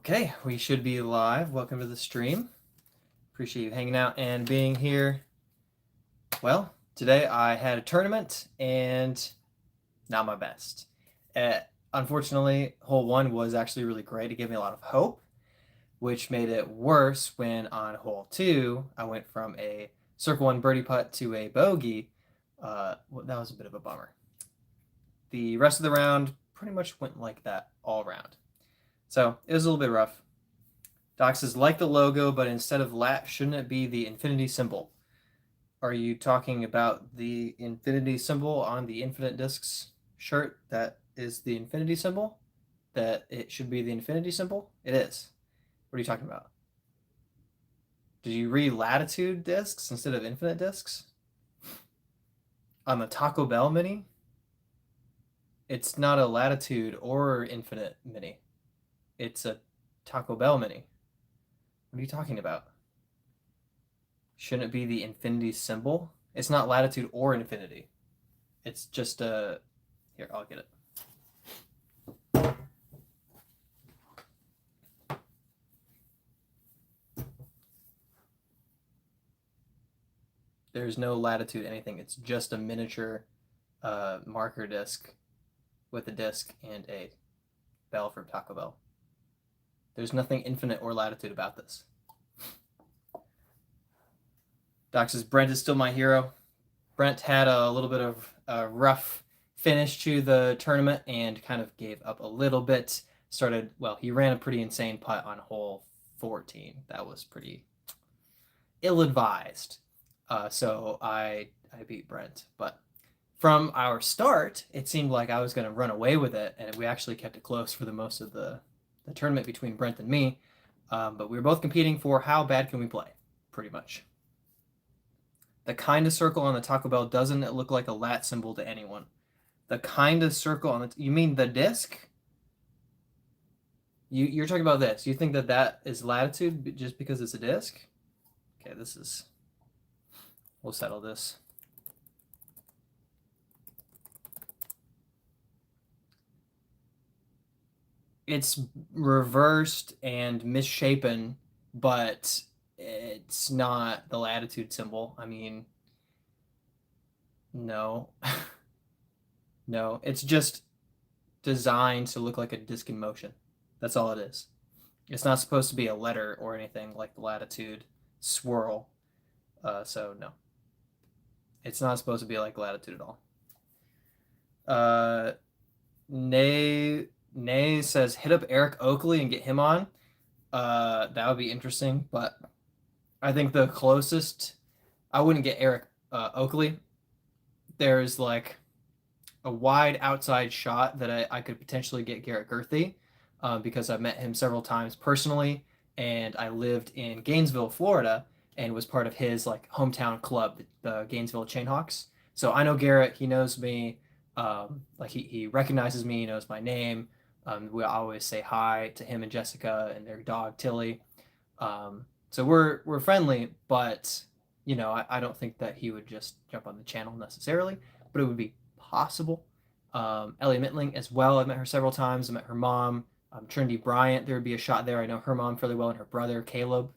Okay, we should be live. Welcome to the stream. Appreciate you hanging out and being here. Well, today I had a tournament and not my best. Unfortunately, hole 1 was actually really great. It gave me a lot of hope, which made it worse when on hole 2 I went from a circle 1 birdie putt to a bogey. That was a bit of a bummer. The rest of the round pretty much went like that all round. So it was a little bit rough. Doc says, like the logo, but instead of lat, shouldn't it be the infinity symbol? Are you talking about the infinity symbol on the Infinite Discs shirt? That is the infinity symbol? That it should be the infinity symbol? It is. What are you talking about? Did you read latitude discs instead of infinite discs? On the Taco Bell mini? It's not a latitude or infinite mini. It's a Taco Bell mini. What are you talking about? Shouldn't it be the infinity symbol? It's not latitude or infinity. It's just a... Here, I'll get it. There's no latitude anything. It's just a miniature marker disc with a disc and a bell from Taco Bell. There's nothing infinite or latitude about this. Doc says, Brent is still my hero. Brent had a little bit of a rough finish to the tournament and kind of gave up a little bit. He ran a pretty insane putt on hole 14. That was pretty ill-advised. So I beat Brent. But from our start, it seemed like I was going to run away with it, and we actually kept it close for the most of the tournament between Brent and me. But we were both competing for how bad can we play, pretty much. The kind of circle on the Taco Bell, doesn't it look like a lat symbol to anyone? The kind of circle on the... You mean the disc? You're talking about this. You think that is latitude just because it's a disc? Okay, this is... We'll settle this. It's reversed and misshapen, but it's not the latitude symbol. I mean, no. No, it's just designed to look like a disc in motion. That's all it is. It's not supposed to be a letter or anything like the latitude swirl. So no. It's not supposed to be like latitude at all. Nay says, hit up Eric Oakley and get him on. That would be interesting, but I think the closest... I wouldn't get Eric Oakley. There's like a wide outside shot that I could potentially get Garrett Gerthy because I've met him several times personally, and I lived in Gainesville, Florida, and was part of his like hometown club, the Gainesville Chainhawks. So I know Garrett. He knows me. He recognizes me. He knows my name. We always say hi to him and Jessica and their dog Tilly. So we're friendly, but you know I don't think that he would just jump on the channel necessarily, but it would be possible. Ellie Mittling as well. I've met her several times. I met her mom, Trinity Bryant. There would be a shot there. I know her mom fairly well and her brother Caleb.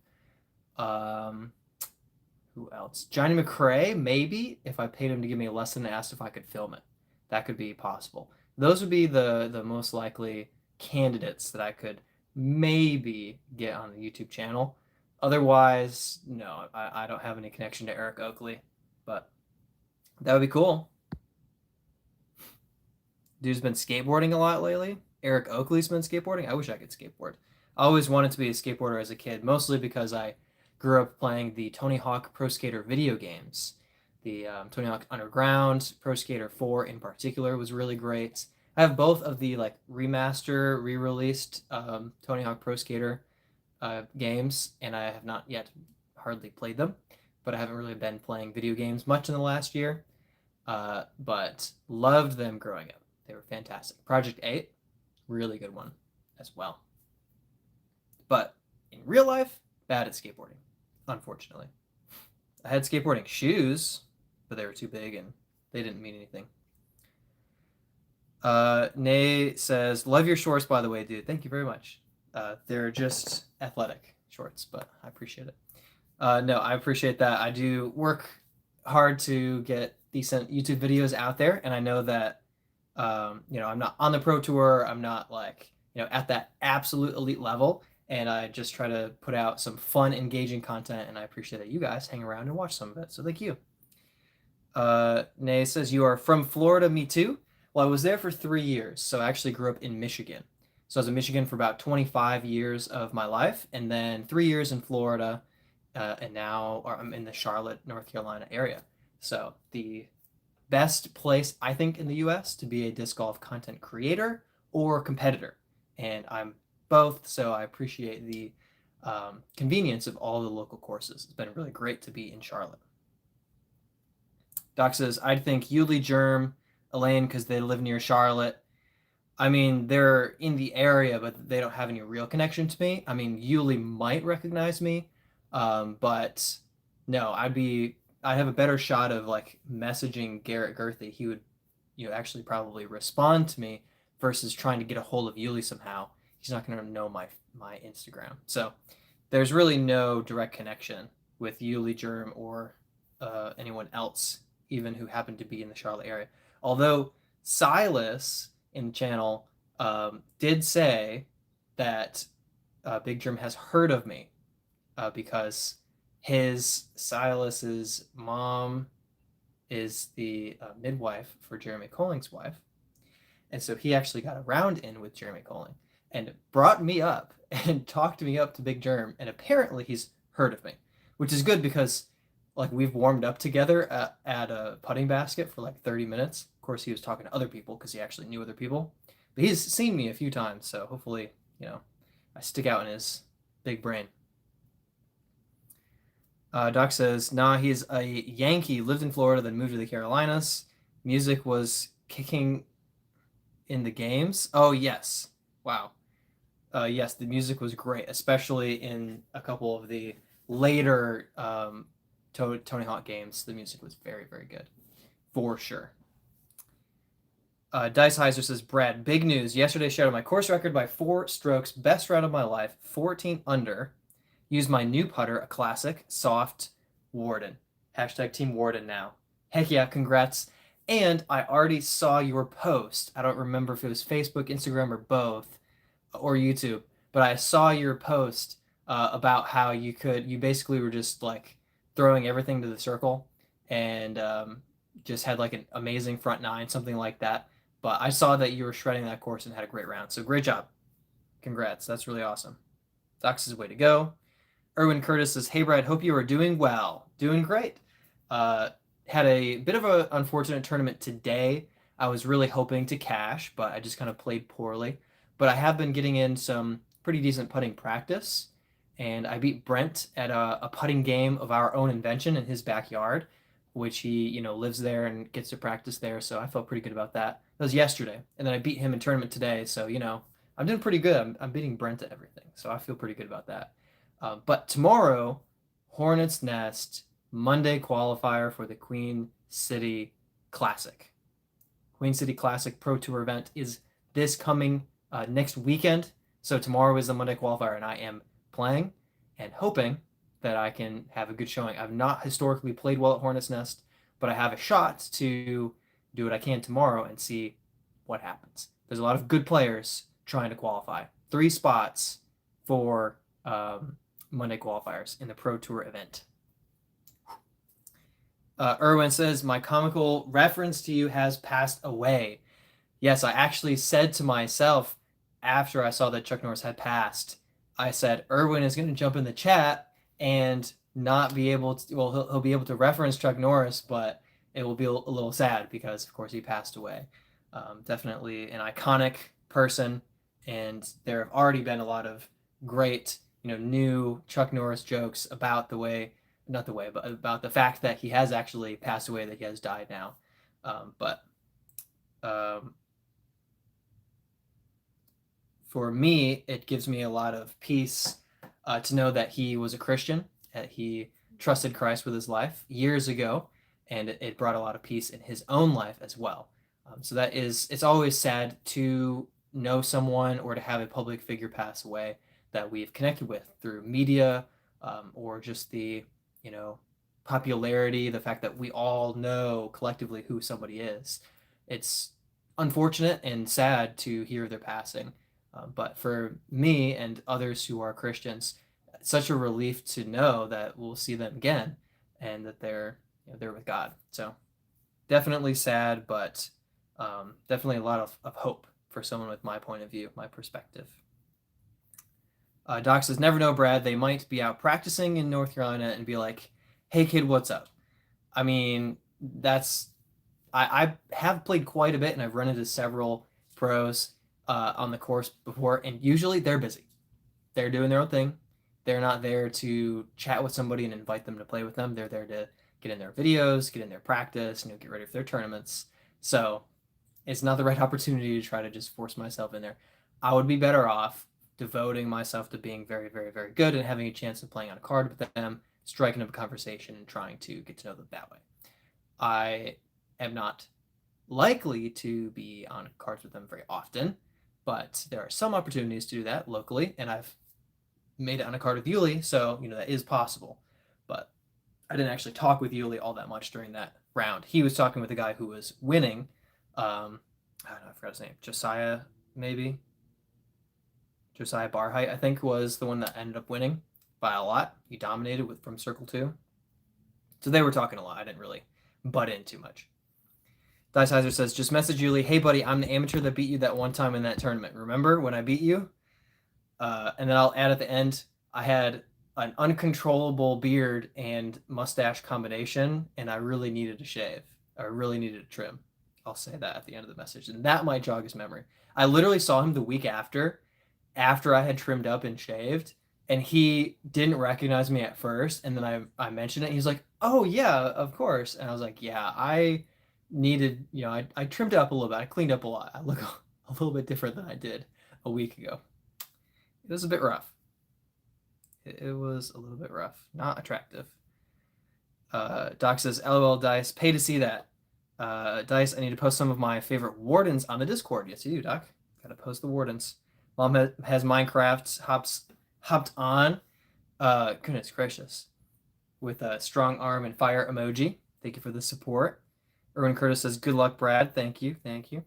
Who else? Johnny McRae, maybe, if I paid him to give me a lesson and asked if I could film it. That could be possible. Those would be the most likely candidates that I could maybe get on the YouTube channel. Otherwise, no, I don't have any connection to Eric Oakley, but that would be cool. Dude's been skateboarding a lot lately. Eric Oakley's been skateboarding. I wish I could skateboard. I always wanted to be a skateboarder as a kid, mostly because I grew up playing the Tony Hawk Pro Skater video games. The Tony Hawk Underground, Pro Skater 4 in particular was really great. I have both of the like remaster, re-released Tony Hawk Pro Skater games, and I have not yet hardly played them, but I haven't really been playing video games much in the last year, but loved them growing up. They were fantastic. Project 8, really good one as well. But in real life, bad at skateboarding, unfortunately. I had skateboarding shoes, but they were too big and they didn't mean anything. Nay says, love your shorts, by the way, dude. Thank you very much. They're just athletic shorts, but I appreciate it. No, I appreciate that. I do work hard to get decent YouTube videos out there, and I know that I'm not on the pro tour. I'm not like at that absolute elite level, and I just try to put out some fun, engaging content. And I appreciate that you guys hang around and watch some of it. So thank you. Nay says you are from Florida. Me too. Well, I was there for 3 years, so I actually grew up in Michigan. So I was in Michigan for about 25 years of my life, and then 3 years in Florida, and now I'm in the Charlotte, North Carolina area. So the best place I think in the U.S. to be a disc golf content creator or competitor, and I'm both. So I appreciate the convenience of all the local courses. It's been really great to be in Charlotte. Doc says I'd think Yulee, Germ, Elaine because they live near Charlotte. I mean, they're in the area, but they don't have any real connection to me. I mean, Yulee might recognize me, but no, I'd have a better shot of like messaging Garrett Gerthy. He would, actually probably respond to me versus trying to get a hold of Yulee somehow. He's not going to know my Instagram. So there's really no direct connection with Yulee, Germ, or anyone else, even who happened to be in the Charlotte area. Although Silas in the channel did say that Big Germ has heard of me because Silas's mom is the midwife for Jeremy Colling's wife. And so he actually got a round in with Jeremy Colling and brought me up and talked me up to Big Germ. And apparently he's heard of me, which is good because like we've warmed up together at a putting basket for like 30 minutes. Of course, he was talking to other people because he actually knew other people. But he's seen me a few times, so hopefully, I stick out in his big brain. Doc says, nah, he's a Yankee, lived in Florida, then moved to the Carolinas. Music was kicking in the games. Oh, yes. Wow. Yes, the music was great, especially in a couple of the later Tony Hawk games. The music was very, very good, for sure. Dice Heiser says, Brad, big news. Yesterday shattered my course record by 4 strokes. Best round of my life, 14 under. Used my new putter, a classic, soft Warden. Hashtag Team Warden now. Heck yeah, congrats. And I already saw your post. I don't remember if it was Facebook, Instagram, or both, or YouTube, but I saw your post about how you basically were just like throwing everything to the circle and just had like an amazing front nine, something like that. But I saw that you were shredding that course and had a great round. So great job. Congrats. That's really awesome. Doc's way to go. Erwin Curtis says, hey, Brad, hope you are doing well. Doing great. Had a bit of an unfortunate tournament today. I was really hoping to cash, but I just kind of played poorly. But I have been getting in some pretty decent putting practice. And I beat Brent at a putting game of our own invention in his backyard, which he, lives there and gets to practice there. So I felt pretty good about that. That was yesterday. And then I beat him in tournament today. So, I'm doing pretty good. I'm beating Brent at everything. So I feel pretty good about that. But tomorrow, Hornets Nest, Monday qualifier for the Queen City Classic. Queen City Classic Pro Tour event is this coming next weekend. So tomorrow is the Monday qualifier, and I am playing and hoping that I can have a good showing. I've not historically played well at Hornets Nest, but I have a shot to do what I can tomorrow and see what happens. There's a lot of good players trying to qualify. 3 spots for Monday qualifiers in the Pro Tour event. Erwin says, my comical reference to you has passed away. Yes, I actually said to myself after I saw that Chuck Norris had passed, I said, Erwin is going to jump in the chat and not be able to, well, he'll be able to reference Chuck Norris, but it will be a little sad because, of course, he passed away. Definitely an iconic person, and there have already been a lot of great, new Chuck Norris jokes about but about the fact that he has actually passed away, that he has died now. For me, it gives me a lot of peace to know that he was a Christian, that he trusted Christ with his life years ago, and it brought a lot of peace in his own life as well. So it's always sad to know someone or to have a public figure pass away. that we've connected with through media, or just the, popularity, the fact that we all know collectively who somebody is. It's unfortunate and sad to hear their passing. But for me and others who are Christians, it's such a relief to know that we'll see them again and that they're with God. So definitely sad, but definitely a lot of hope for someone with my point of view, my perspective. Doc says, never know, Brad. They might be out practicing in North Carolina and be like, hey, kid, what's up? I mean, I have played quite a bit, and I've run into several pros on the course before, and usually they're busy. They're doing their own thing. They're not there to chat with somebody and invite them to play with them. They're there to get in their videos, get in their practice, get ready for their tournaments. So it's not the right opportunity to try to just force myself in there. I would be better off devoting myself to being very, very, very good and having a chance of playing on a card with them, striking up a conversation, and trying to get to know them that way. I am not likely to be on cards with them very often, but there are some opportunities to do that locally, and I've made it on a card with Yuli, so that is possible. But I didn't actually talk with Yuli all that much during that round. He was talking with a guy who was winning. I don't know, I forgot his name. Josiah, maybe. Josiah Barhite, I think, was the one that ended up winning by a lot. He dominated from Circle 2. So they were talking a lot. I didn't really butt in too much. Diceizer says, just message Yuli, hey, buddy, I'm the amateur that beat you that one time in that tournament. Remember when I beat you? And then I'll add at the end, I had an uncontrollable beard and mustache combination, and I really needed to shave. I really needed to trim. I'll say that at the end of the message, and that might jog his memory. I literally saw him the week after I had trimmed up and shaved, and he didn't recognize me at first, and then I mentioned it, and he's like, oh, yeah, of course. And I was like, yeah, I needed, I trimmed up a little bit. I cleaned up a lot. I look a little bit different than I did a week ago. It was a bit rough. It was a little bit rough. Not attractive. Doc says, LOL, Dice. Pay to see that. Dice, I need to post some of my favorite wardens on the Discord. Yes, you do, Doc. Gotta post the wardens. Mom has Minecraft hopped on. Goodness gracious. With a strong arm and fire emoji. Thank you for the support. Erwin Curtis says, good luck, Brad. Thank you. Thank you.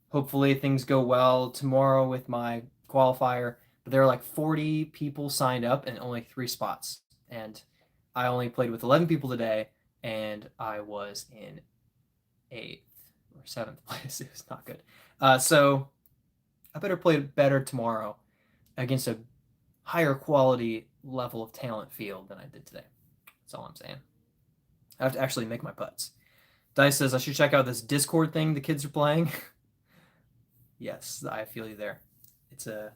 Hopefully things go well tomorrow with my qualifier. But there are like 40 people signed up and only 3 spots. And I only played with 11 people today, and I was in 8th or 7th place. It was not good. So I better play better tomorrow against a higher quality level of talent field than I did today. That's all I'm saying. I have to actually make my putts. Dice says I should check out this Discord thing the kids are playing. Yes, I feel you there. It's a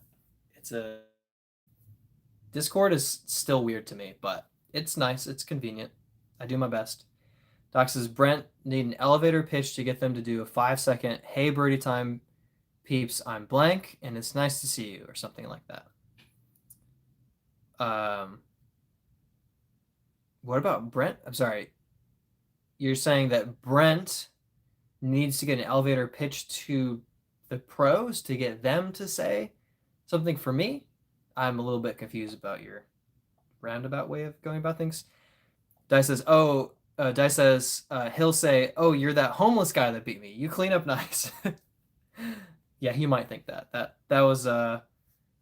Discord is still weird to me, but it's nice. It's convenient. I do my best. Doc says Brent need an elevator pitch to get them to do a 5-second hey birdie time peeps, I'm blank, and it's nice to see you, or something like that. What about Brent? I'm sorry. You're saying that Brent needs to get an elevator pitch to the pros to get them to say something for me? I'm a little bit confused about your roundabout way of going about things. Dice says, he'll say, oh, you're that homeless guy that beat me. You clean up nice. Yeah, he might think that. That was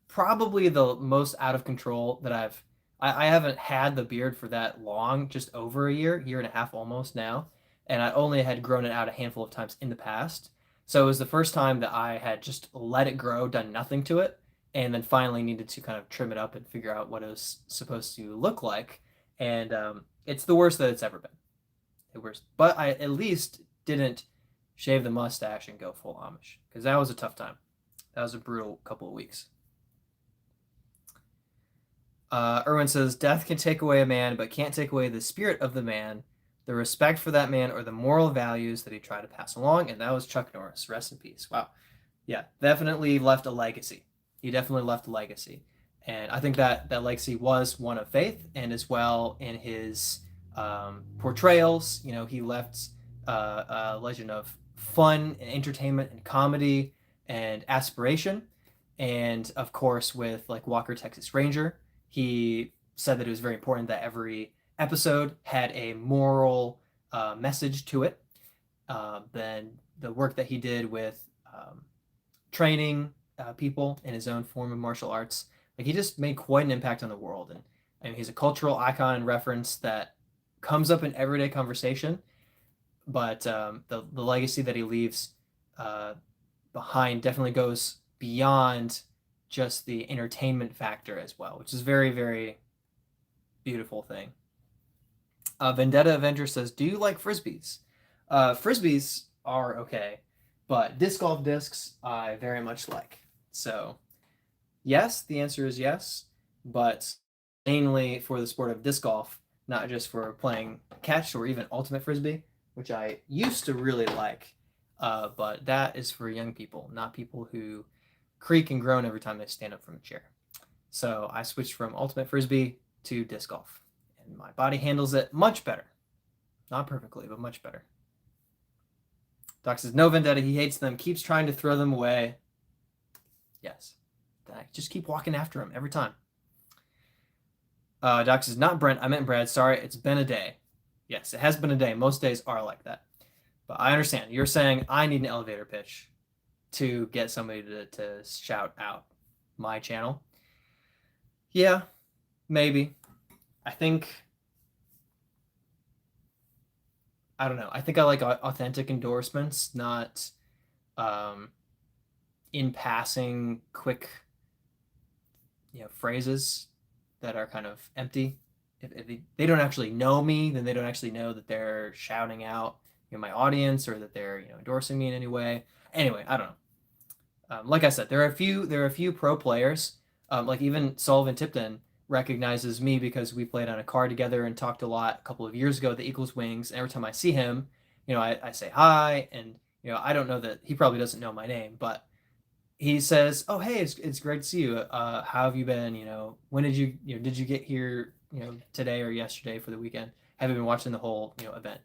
probably the most out of control that I haven't had the beard for that long, just over a year and a half almost now. And I only had grown it out a handful of times in the past. So it was the first time that I had just let it grow, done nothing to it, and then finally needed to kind of trim it up and figure out what it was supposed to look like. And it's the worst that it's ever been. But I at least didn't shave the mustache and go full Amish, because that was a tough time. That was a brutal couple of weeks. Erwin says, death can take away a man, but can't take away the spirit of the man, the respect for that man, or the moral values that he tried to pass along. And that was Chuck Norris. Rest in peace. Wow. Yeah, definitely left a legacy. He definitely left a legacy. And I think that legacy was one of faith, and as well in his portrayals. He left a legend of fun and entertainment and comedy and aspiration. And of course, with like Walker Texas Ranger, he said that it was very important that every episode had a moral message to it. Then the work that he did with training people in his own form of martial arts, like he just made quite an impact on the world. And I mean, he's a cultural icon and reference that comes up in everyday conversation. But the legacy that he leaves uh, behind definitely goes beyond just the entertainment factor as well, which is very, very beautiful thing. Vendetta Avenger says, "Do you like frisbees?" Frisbees are okay, but disc golf discs I very much like. So yes, the answer is yes, but mainly for the sport of disc golf, not just for playing catch or even ultimate frisbee, which I used to really like. But that is for young people, not people who creak and groan every time they stand up from a chair. So I switched from ultimate frisbee to disc golf, and my body handles it much better. Not perfectly, but much better. Doc says, no vendetta. He hates them, keeps trying to throw them away. Yes. I just keep walking after him every time. Doc says, not Brent. I meant Brad. Sorry, it's been a day. Yes, it has been a day. Most days are like that. But I understand. You're saying I need an elevator pitch to get somebody to shout out my channel. Yeah, maybe. I think, I don't know. I think I like authentic endorsements, not in passing quick phrases that are kind of empty. If they don't actually know me, then they don't actually know that they're shouting out my audience or that they're endorsing me in any way. Anyway, I don't know. Like I said, there are a few pro players. Like even Sullivan Tipton recognizes me because we played on a car together and talked a lot a couple of years ago at the Eagles Wings. And every time I see him, I say hi, and I don't know that he probably doesn't know my name, but he says, "Oh, hey, it's great to see you. How have you been? When did did you get here? Today or yesterday for the weekend? Have you been watching the whole event?"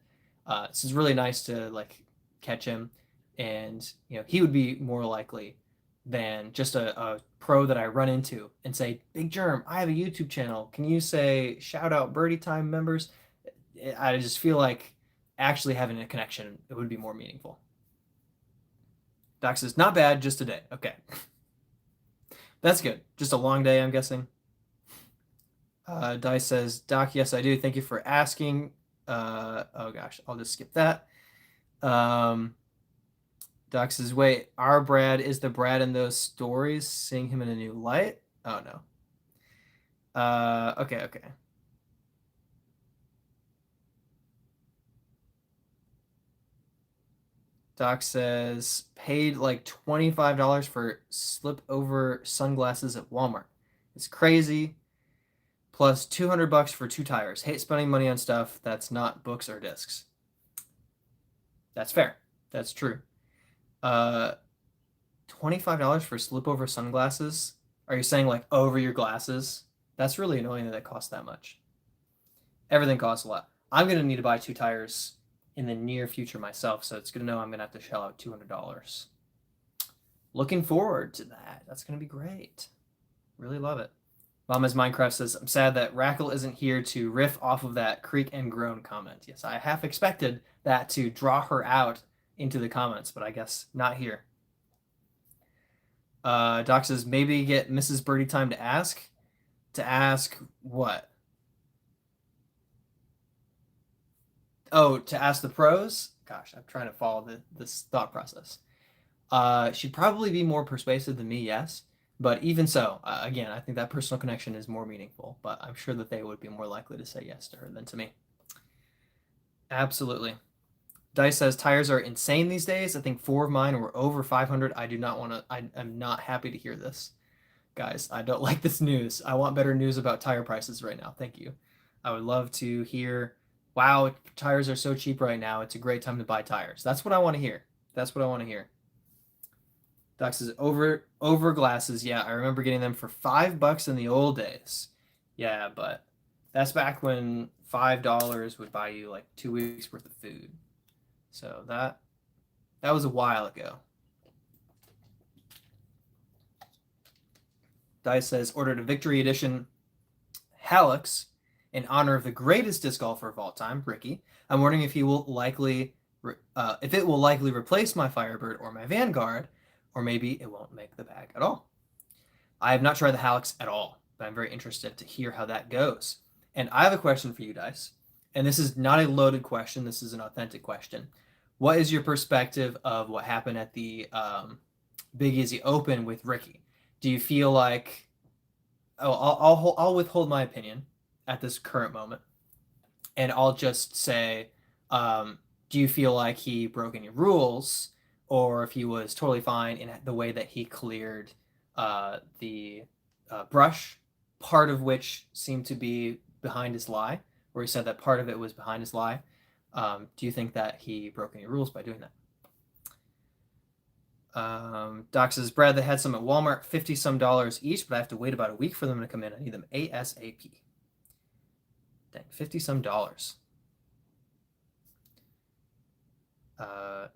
So it's really nice to like catch him, and he would be more likely than just a pro that I run into and say, "Big Germ, I have a YouTube channel. Can you say shout out Birdie Time members?" I just feel like actually having a connection, it would be more meaningful. Doc says, not bad, just a day. Okay. That's good. Just a long day, I'm guessing. Dice says, Doc, yes, I do. Thank you for asking. Oh gosh, I'll just skip that. Doc says, wait, our Brad is the Brad in those stories, seeing him in a new light? Oh no. Okay. Doc says, paid like $25 for slip over sunglasses at Walmart. It's crazy. Plus 200 bucks for 2 tires. Hate spending money on stuff that's not books or discs. That's fair. That's true. Uh, $25 for slip over sunglasses? Are you saying like over your glasses? That's really annoying that it costs that much. Everything costs a lot. I'm gonna need to buy 2 tires in the near future myself, so it's gonna know I'm gonna have to shell out $200. Looking forward to that. That's gonna be great. Really love it. Mama's Minecraft says, I'm sad that Rackle isn't here to riff off of that creak and groan comment. Yes, I half expected that to draw her out into the comments, but I guess not here. Doc says, maybe get Mrs. Birdie Time to ask. To ask what? Oh, to ask the pros? Gosh, I'm trying to follow this thought process. She'd probably be more persuasive than me, yes. But even so, again, I think that personal connection is more meaningful. But I'm sure that they would be more likely to say yes to her than to me. Absolutely. Dice says tires are insane these days. I think 4 of mine were over 500. I do not want to. I'm not happy to hear this, guys. I don't like this news. I want better news about tire prices right now. Thank you. I would love to hear. Wow, tires are so cheap right now. It's a great time to buy tires. That's what I want to hear. That's what I want to hear. Doc says over glasses. Yeah, I remember getting them for $5 in the old days. Yeah, but that's back when $5 would buy you like 2 weeks worth of food. So that was a while ago. Dice says, ordered a Victory Edition Hallex in honor of the greatest disc golfer of all time, Ricky. I'm wondering if he will likely, if it will likely replace my Firebird or my Vanguard, or maybe it won't make the bag at all. I have not tried the Hallex at all, but I'm very interested to hear how that goes. And I have a question for you, Dice. And this is not a loaded question. This is an authentic question. What is your perspective of what happened at the Big Easy Open with Ricky? Do you feel like... Oh, I'll withhold my opinion at this current moment, and I'll just say, do you feel like he broke any rules, or if he was totally fine in the way that he cleared the brush, part of which seemed to be behind his lie, where he said that part of it was behind his lie? Do you think that he broke any rules by doing that? Doc says, Brad, they had some at Walmart, $50-some each, but I have to wait about a week for them to come in. I need them ASAP. Dang, $50-some.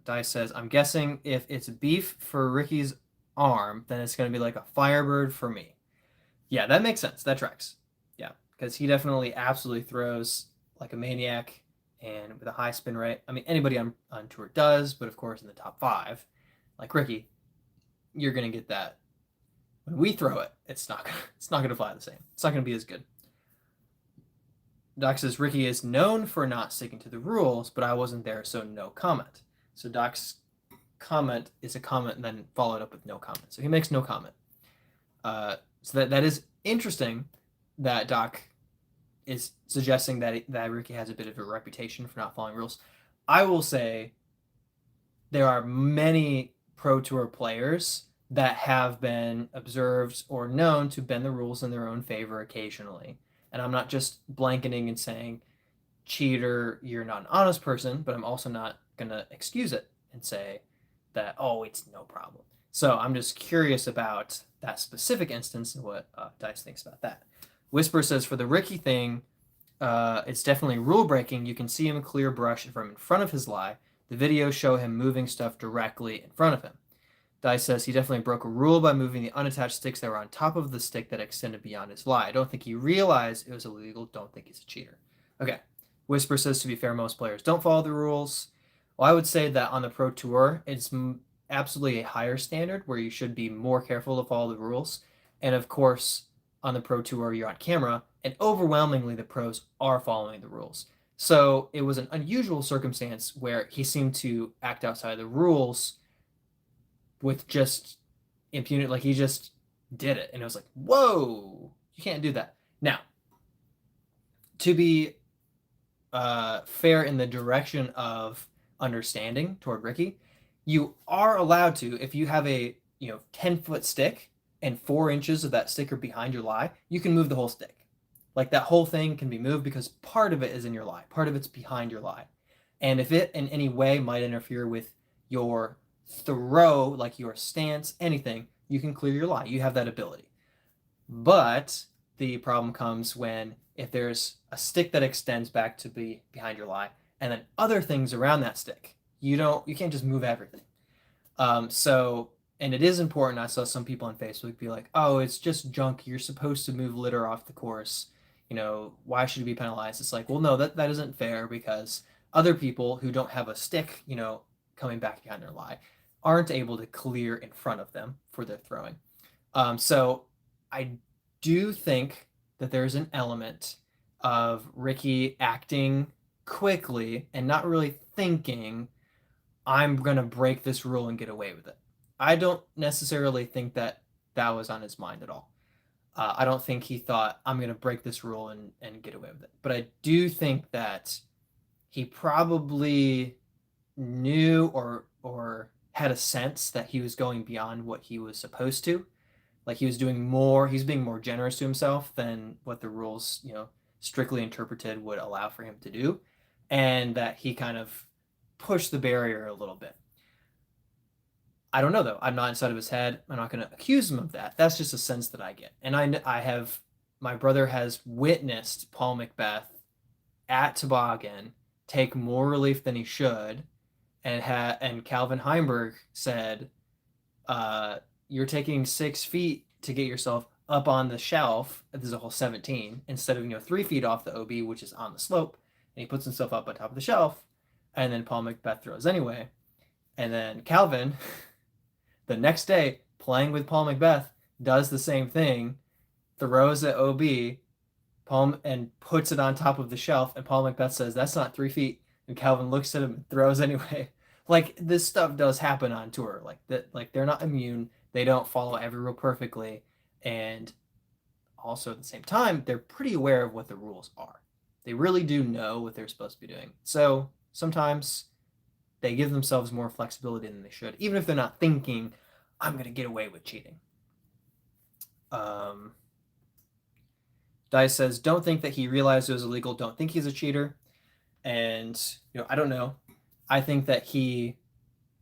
Dice says, I'm guessing if it's beef for Ricky's arm, then it's going to be like a Firebird for me. Yeah, that makes sense. That tracks. Yeah, because he definitely absolutely throws like a maniac and with a high spin rate. I mean, anybody on tour does, but of course in the top 5, like Ricky, you're going to get that. When we throw it, it's not going to fly the same. It's not going to be as good. Doc says, Ricky is known for not sticking to the rules, but I wasn't there, so no comment. So Doc's comment is a comment and then followed up with no comment. So he makes no comment. So that is interesting that Doc is suggesting that Ricky has a bit of a reputation for not following rules. I will say there are many Pro Tour players that have been observed or known to bend the rules in their own favor occasionally. And I'm not just blanketing and saying, cheater, you're not an honest person, but I'm also not going to excuse it and say that, oh, it's no problem. So I'm just curious about that specific instance and what Dice thinks about that. Whisper says, for the Ricky thing, it's definitely rule breaking. You can see him clear brush from in front of his lie. The videos show him moving stuff directly in front of him. Dice says he definitely broke a rule by moving the unattached sticks that were on top of the stick that extended beyond his lie. I don't think he realized it was illegal. Don't think he's a cheater. Okay. Whisper says, to be fair, most players don't follow the rules. Well, I would say that on the Pro Tour, it's absolutely a higher standard where you should be more careful to follow the rules. And of course, on the Pro Tour, you're on camera, and overwhelmingly the pros are following the rules. So it was an unusual circumstance where he seemed to act outside the rules with just impunity. Like he just did it. And it was like, whoa, you can't do that. Now, to be fair in the direction of understanding toward Ricky, you are allowed to, if you have a 10-foot stick and 4 inches of that stick are behind your lie, you can move the whole stick. Like that whole thing can be moved because part of it is in your lie. Part of it's behind your lie. And if it in any way might interfere with your throw, like your stance, anything, you can clear your lie. You have that ability. But the problem comes when if there's a stick that extends back to be behind your lie and then other things around that stick, you can't just move everything. And it is important. I saw some people on Facebook be like, oh, it's just junk. You're supposed to move litter off the course. Why should it be penalized? It's like, well, no, that isn't fair because other people who don't have a stick, coming back behind their lie aren't able to clear in front of them for their throwing. So I do think that there's an element of Ricky acting quickly and not really thinking, I'm going to break this rule and get away with it. I don't necessarily think that was on his mind at all. I don't think he thought, I'm going to break this rule and get away with it. But I do think that he probably knew or had a sense that he was going beyond what he was supposed to. Like he was doing more, he's being more generous to himself than what the rules, strictly interpreted would allow for him to do. And that he kind of pushed the barrier a little bit. I don't know though. I'm not inside of his head. I'm not going to accuse him of that. That's just a sense that I get. And my brother has witnessed Paul Macbeth at Toboggan take more relief than he should. And Calvin Heimberg said, you're taking 6 feet to get yourself up on the shelf, there's a hole 17, instead of 3 feet off the OB, which is on the slope, and he puts himself up on top of the shelf, and then Paul McBeth throws anyway. And then Calvin, the next day, playing with Paul McBeth, does the same thing, throws at OB, and puts it on top of the shelf, and Paul McBeth says, "That's not 3 feet." And Calvin looks at him and throws anyway. Like, this stuff does happen on tour. Like that, like they're not immune. They don't follow every rule perfectly. And also at the same time, they're pretty aware of what the rules are. They really do know what they're supposed to be doing. So sometimes they give themselves more flexibility than they should, even if they're not thinking, "I'm going to get away with cheating." Dice says, "Don't think that he realized it was illegal. Don't think he's a cheater." And, I don't know. I think that he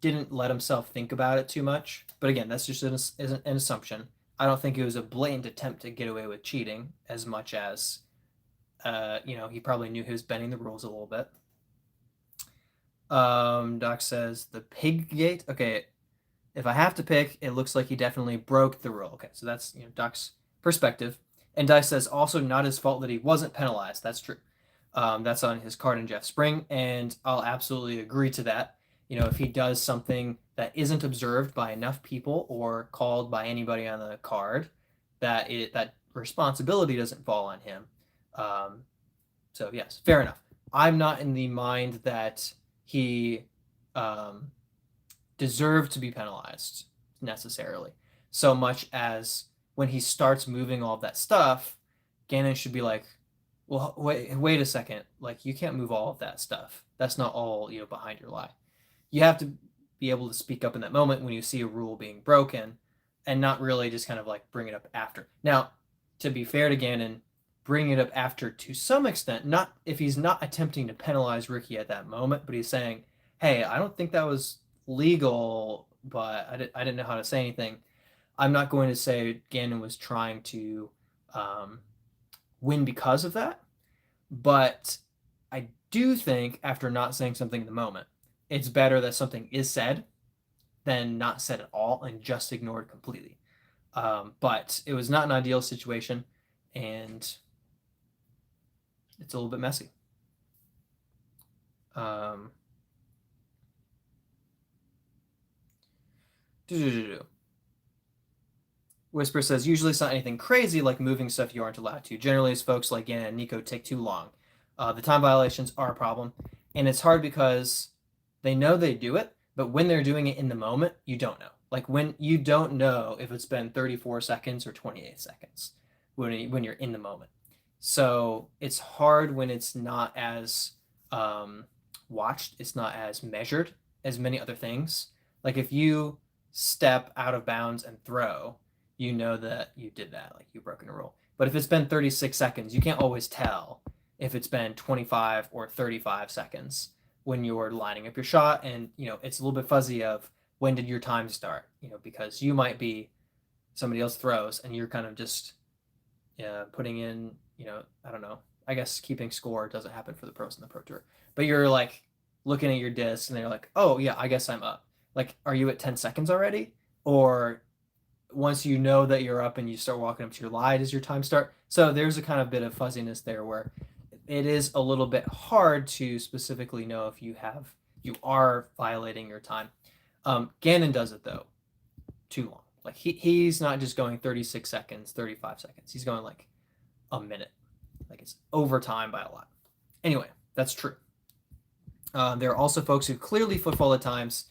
didn't let himself think about it too much. But again, that's just an assumption. I don't think it was a blatant attempt to get away with cheating as much as, he probably knew he was bending the rules a little bit. Doc says, "The pig gate." Okay, if I have to pick, it looks like he definitely broke the rule. Okay, so that's Doc's perspective. And Dice says, "Also not his fault that he wasn't penalized." That's true. That's on his card in Jeff Spring, and I'll absolutely agree to that. If he does something that isn't observed by enough people or called by anybody on the card, that responsibility doesn't fall on him. So yes, fair enough. I'm not in the mind that he deserved to be penalized necessarily, so much as when he starts moving all of that stuff, Gannon should be like, "Well, wait a second. Like, you can't move all of that stuff. That's not all, behind your lie." You have to be able to speak up in that moment when you see a rule being broken and not really just kind of like bring it up after. Now, to be fair to Gannon, bring it up after to some extent, not if he's not attempting to penalize Ricky at that moment, but he's saying, "Hey, I don't think that was legal, but I didn't know how to say anything." I'm not going to say Gannon was trying to win because of that, but I do think after not saying something in the moment, it's better that something is said than not said at all and just ignored completely. But it was not an ideal situation, and it's a little bit messy. Whisper says, "Usually it's not anything crazy like moving stuff you aren't allowed to. Generally, it's folks like Gannon and Nico take too long. The time violations are a problem, and it's hard because they know they do it, but when they're doing it in the moment, you don't know. Like, when you don't know if it's been 34 seconds or 28 seconds when you're in the moment. So it's hard when it's not as watched, it's not as measured as many other things. Like, if you step out of bounds and throw, you know that you did that, like you've broken a rule. But if it's been 36 seconds, you can't always tell if it's been 25 or 35 seconds when you're lining up your shot. And, it's a little bit fuzzy of when did your time start, because you might be somebody else throws and you're kind of just putting in, I don't know. I guess keeping score doesn't happen for the pros in the Pro Tour. But you're like looking at your disc and they're like, "Oh, yeah, I guess I'm up." Like, are you at 10 seconds already? Or once you know that you're up and you start walking up to your lie, does your time start? So there's a kind of bit of fuzziness there where it is a little bit hard to specifically know if you are violating your time. Gannon does it though too long. Like, he's not just going 36 seconds, 35 seconds. He's going like a minute. Like, it's over time by a lot. Anyway, that's true. There are also folks who clearly footfall at times,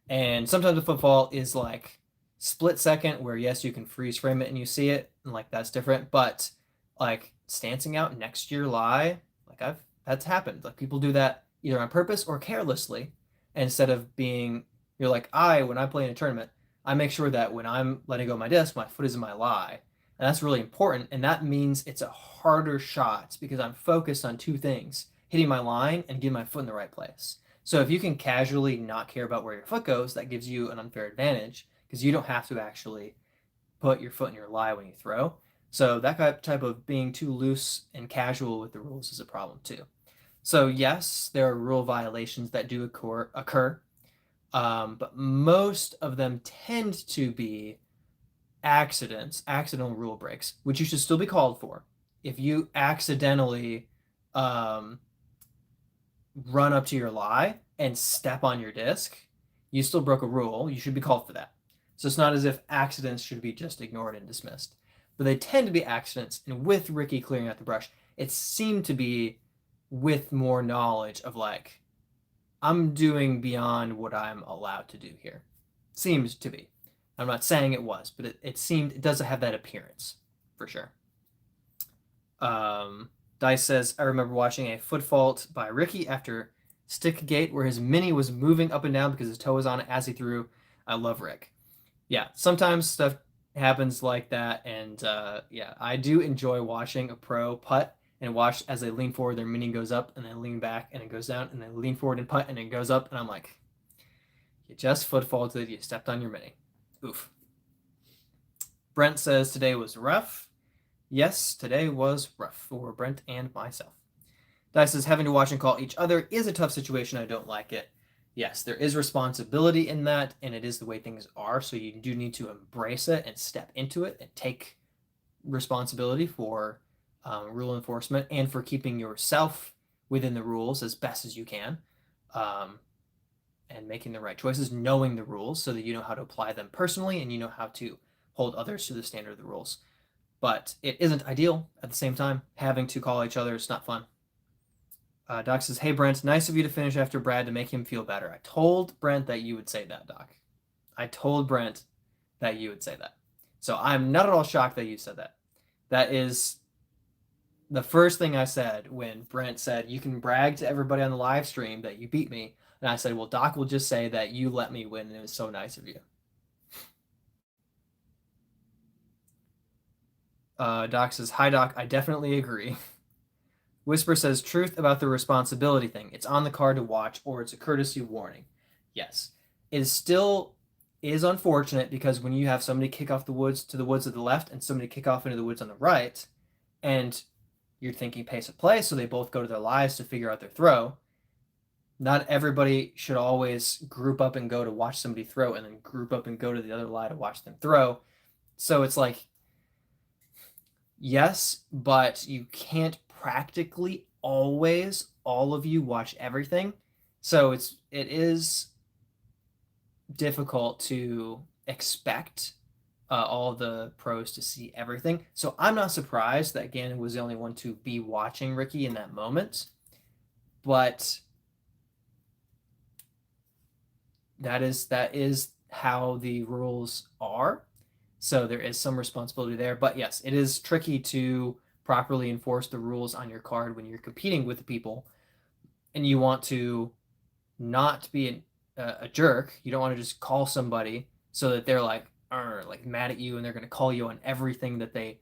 and sometimes the footfall is like split second where, yes, you can freeze frame it and you see it, and like that's different. But like stancing out next to your lie, like that's happened. Like, people do that either on purpose or carelessly. And instead of being, when I play in a tournament, I make sure that when I'm letting go of my disc, my foot is in my lie. And that's really important. And that means it's a harder shot because I'm focused on two things: hitting my line and getting my foot in the right place. So if you can casually not care about where your foot goes, that gives you an unfair advantage because you don't have to actually put your foot in your lie when you throw. So that type of being too loose and casual with the rules is a problem too. So yes, there are rule violations that do occur, but most of them tend to be accidental rule breaks, which you should still be called for. If you accidentally run up to your lie and step on your disc, you still broke a rule. You should be called for that. So it's not as if accidents should be just ignored and dismissed. But they tend to be accidents. And with Ricky clearing out the brush, it seemed to be with more knowledge of like, I'm doing beyond what I'm allowed to do here. Seems to be. I'm not saying it was, but it does have that appearance for sure. Dice says, I remember watching a foot fault by Ricky after stick gate where his mini was moving up and down because his toe was on it as he threw. I love Rick. Yeah, sometimes stuff happens like that, and yeah, I do enjoy watching a pro putt and watch as they lean forward, their mini goes up, and they lean back, and it goes down, and they lean forward and putt, and it goes up, and I'm like, you just foot faulted, you stepped on your mini. Oof. Brent says today was rough. Yes, today was rough for Brent and myself. Dice says having to watch and call each other is a tough situation. I don't like it. Yes, there is responsibility in that, and it is the way things are, so you do need to embrace it and step into it and take responsibility for rule enforcement and for keeping yourself within the rules as best as you can, and making the right choices, knowing the rules so that you know how to apply them personally and you know how to hold others to the standard of the rules. But it isn't ideal at the same time. Having to call each other is not fun. Doc says, hey, Brent, nice of you to finish after Brad to make him feel better. I told Brent that you would say that, Doc. I told Brent that you would say that. So I'm not at all shocked that you said that. That is the first thing I said when Brent said, you can brag to everybody on the live stream that you beat me. And I said, well, Doc will just say that you let me win, and it was so nice of you. Doc says, hi, Doc. I definitely agree. Whisper says, truth about the responsibility thing. It's on the card to watch, or it's a courtesy warning. Yes. It still is unfortunate because when you have somebody kick off the woods to the woods of the left and somebody kick off into the woods on the right, and you're thinking pace of play, so they both go to their lives to figure out their throw. Not everybody should always group up and go to watch somebody throw and then group up and go to the other lie to watch them throw. So it's like, yes, but you can't practically always, all of you, watch everything. So it is difficult to expect all the pros to see everything. So I'm not surprised that Gannon was the only one to be watching Ricky in that moment. But that is how the rules are. So there is some responsibility there. But yes, it is tricky to properly enforce the rules on your card when you're competing with the people and you want to not be a jerk. You don't want to just call somebody so that they're like mad at you and they're going to call you on everything that they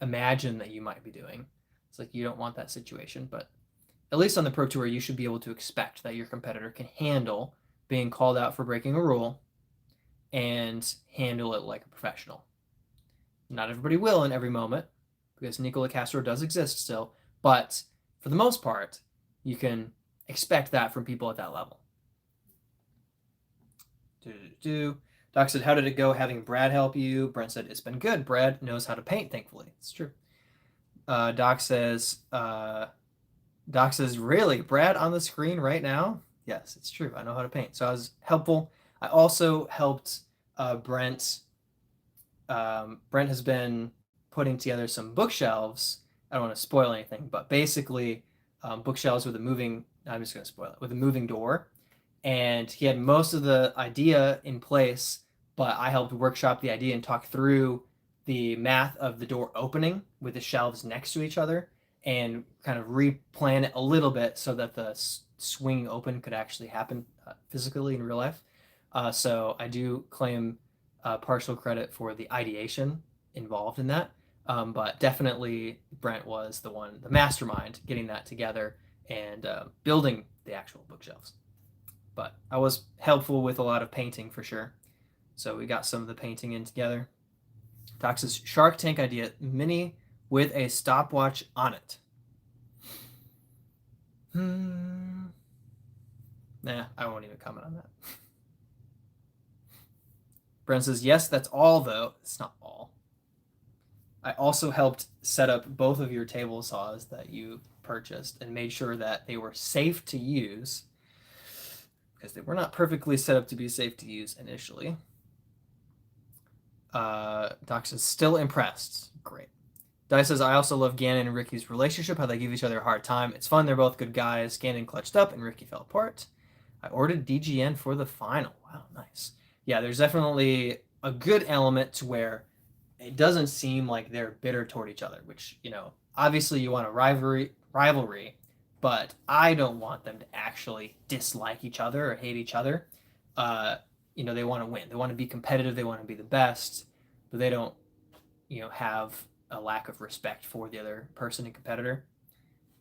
imagine that you might be doing. It's like you don't want that situation. But at least on the Pro Tour, you should be able to expect that your competitor can handle being called out for breaking a rule and handle it like a professional. Not everybody will in every moment, because Nicola Castro does exist still, but for the most part, you can expect that from people at that level. Doc said, how did it go having Brad help you? Brent said, it's been good. Brad knows how to paint, thankfully. It's true. Doc says, really? Brad on the screen right now? Yes, it's true. I know how to paint. So I was helpful. I also helped Brent. Brent has been putting together some bookshelves. I don't want to spoil anything, but basically bookshelves with a moving, I'm just going to spoil it, with a moving door. And he had most of the idea in place, but I helped workshop the idea and talk through the math of the door opening with the shelves next to each other and kind of replan it a little bit so that the swinging open could actually happen physically in real life. So I do claim partial credit for the ideation involved in that. But definitely Brent was the mastermind, getting that together and building the actual bookshelves. But I was helpful with a lot of painting for sure. So we got some of the painting in together. Doc says, Shark Tank idea, mini with a stopwatch on it. Nah, I won't even comment on that. Brent says, yes, that's all though. It's not all. I also helped set up both of your table saws that you purchased and made sure that they were safe to use because they were not perfectly set up to be safe to use initially. Dox is still impressed. Great. Dice says, I also love Gannon and Ricky's relationship, how they give each other a hard time. It's fun. They're both good guys. Gannon clutched up and Ricky fell apart. I ordered DGN for the final. Wow, nice. Yeah, there's definitely a good element to where it doesn't seem like they're bitter toward each other, which, obviously you want a rivalry, but I don't want them to actually dislike each other or hate each other. They want to win. They want to be competitive. They want to be the best, but they don't, have a lack of respect for the other person and competitor.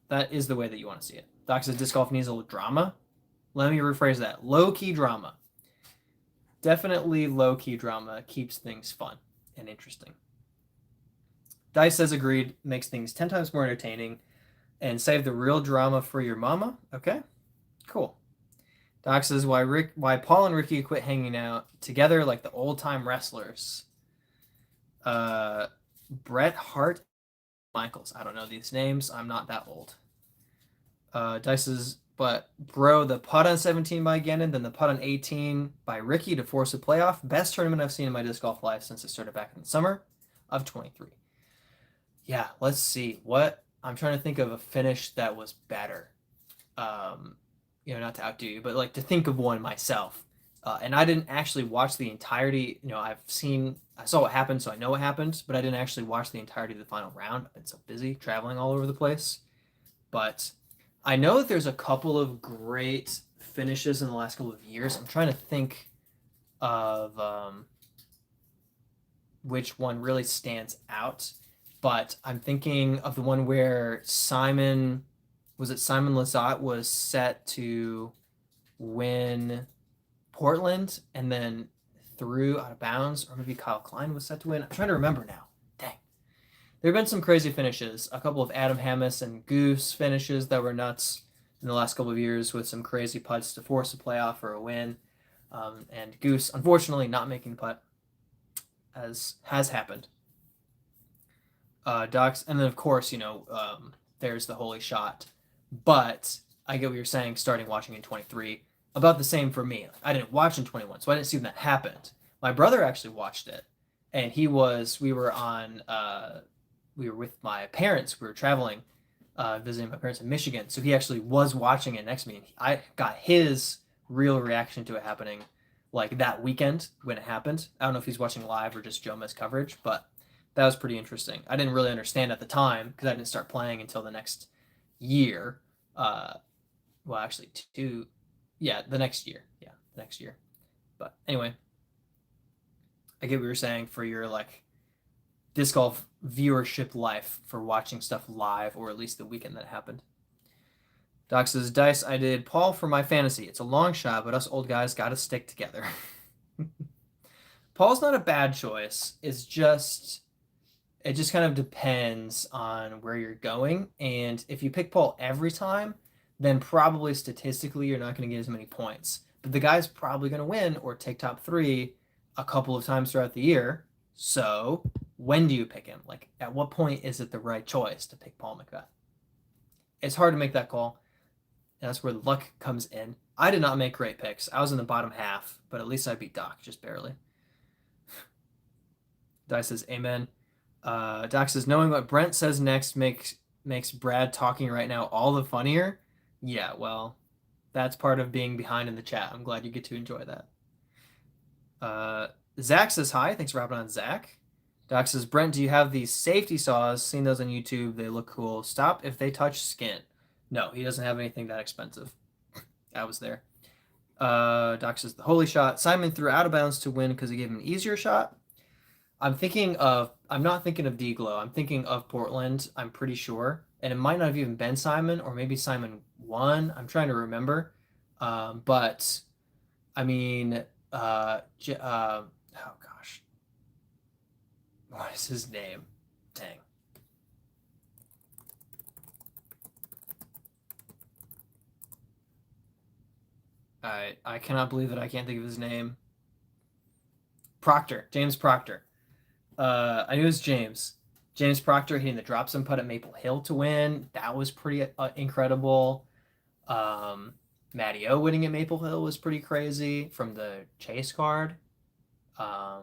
That is the way that you want to see it. Doc says disc golf needs a little drama. Let me rephrase that. Low-key drama. Definitely low-key drama keeps things fun and interesting. Dice says agreed, makes things 10 times more entertaining, and save the real drama for your mama. Okay, cool. Doc says why Paul and Ricky quit hanging out together like the old-time wrestlers. Bret Hart, Michaels. I don't know these names. I'm not that old. Dice says, but bro, the putt on 17 by Gannon, then the putt on 18 by Ricky to force a playoff. Best tournament I've seen in my disc golf life since it started back in the summer of 23. Yeah, let's see. I'm trying to think of a finish that was better. Not to outdo you, but like to think of one myself. And I didn't actually watch the entirety. I saw what happened, so I know what happened, but I didn't actually watch the entirety of the final round. I've been so busy traveling all over the place. But I know that there's a couple of great finishes in the last couple of years. I'm trying to think of which one really stands out, but I'm thinking of the one where Simon Lizotte was set to win Portland and then threw out of bounds, or maybe Kyle Klein was set to win. I'm trying to remember now. Dang. There have been some crazy finishes. A couple of Adam Hammes and Goose finishes that were nuts in the last couple of years with some crazy putts to force a playoff or a win. And Goose, unfortunately, not making the putt, as has happened. Docs, and then of course, there's the holy shot. But I get what you're saying, starting watching in 23. About the same for me. I didn't watch in 21, so I didn't see when that happened. My brother actually watched it, and we were with my parents. We were traveling, visiting my parents in Michigan, so he actually was watching it next to me, and I got his real reaction to it happening like that weekend when it happened. I don't know if he's watching live or just Joe Mess coverage, but that was pretty interesting. I didn't really understand at the time because I didn't start playing until the next year. Actually, the next year. Yeah, the next year. But anyway, I get what you're saying for your disc golf viewership life for watching stuff live, or at least the weekend that happened. Doc says, Dice, I did Paul for my fantasy. It's a long shot, but us old guys got to stick together. Paul's not a bad choice. It just kind of depends on where you're going. And if you pick Paul every time, then probably statistically you're not going to get as many points. But the guy's probably going to win or take top 3 a couple of times throughout the year. So when do you pick him? At what point is it the right choice to pick Paul McBeth? It's hard to make that call. And that's where luck comes in. I did not make great picks. I was in the bottom half, but at least I beat Doc, just barely. Di says, amen. Doc says, knowing what Brent says next makes Brad talking right now all the funnier. Yeah, well, that's part of being behind in the chat. I'm glad you get to enjoy that. Zach says hi. Thanks for hopping on, Zach. Doc says, Brent, do you have these safety saws? Seen those on YouTube. They look cool. Stop if they touch skin. No, he doesn't have anything that expensive. I was there. Doc says, the holy shot. Simon threw out of bounds to win because he gave him an easier shot. I'm not thinking of D-Glow. I'm thinking of Portland, I'm pretty sure. And it might not have even been Simon, or maybe Simon won. I'm trying to remember. But, I mean, oh gosh. What is his name? Dang. I cannot believe that I can't think of his name. Proctor. James Proctor. I knew it was James. James Proctor hitting the drop zone putt at Maple Hill to win. That was pretty incredible. Matty O winning at Maple Hill was pretty crazy from the chase card. There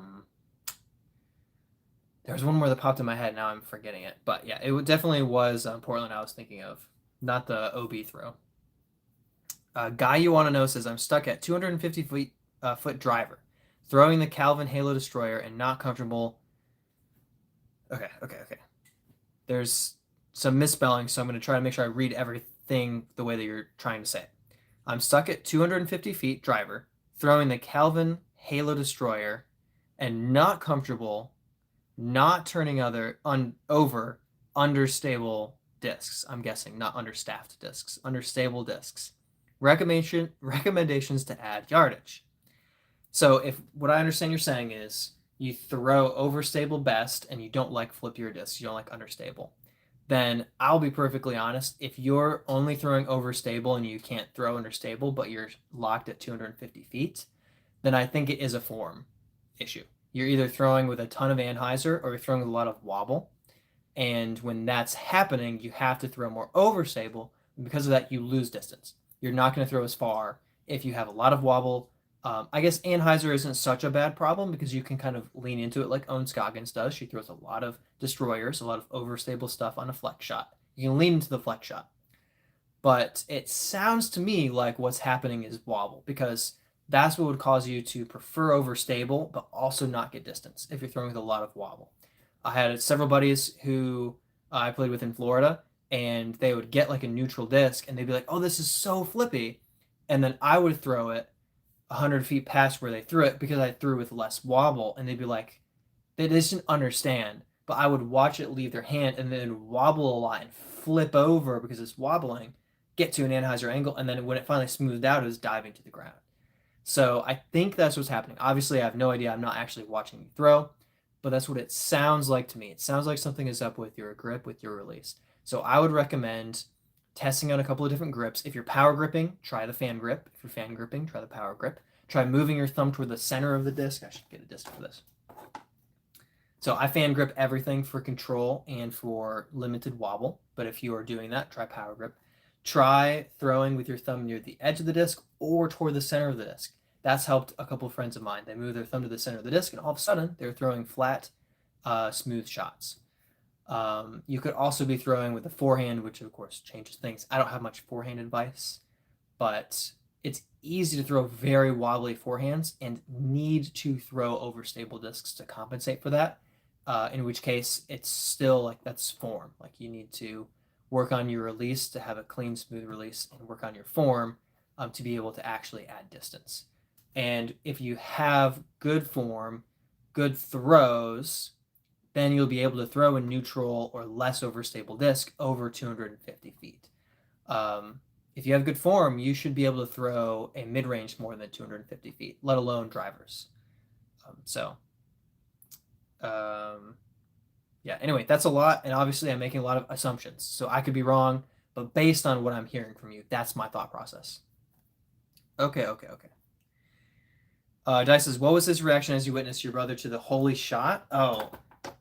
was one more that popped in my head. Now I'm forgetting it. But yeah, it definitely was Portland I was thinking of, not the OB throw. Guy You Want to Know says, I'm stuck at 250 foot driver, throwing the Calvin Halo Destroyer and not comfortable. Okay. There's some misspelling, so I'm going to try to make sure I read everything the way that you're trying to say it. I'm stuck at 250 feet driver, throwing the Calvin Halo Destroyer and not comfortable not turning over understable discs. I'm guessing not understaffed discs, understable discs. Recommendations to add yardage. So if what I understand you're saying is you throw overstable best and you don't like flip your discs, you don't like understable, then I'll be perfectly honest. If you're only throwing overstable and you can't throw understable, but you're locked at 250 feet, then I think it is a form issue. You're either throwing with a ton of anhyzer or you're throwing with a lot of wobble. And when that's happening, you have to throw more overstable. And because of that, you lose distance. You're not going to throw as far if you have a lot of wobble. I guess anhyzer isn't such a bad problem because you can kind of lean into it like Owen Scoggins does. She throws a lot of destroyers, a lot of overstable stuff on a flex shot. You can lean into the flex shot. But it sounds to me like what's happening is wobble, because that's what would cause you to prefer overstable, but also not get distance if you're throwing with a lot of wobble. I had several buddies who I played with in Florida, and they would get like a neutral disc, and they'd be like, oh, this is so flippy. And then I would throw it 100 feet past where they threw it because I threw with less wobble, and they'd be like, they just didn't understand. But I would watch it leave their hand and then wobble a lot and flip over because it's wobbling, get to an anhyzer angle, and then when it finally smoothed out, it was diving to the ground. So I think that's what's happening. Obviously, I have no idea. I'm not actually watching you throw, but that's what it sounds like to me. It sounds like something is up with your grip, with your release. So I would recommend testing out a couple of different grips. If you're power gripping, try the fan grip. If you're fan gripping, try the power grip. Try moving your thumb toward the center of the disc. I should get a disc for this. So I fan grip everything for control and for limited wobble. But if you are doing that, try power grip. Try throwing with your thumb near the edge of the disc or toward the center of the disc. That's helped a couple of friends of mine. They move their thumb to the center of the disc, and all of a sudden, they're throwing flat, smooth shots. You could also be throwing with a forehand, which of course changes things. I don't have much forehand advice, but it's easy to throw very wobbly forehands and need to throw overstable discs to compensate for that. In which case, it's still like that's form. Like you need to work on your release to have a clean, smooth release, and work on your form to be able to actually add distance. And if you have good form, good throws, then you'll be able to throw a neutral or less overstable disc over 250 feet. If you have good form, you should be able to throw a mid-range more than 250 feet, let alone drivers. Yeah, anyway, that's a lot, and obviously I'm making a lot of assumptions, so I could be wrong, but based on what I'm hearing from you, that's my thought process. Okay. Dice says, what was his reaction as you witnessed your brother to the holy shot? Oh,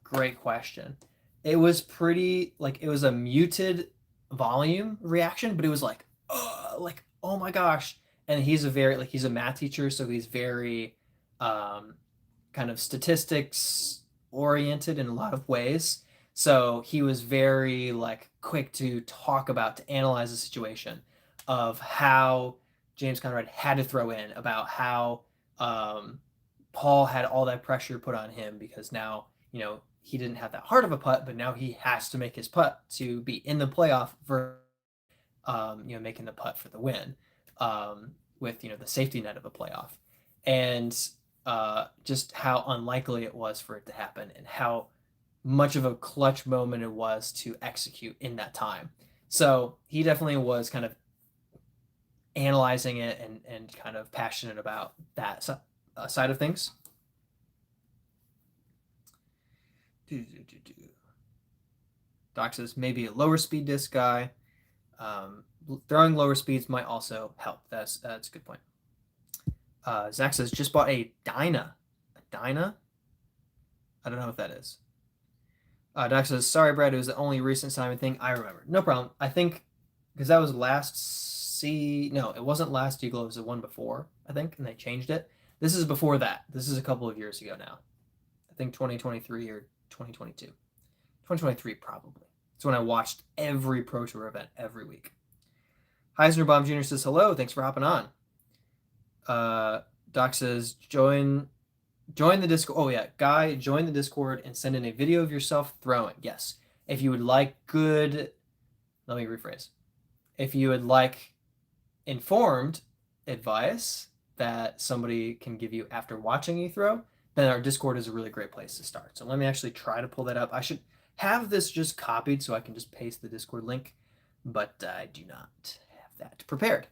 great question. It was pretty, like, it was a muted volume reaction, but it was like, oh my gosh. And he's a math teacher, so he's very kind of statistics oriented in a lot of ways. So he was very like quick to talk about, to analyze the situation of how James Conrad had to throw in, about how Paul had all that pressure put on him because now, he didn't have that hard of a putt, but now he has to make his putt to be in the playoff for, making the putt for the win with, the safety net of a playoff. And just how unlikely it was for it to happen and how much of a clutch moment it was to execute in that time. So he definitely was kind of analyzing it and kind of passionate about that side of things. Doc says maybe a lower speed disc guy. Throwing lower speeds might also help. That's a good point. Zach says just bought a Dyna. A Dyna? I don't know what that is. Doc says, sorry, Brad, it was the only recent Simon thing I remember. No problem. I think because that was no, it wasn't last Eagle, it was the one before, I think, and they changed it. This is before that. This is a couple of years ago now. I think 2023 or 2022. 2023 probably. It's when I watched every Pro Tour event every week. Heisnerbaum Jr. says, hello, thanks for hopping on. Doc says, join the Discord. Oh, yeah. Guy, join the Discord and send in a video of yourself throwing. Yes. If you would like let me rephrase. If you would like informed advice that somebody can give you after watching you throw, then our Discord is a really great place to start. So let me actually try to pull that up. I should have this just copied so I can just paste the Discord link, but I do not have that prepared.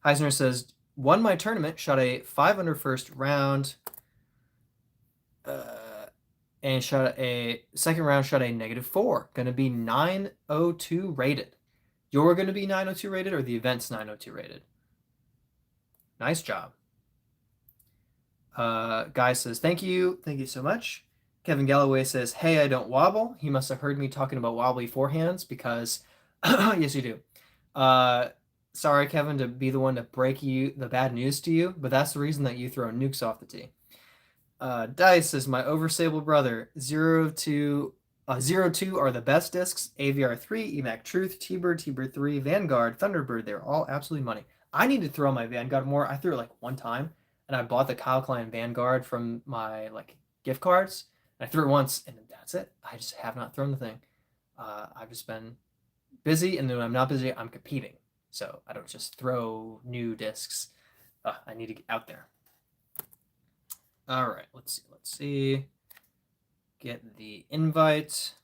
Heisner says, won my tournament, shot a 5 under first round, and shot a second round, shot a -4. Going to be 902 rated. You're going to be 902 rated, or the event's 902 rated? Nice job. Guy says, thank you. Thank you so much. Kevin Galloway says, hey, I don't wobble. He must have heard me talking about wobbly forehands because, yes, you do. Sorry, Kevin, to be the one to break the bad news to you, but that's the reason that you throw nukes off the tee. Dice says, my overstable brother, 02 are the best discs. AVR 3, EMAC Truth, T-Bird, T-Bird 3, Vanguard, Thunderbird. They're all absolutely money. I need to throw my Vanguard more. I threw it like one time, and I bought the Kyle Klein Vanguard from my gift cards. And I threw it once, and that's it. I just have not thrown the thing. I've just been busy, and when I'm not busy, I'm competing. So I don't just throw new discs. I need to get out there. All right, let's see. Get the invite.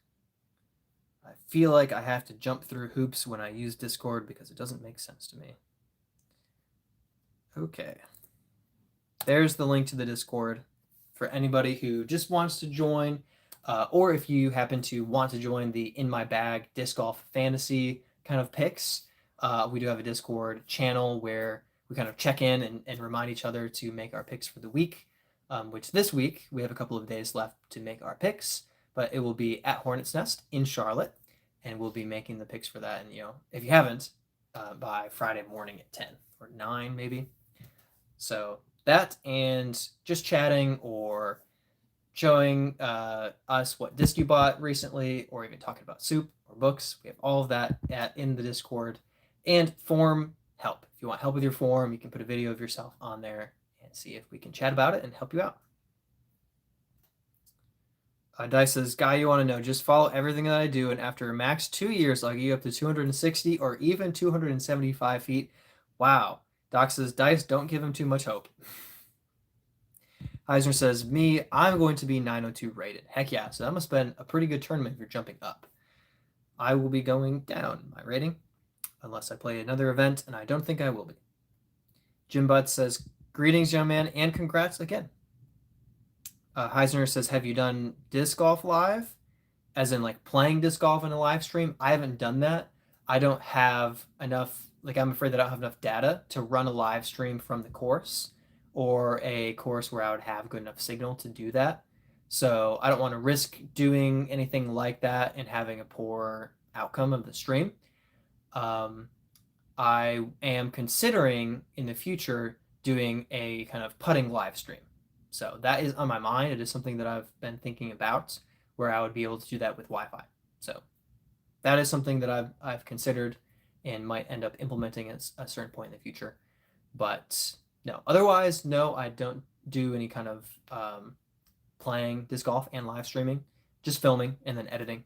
I feel like I have to jump through hoops when I use Discord because it doesn't make sense to me. Okay. There's the link to the Discord for anybody who just wants to join, or if you happen to want to join the In My Bag Disc Golf Fantasy kind of picks. We do have a Discord channel where we kind of check in and remind each other to make our picks for the week, which this week we have a couple of days left to make our picks, but it will be at Hornets Nest in Charlotte, and we'll be making the picks for that. And, if you haven't, by Friday morning at 10 or 9 maybe. So that and just chatting or showing us what disc you bought recently, or even talking about soup or books. We have all of that in the Discord. And form help. If you want help with your form, you can put a video of yourself on there and see if we can chat about it and help you out. Dice says, Guy, you want to know, just follow everything that I do, and after max 2 years, I'll get you up to 260 or even 275 feet. Wow. Doc says, Dice, don't give him too much hope. Heisner says, I'm going to be 902 rated. Heck yeah. So that must have been a pretty good tournament if you're jumping up. I will be going down my rating unless I play another event, and I don't think I will be. Jim Butts says, greetings, young man, and congrats again. Heisner says, have you done disc golf live? As in playing disc golf in a live stream? I haven't done that. I don't have enough, I'm afraid that I don't have enough data to run a live stream from the course, or a course where I would have good enough signal to do that. So I don't want to risk doing anything like that and having a poor outcome of the stream. I am considering in the future doing a kind of putting live stream. So that is on my mind. It is something that I've been thinking about, where I would be able to do that with Wi-Fi. So that is something that I've considered and might end up implementing at a certain point in the future. But no, otherwise, no, I don't do any kind of playing disc golf and live streaming, just filming and then editing.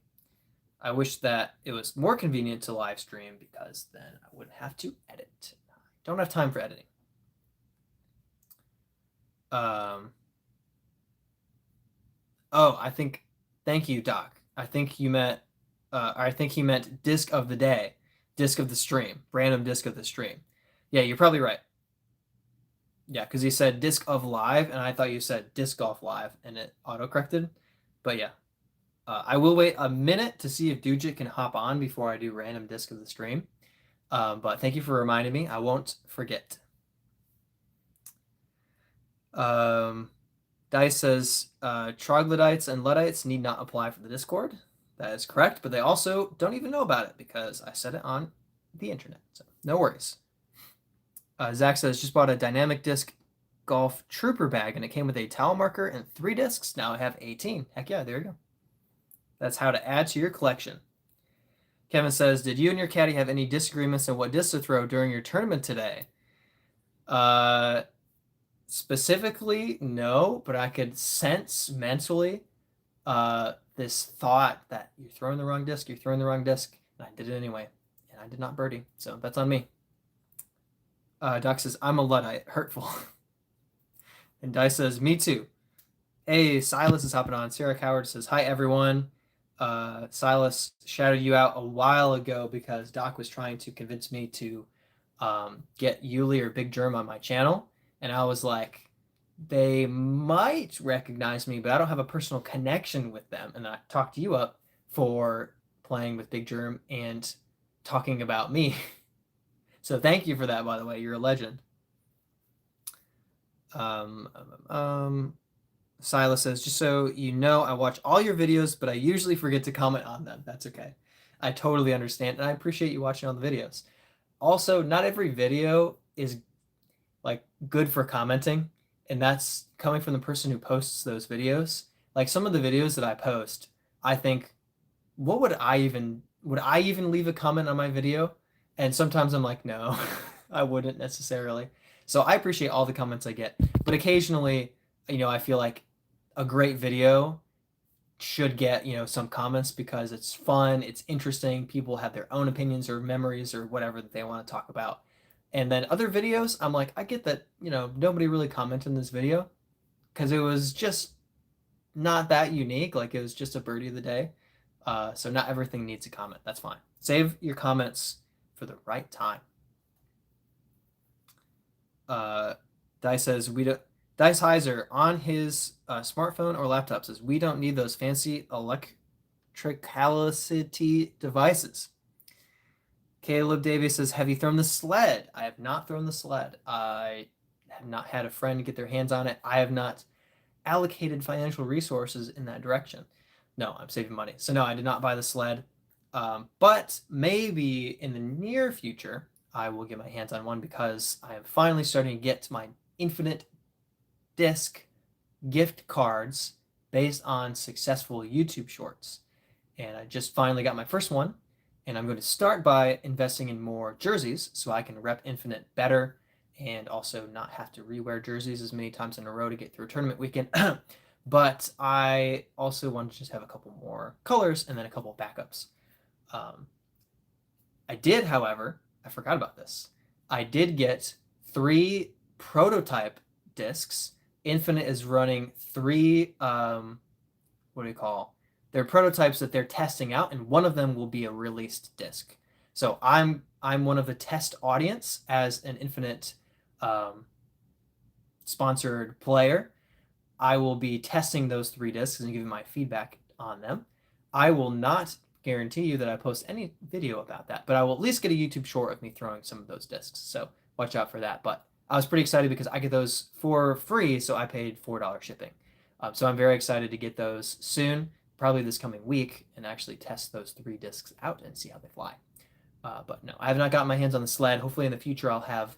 I wish that it was more convenient to live stream because then I wouldn't have to edit. I don't have time for editing. Thank you, Doc. I think he meant disc of the day, disc of the stream, random disc of the stream. Yeah, you're probably right. Yeah, because he said disc of live, and I thought you said disc golf live, and it auto-corrected. But yeah, I will wait a minute to see if Dujit can hop on before I do random disc of the stream. But thank you for reminding me. I won't forget. Dice says troglodytes and Luddites need not apply for the Discord. That is correct, but they also don't even know about it because I said it on the internet. So no worries. Zach says, just bought a dynamic disc golf trooper bag and it came with a towel marker and 3 discs. Now I have 18. Heck yeah, there you go. That's how to add to your collection. Kevin says, did you and your caddy have any disagreements on what disc to throw during your tournament today? Specifically, no, but I could sense mentally this thought that you're throwing the wrong disc, and I did it anyway, and I did not birdie, so that's on me. Doc says, I'm a Luddite, hurtful. And Dice says, me too. Hey, Silas is hopping on. Sarah Coward says, hi, everyone. Silas shouted you out a while ago because Doc was trying to convince me to get Yuli or Big Germ on my channel. And I was like, they might recognize me, but I don't have a personal connection with them. And I talked you up for playing with Big Germ and talking about me. So thank you for that, by the way. You're a legend. Silas says, just so you know, I watch all your videos, but I usually forget to comment on them. That's okay. I totally understand, and I appreciate you watching all the videos. Also, not every video is like good for commenting, and that's coming from the person who posts those videos. Like some of the videos that I post, I think, what would I even leave a comment on my video? And sometimes I'm like, no, I wouldn't necessarily. So I appreciate all the comments I get, but occasionally, I feel like a great video should get, some comments because it's fun, it's interesting, people have their own opinions or memories or whatever that they want to talk about. And then other videos, I'm like, I get that, nobody really commented in this video because it was just not that unique. Like it was just a birdie of the day. So not everything needs a comment. That's fine. Save your comments for the right time. Dice says, Dice Heiser on his smartphone or laptop says, we don't need those fancy electricality devices. Caleb Davies says, have you thrown the sled? I have not thrown the sled. I have not had a friend get their hands on it. I have not allocated financial resources in that direction. No, I'm saving money. So no, I did not buy the sled. But maybe in the near future, I will get my hands on one because I am finally starting to get my infinite disc gift cards based on successful YouTube shorts. And I just finally got my first one. And I'm going to start by investing in more jerseys so I can rep Infinite better and also not have to rewear jerseys as many times in a row to get through a tournament weekend. But I also want to just have a couple more colors and then a couple of backups. I did, however, I forgot about this. I did get 3 prototype discs. Infinite is running 3, what do you call? They're prototypes that they're testing out, and one of them will be a released disc. So I'm one of the test audience as an Infinite sponsored player. I will be testing those 3 discs and giving my feedback on them. I will not guarantee you that I post any video about that, but I will at least get a YouTube short of me throwing some of those discs. So watch out for that. But I was pretty excited because I get those for free, so I paid $4 shipping. So I'm very excited to get those soon, probably this coming week, and actually test those 3 discs out and see how they fly. But no, I have not gotten my hands on the sled. Hopefully in the future I'll have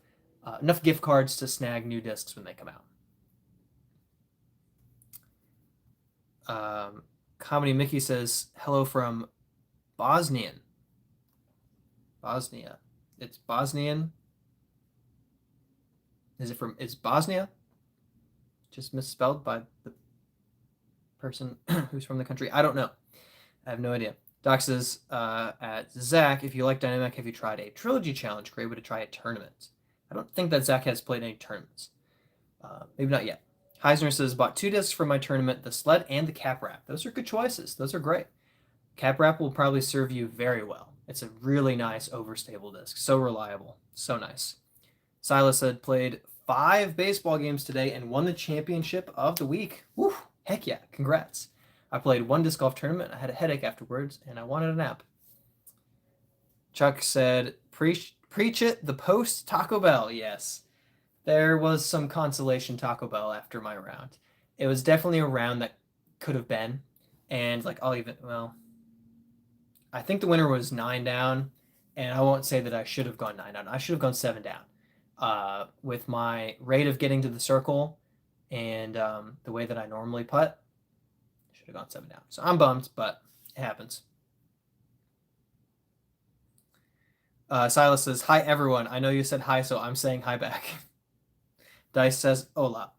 enough gift cards to snag new discs when they come out. Comedy Mickey says, hello from Bosnia. It's Bosnian. Is Bosnia? Just misspelled by the person who's from the country. I don't know. I have no idea. Doc says, at Zach, if you like Dynamic, have you tried a Trilogy Challenge? Great way to try a tournament. I don't think that Zach has played any tournaments. Maybe not yet. Heisner says, bought 2 discs for my tournament, the sled and the cap wrap. Those are good choices. Those are great. Cap wrap will probably serve you very well. It's a really nice overstable disc. So reliable. So nice. Silas said, played 5 baseball games today and won the championship of the week. Woo! Heck yeah. Congrats. I played 1 disc golf tournament. I had a headache afterwards, and I wanted a nap. Chuck said, preach it, the post Taco Bell. Yes. There was some Consolation Taco Bell after my round. it was definitely a round that could have been. And like I think the winner was 9 down, and I won't say that I should have gone 9 down. I should have gone 7 down. With my rate of getting to the circle and the way that I normally putt, I should have gone 7 down. So I'm bummed, but it happens. Silas says, "Hi everyone. I know you said hi, so I'm saying hi back." Dice says, "Hola."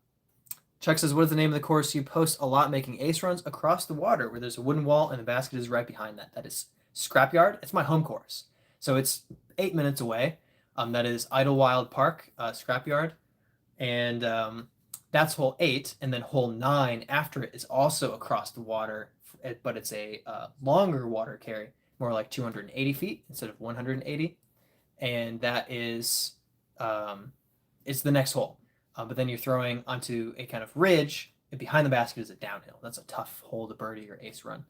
Chuck says, "What is the name of the course you post a lot making ace runs across the water where there's a wooden wall and the basket is right behind that?" That is Scrapyard. It's my home course. So it's 8 minutes away. That is Idlewild Park, Scrapyard. And that's hole 8. And then hole 9 after it is also across the water, but it's a longer water carry, more like 280 feet instead of 180. And that is it's the next hole. But then you're throwing onto a kind of ridge, and behind the basket is a downhill. That's a tough hole to birdie or ace run.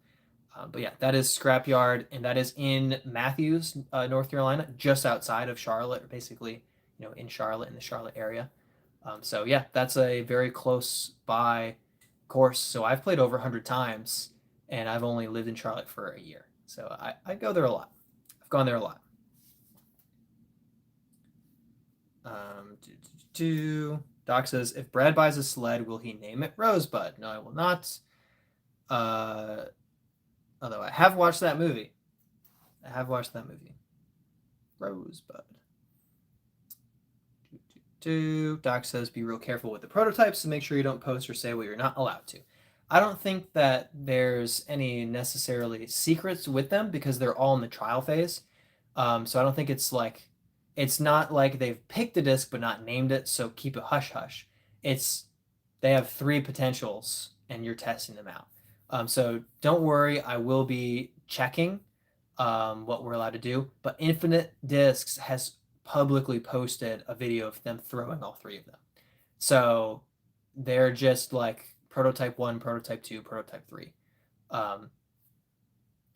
But yeah, that is Scrapyard, and that is in Matthews, North Carolina, just outside of Charlotte, or basically, in Charlotte, in the Charlotte area. So yeah, that's a very close by course. So I've played over 100 times, and I've only lived in Charlotte for a year. So I go there a lot. I've gone there a lot. Doc says, "If Brad buys a sled, will he name it Rosebud?" No, I will not. Although I have watched that movie. Rosebud. Doc says, "Be real careful with the prototypes to make sure you don't post or say what you're not allowed to." I don't think that there's any necessarily secrets with them because they're all in the trial phase. So I don't think it's not like they've picked the disc but not named it, so keep it hush hush. They have 3 potentials and you're testing them out. So don't worry, I will be checking what we're allowed to do. But Infinite Discs has publicly posted a video of them throwing all 3 of them. So they're just like prototype 1, prototype 2, prototype 3.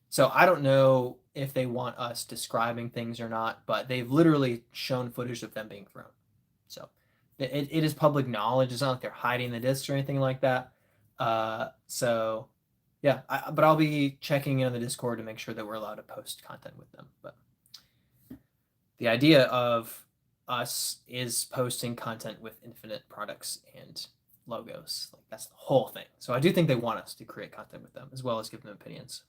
So I don't know if they want us describing things or not, but they've literally shown footage of them being thrown. So it is public knowledge. It's not like they're hiding the discs or anything like that. So yeah, but I'll be checking in on the Discord to make sure that we're allowed to post content with them. But the idea of us is posting content with Infinite products and logos. Like that's the whole thing. So I do think they want us to create content with them as well as give them opinions.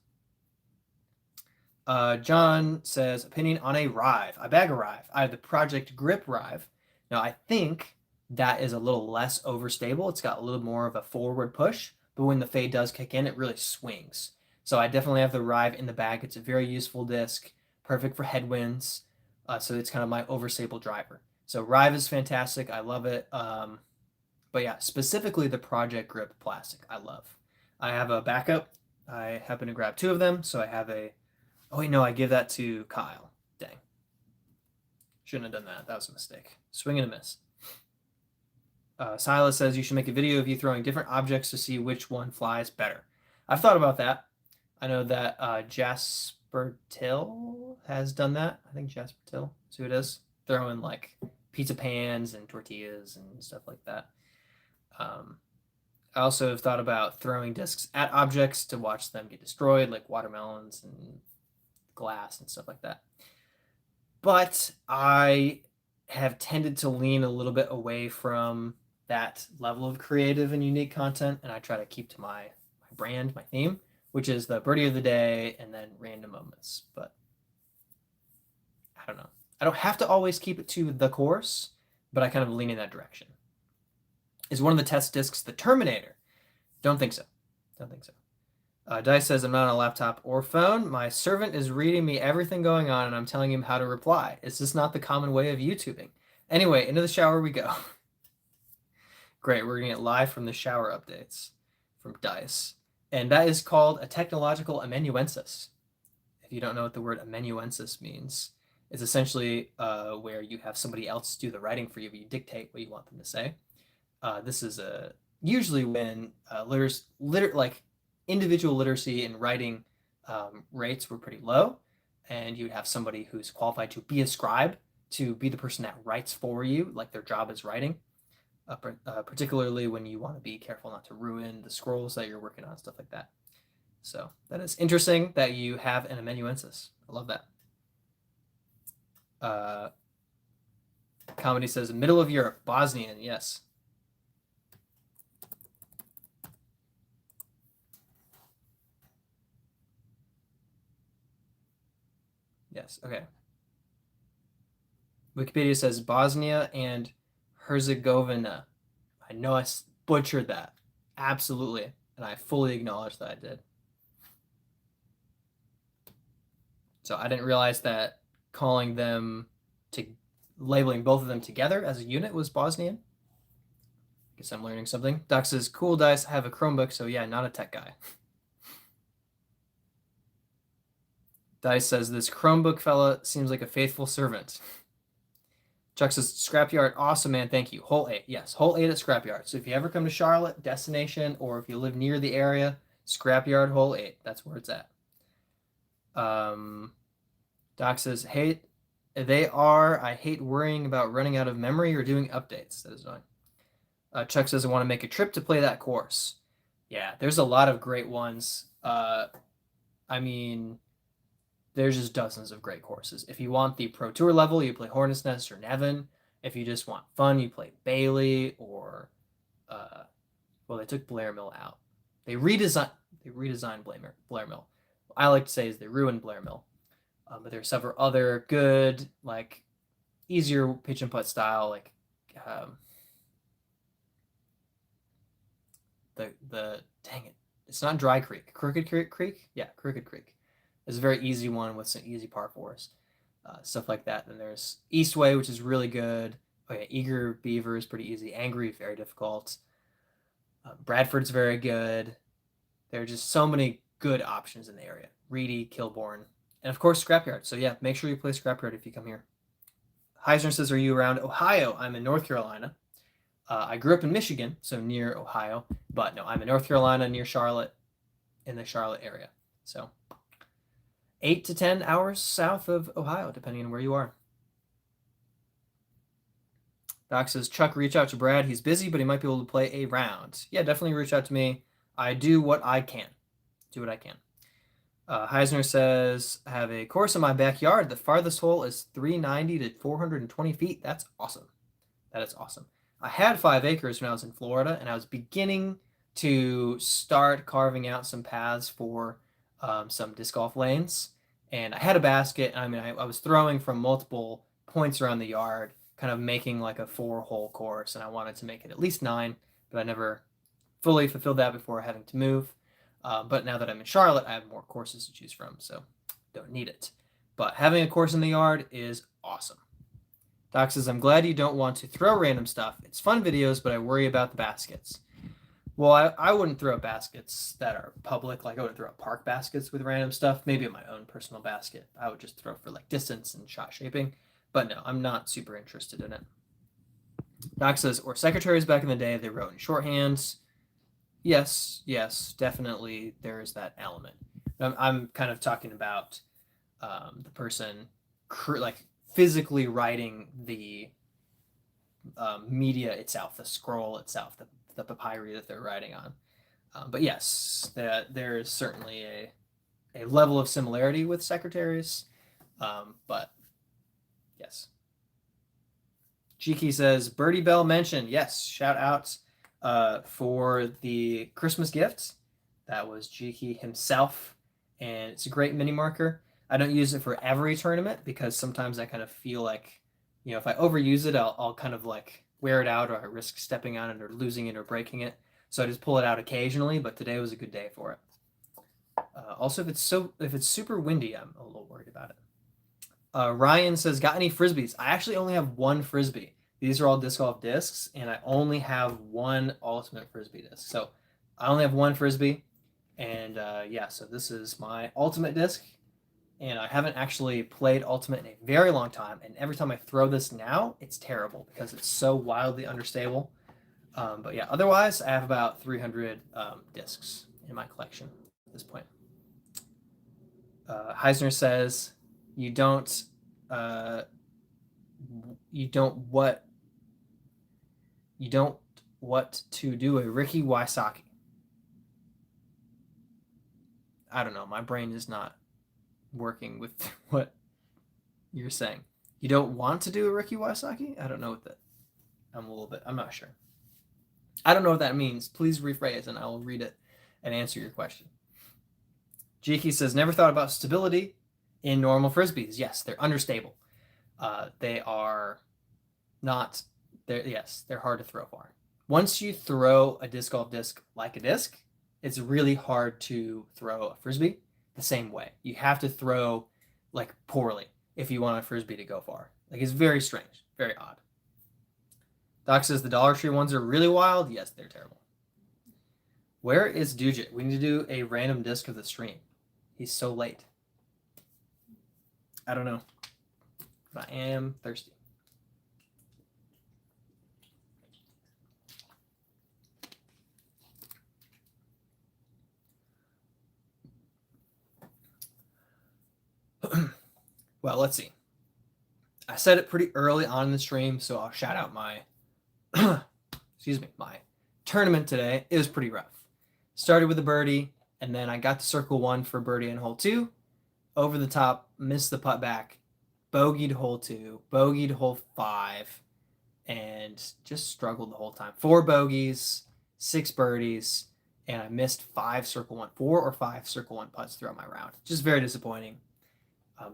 John says, "Opinion on a Rive. I bag a Rive. I have the Project Grip Rive. Now I think that is a little less overstable. It's got a little more of a forward push, but when the fade does kick in, it really swings. So I definitely have the Rive in the bag. It's a very useful disc, perfect for headwinds. So it's kind of my overstable driver. So Rive is fantastic. I love it. But yeah, specifically the Project Grip plastic, I love. I have a backup. I happen to grab 2 of them, so I have a. Oh wait, no, I give that to Kyle. Dang. Shouldn't have done that. That was a mistake. Swing and a miss. Silas says you should make a video of you throwing different objects to see which one flies better. I've thought about that. I know that Jasper Till has done that. I think Jasper Till is who it is. Throwing like pizza pans and tortillas and stuff like that. I also have thought about throwing discs at objects to watch them get destroyed, like watermelons and glass and stuff like that. But I have tended to lean a little bit away from that level of creative and unique content, and I try to keep to my brand, my theme, which is the birdie of the day and then random moments. But I don't know. I don't have to always keep it to the course, but I kind of lean in that direction. Is one of the test discs the Terminator? Don't think so. Dice says, "I'm not on a laptop or phone. My servant is reading me everything going on, and I'm telling him how to reply. Is this not the common way of YouTubing?" Anyway, into the shower we go. Great, we're going to get live from the shower updates from Dice. And that is called a technological amanuensis. If you don't know what the word amanuensis means, it's essentially where you have somebody else do the writing for you, but you dictate what you want them to say. This is usually when like individual literacy and writing rates were pretty low, and you would have somebody who's qualified to be a scribe, to be the person that writes for you, like their job is writing. particularly when you want to be careful not to ruin the scrolls that you're working on, stuff like that. So that is interesting that you have an amanuensis. I love that. Comedy says middle of Europe, Bosnian. Yes. Yes. Okay. Wikipedia says Bosnia and Herzegovina. I know I butchered that. Absolutely. And I fully acknowledge that I did. So I didn't realize that calling them labeling both of them together as a unit was Bosnian. Guess I'm learning something. Doc says, cool dice, I have a Chromebook, so yeah, not a tech guy. Dice says, this Chromebook fella seems like a faithful servant. Chuck says, Scrapyard, awesome, man, thank you. Hole 8, yes, Hole 8 at Scrapyard. So if you ever come to Charlotte, destination, or if you live near the area, Scrapyard, Hole 8, that's where it's at. Doc says, hey, I hate worrying about running out of memory or doing updates. That is annoying. Chuck says, I want to make a trip to play that course. Yeah, there's a lot of great ones. I mean, there's just dozens of great courses. If you want the Pro Tour level, you play Hornets Nest or Nevin. If you just want fun, you play Bailey or, well, they took Blair Mill out. They redesigned Blair Mill. What I like to say is they ruined Blair Mill. But there are several other good, like, easier pitch and putt style, like, dang it, it's not Dry Creek, Crooked Creek, yeah, Crooked Creek is a very easy one with some easy par fours, stuff like that. Then there's Eastway, which is really good. Okay, Eager Beaver is pretty easy. Angry, very difficult. Bradford's very good. There are just so many good options in the area. Reedy, Kilbourne, and of course Scrapyard. So yeah, make sure you play Scrapyard if you come here. Heisner says, are you around Ohio? I'm in North Carolina. I grew up in Michigan, so near Ohio, but no, I'm in North Carolina, near Charlotte, in the Charlotte area. So 8 to 10 hours south of Ohio, depending on where you are. Doc says, Chuck, reach out to Brad. He's busy, but he might be able to play a round. Yeah, definitely reach out to me. I do what I can. Heisner says, I have a course in my backyard. The farthest hole is 390 to 420 feet. That's awesome. That is awesome. I had 5 acres when I was in Florida, and I was beginning to start carving out some paths for some disc golf lanes. And I had a basket. I mean, I was throwing from multiple points around the yard, kind of making like a 4-hole course, and I wanted to make it at least 9, but I never fully fulfilled that before having to move. But now that I'm in Charlotte, I have more courses to choose from, so don't need it. But having a course in the yard is awesome. Doc says, I'm glad you don't want to throw random stuff. It's fun videos, but I worry about the baskets. Well, I wouldn't throw baskets that are public. Like I wouldn't throw park baskets with random stuff. Maybe in my own personal basket. I would just throw for like distance and shot shaping. But no, I'm not super interested in it. Doc says, or secretaries back in the day, they wrote in shorthands. Yes, definitely there is that element. I'm kind of talking about the person like physically writing the media itself, the scroll itself, the papyri that they're writing on. But yes, there is certainly a level of similarity with secretaries. But yes. Cheeky says, Birdie Bell mentioned, yes, shout out for the Christmas gift. That was Cheeky himself, and it's a great mini marker. I don't use it for every tournament because sometimes I kind of feel like, if I overuse it, I'll kind of like wear it out, or I risk stepping on it or losing it or breaking it. So I just pull it out occasionally, but today was a good day for it. Also, if it's super windy, I'm a little worried about it. Ryan says, got any frisbees? I actually only have one frisbee. These are all disc golf discs, and I only have one ultimate frisbee disc. So I only have one frisbee, and yeah, so this is my ultimate disc, and I haven't actually played ultimate in a very long time, and every time I throw this now, it's terrible because it's so wildly unstable. But yeah, otherwise, I have about 300 discs in my collection at this point. Heisner says, you don't what? You don't want to do a Ricky Wysocki. I don't know. My brain is not working with what you're saying. You don't want to do a Ricky Wysocki? I don't know what that. I'm not sure. I don't know what that means. Please rephrase and I will read it and answer your question. Jiki says, never thought about stability in normal frisbees. Yes, they're understable. They are not. They're hard to throw far. Once you throw a disc golf disc like a disc, it's really hard to throw a frisbee the same way. You have to throw like poorly if you want a frisbee to go far. Like, it's very strange, very odd. Doc says the Dollar Tree ones are really wild. Yes, they're terrible. Where is Dujit? We need to do a random disc of the stream. He's so late. I don't know. But I am thirsty. Well, let's see. I said it pretty early on in the stream, so I'll shout out my my tournament today. It was pretty rough. Started with a birdie, and then I got to circle 1 for birdie in hole 2. Over the top, missed the putt back, bogeyed hole 2, bogeyed hole 5, and just struggled the whole time. 4 bogeys, 6 birdies, and I missed 4 or 5 circle 1 putts throughout my round. Just very disappointing.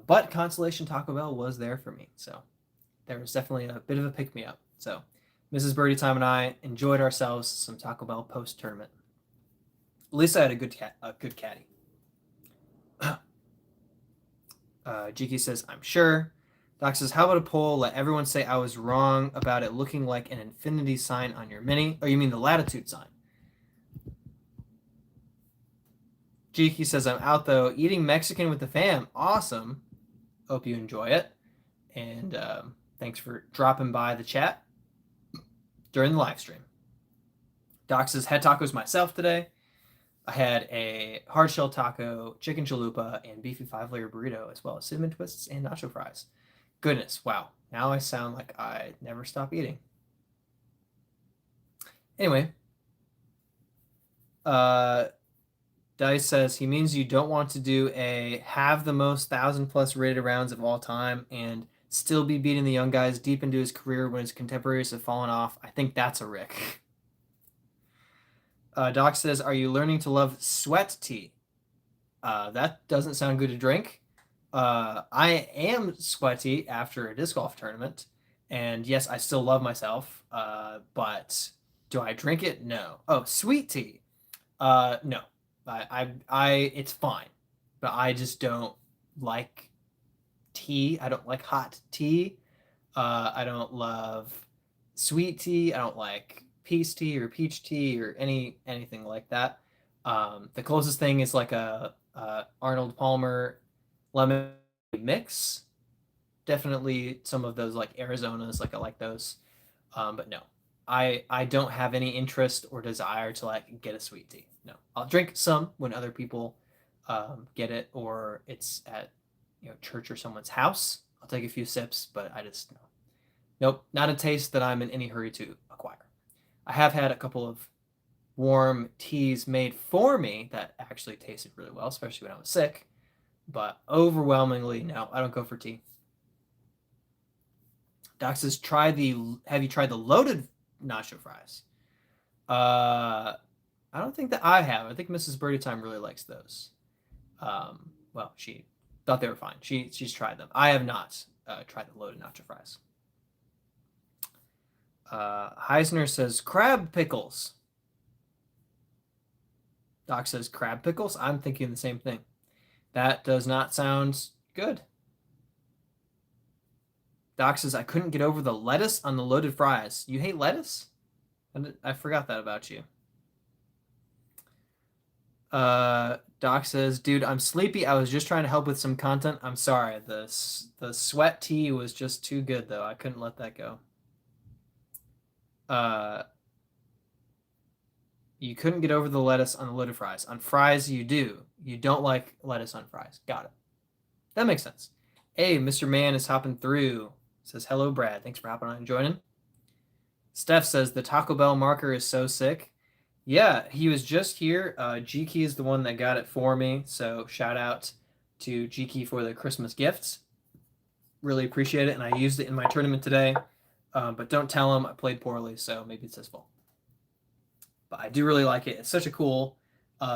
But Consolation Taco Bell was there for me, so there was definitely a bit of a pick-me-up. So Mrs. Birdie Time and I enjoyed ourselves some Taco Bell post-tournament. At least I had a good caddy. Jiki says, I'm sure. Doc says, how about a poll? Let everyone say I was wrong about it looking like an infinity sign on your mini. Oh, you mean the latitude sign? Jiki says, I'm out, though. Eating Mexican with the fam. Awesome. Hope you enjoy it. And thanks for dropping by the chat during the live stream. Doc says, had tacos myself today. I had a hard shell taco, chicken chalupa, and beefy 5-layer burrito, as well as cinnamon twists and nacho fries. Goodness, wow. Now I sound like I never stop eating. Anyway, Dice says he means you don't want to do a have the most 1,000+ rated rounds of all time and still be beating the young guys deep into his career when his contemporaries have fallen off. I think that's a Rick. Doc says, are you learning to love sweat tea? That doesn't sound good to drink. I am sweaty after a disc golf tournament. And yes, I still love myself. But do I drink it? No. Oh, sweet tea. No. It's fine. But I just don't like tea. I don't like hot tea. I don't love sweet tea. I don't like peace tea or peach tea or anything like that. The closest thing is like a Arnold Palmer lemon mix. Definitely some of those like Arizonas, like I like those. But no, I don't have any interest or desire to like get a sweet tea. No, I'll drink some when other people get it, or it's at church or someone's house. I'll take a few sips, but I just nope, not a taste that I'm in any hurry to acquire. I have had a couple of warm teas made for me that actually tasted really well, especially when I was sick. But overwhelmingly, no, I don't go for tea. Doc says, have you tried the loaded nacho fries? I don't think that I have. I think Mrs. Birdie Time really likes those. Well, she thought they were fine. She's tried them. I have not tried the loaded nacho fries. Heisner says, crab pickles. Doc says, crab pickles? I'm thinking the same thing. That does not sound good. Doc says, I couldn't get over the lettuce on the loaded fries. You hate lettuce? I forgot that about you. Doc says, dude, I'm sleepy. I was just trying to help with some content. I'm sorry. The sweat tea was just too good, though. I couldn't let that go. You couldn't get over the lettuce on the loaded fries. On fries, you do. You don't like lettuce on fries. Got it. That makes sense. Hey, Mr. Man is hopping through. Says, hello, Brad. Thanks for hopping on and joining. Steph says the Taco Bell marker is so sick. Yeah, he was just here. G-Key is the one that got it for me. So shout out to G-Key for the Christmas gifts. Really appreciate it. And I used it in my tournament today. But don't tell him I played poorly, so maybe it's his fault. But I do really like it. It's such a cool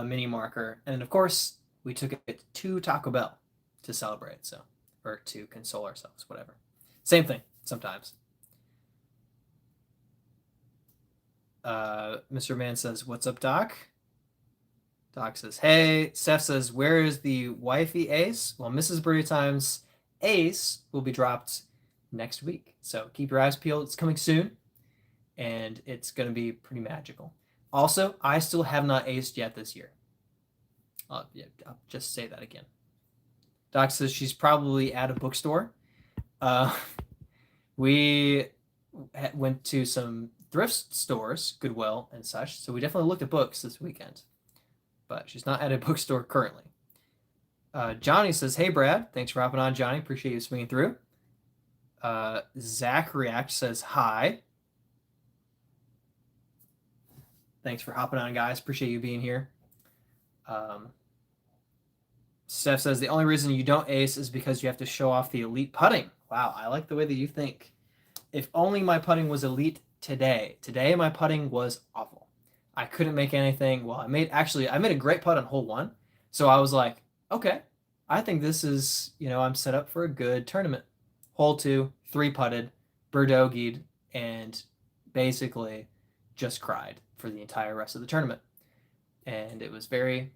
mini marker. And of course, we took it to Taco Bell to celebrate, so, or to console ourselves, whatever. Same thing sometimes. Mr. Man says, "What's up, Doc?" Doc says, "Hey." Steph says, "Where is the wifey ace?" Well, Mrs. Birdietime's ace will be dropped next week, so keep your eyes peeled. It's coming soon, and it's going to be pretty magical. Also, I still have not aced yet this year. I'll just say that again. Doc says she's probably at a bookstore. We went to some thrift stores, Goodwill and such, so we definitely looked at books this weekend. But she's not at a bookstore currently. Johnny says, "Hey, Brad. Thanks for hopping on, Johnny. Appreciate you swinging through." Zach React says, "Hi. Thanks for hopping on, guys. Appreciate you being here." Steph says, "The only reason you don't ace is because you have to show off the elite putting." Wow, I like the way that you think. If only my putting was elite today. Today, my putting was awful. I couldn't make anything. Well, I made a great putt on hole 1. So I was like, okay, I think this is, I'm set up for a good tournament. Hole 2, 3 putted, birdogeyed, and basically just cried for the entire rest of the tournament. And it was very,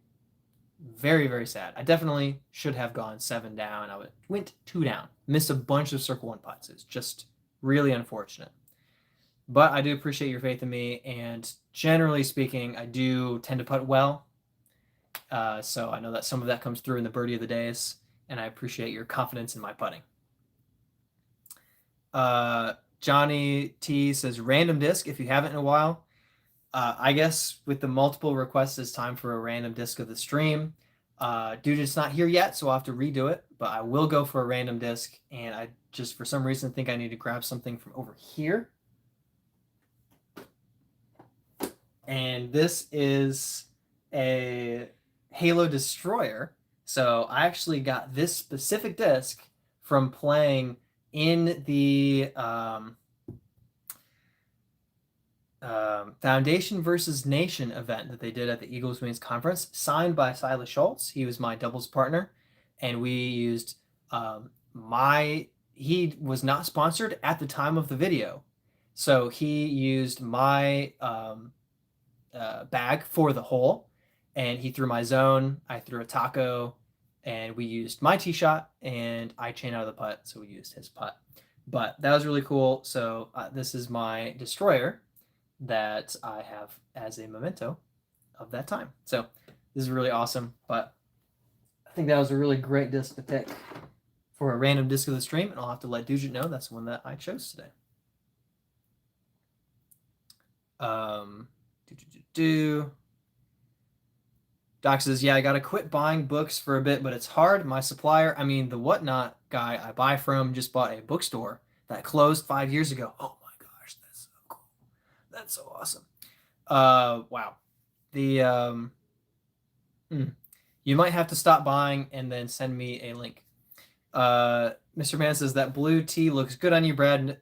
very, very sad. I definitely should have gone 7 down. I went 2 down. Missed a bunch of circle 1 putts. It's just really unfortunate. But I do appreciate your faith in me, and generally speaking, I do tend to putt well. So I know that some of that comes through in the birdie of the days, and I appreciate your confidence in my putting. Johnny T says, "Random disc if you haven't in a while." I guess with the multiple requests, it's time for a random disc of the stream. Dude, it's not here yet, so I'll have to redo it, but I will go for a random disc, and I just, for some reason, think I need to grab something from over here. And this is a Halo Destroyer. So I actually got this specific disc from playing in the Foundation versus Nation event that they did at the Eagles Wings Conference, signed by Silas Schultz. He was my doubles partner, and we used he was not sponsored at the time of the video, so he used my bag for the hole, and he threw my zone, I threw a taco, and we used my tee shot, and I chain out of the putt, so we used his putt. But that was really cool. So this is my Destroyer that I have as a memento of that time. So this is really awesome, but I think that was a really great disc to pick for a random disc of the stream, and I'll have to let Dugit know that's the one that I chose today. Doc says, "Yeah, I got to quit buying books for a bit, but it's hard. My supplier, the Whatnot guy I buy from, just bought a bookstore that closed 5 years ago." Oh my gosh, that's so cool. That's so awesome. Wow. The you might have to stop buying and then send me a link. Mr. Man says, "That blue tee looks good on you, Brad."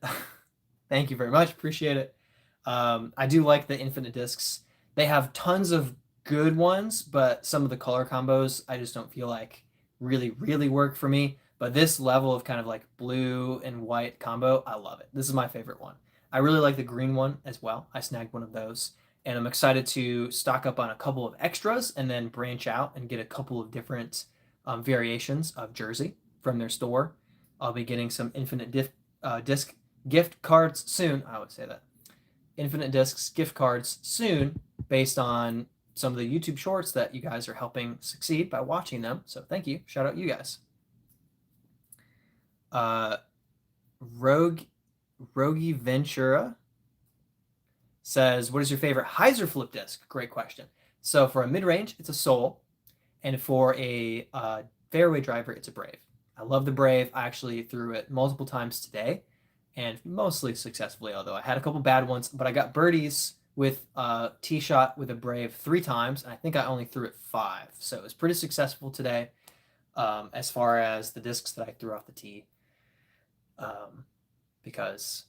Thank you very much. Appreciate it. I do like the infinite discs. They have tons of good ones, but some of the color combos I just don't feel like really, really work for me. But this level of kind of like blue and white combo, I love it. This is my favorite one. I really like the green one as well. I snagged one of those, and I'm excited to stock up on a couple of extras and then branch out and get a couple of different variations of jersey from their store. I'll be getting some infinite disc gift cards soon. I would say that. Infinite Discs gift cards soon, based on some of the YouTube shorts that you guys are helping succeed by watching them. So thank you. Shout out you guys. Rogi Ventura says, "What is your favorite hyzer flip disc?" Great question. So for a mid-range, it's a Soul. And for a fairway driver, it's a Brave. I love the Brave. I actually threw it multiple times today. and mostly successfully, although I had a couple bad ones, but I got birdies with a tee shot with a Brave 3 times, and I think I only threw it 5. So it was pretty successful today as far as the discs that I threw off the tee because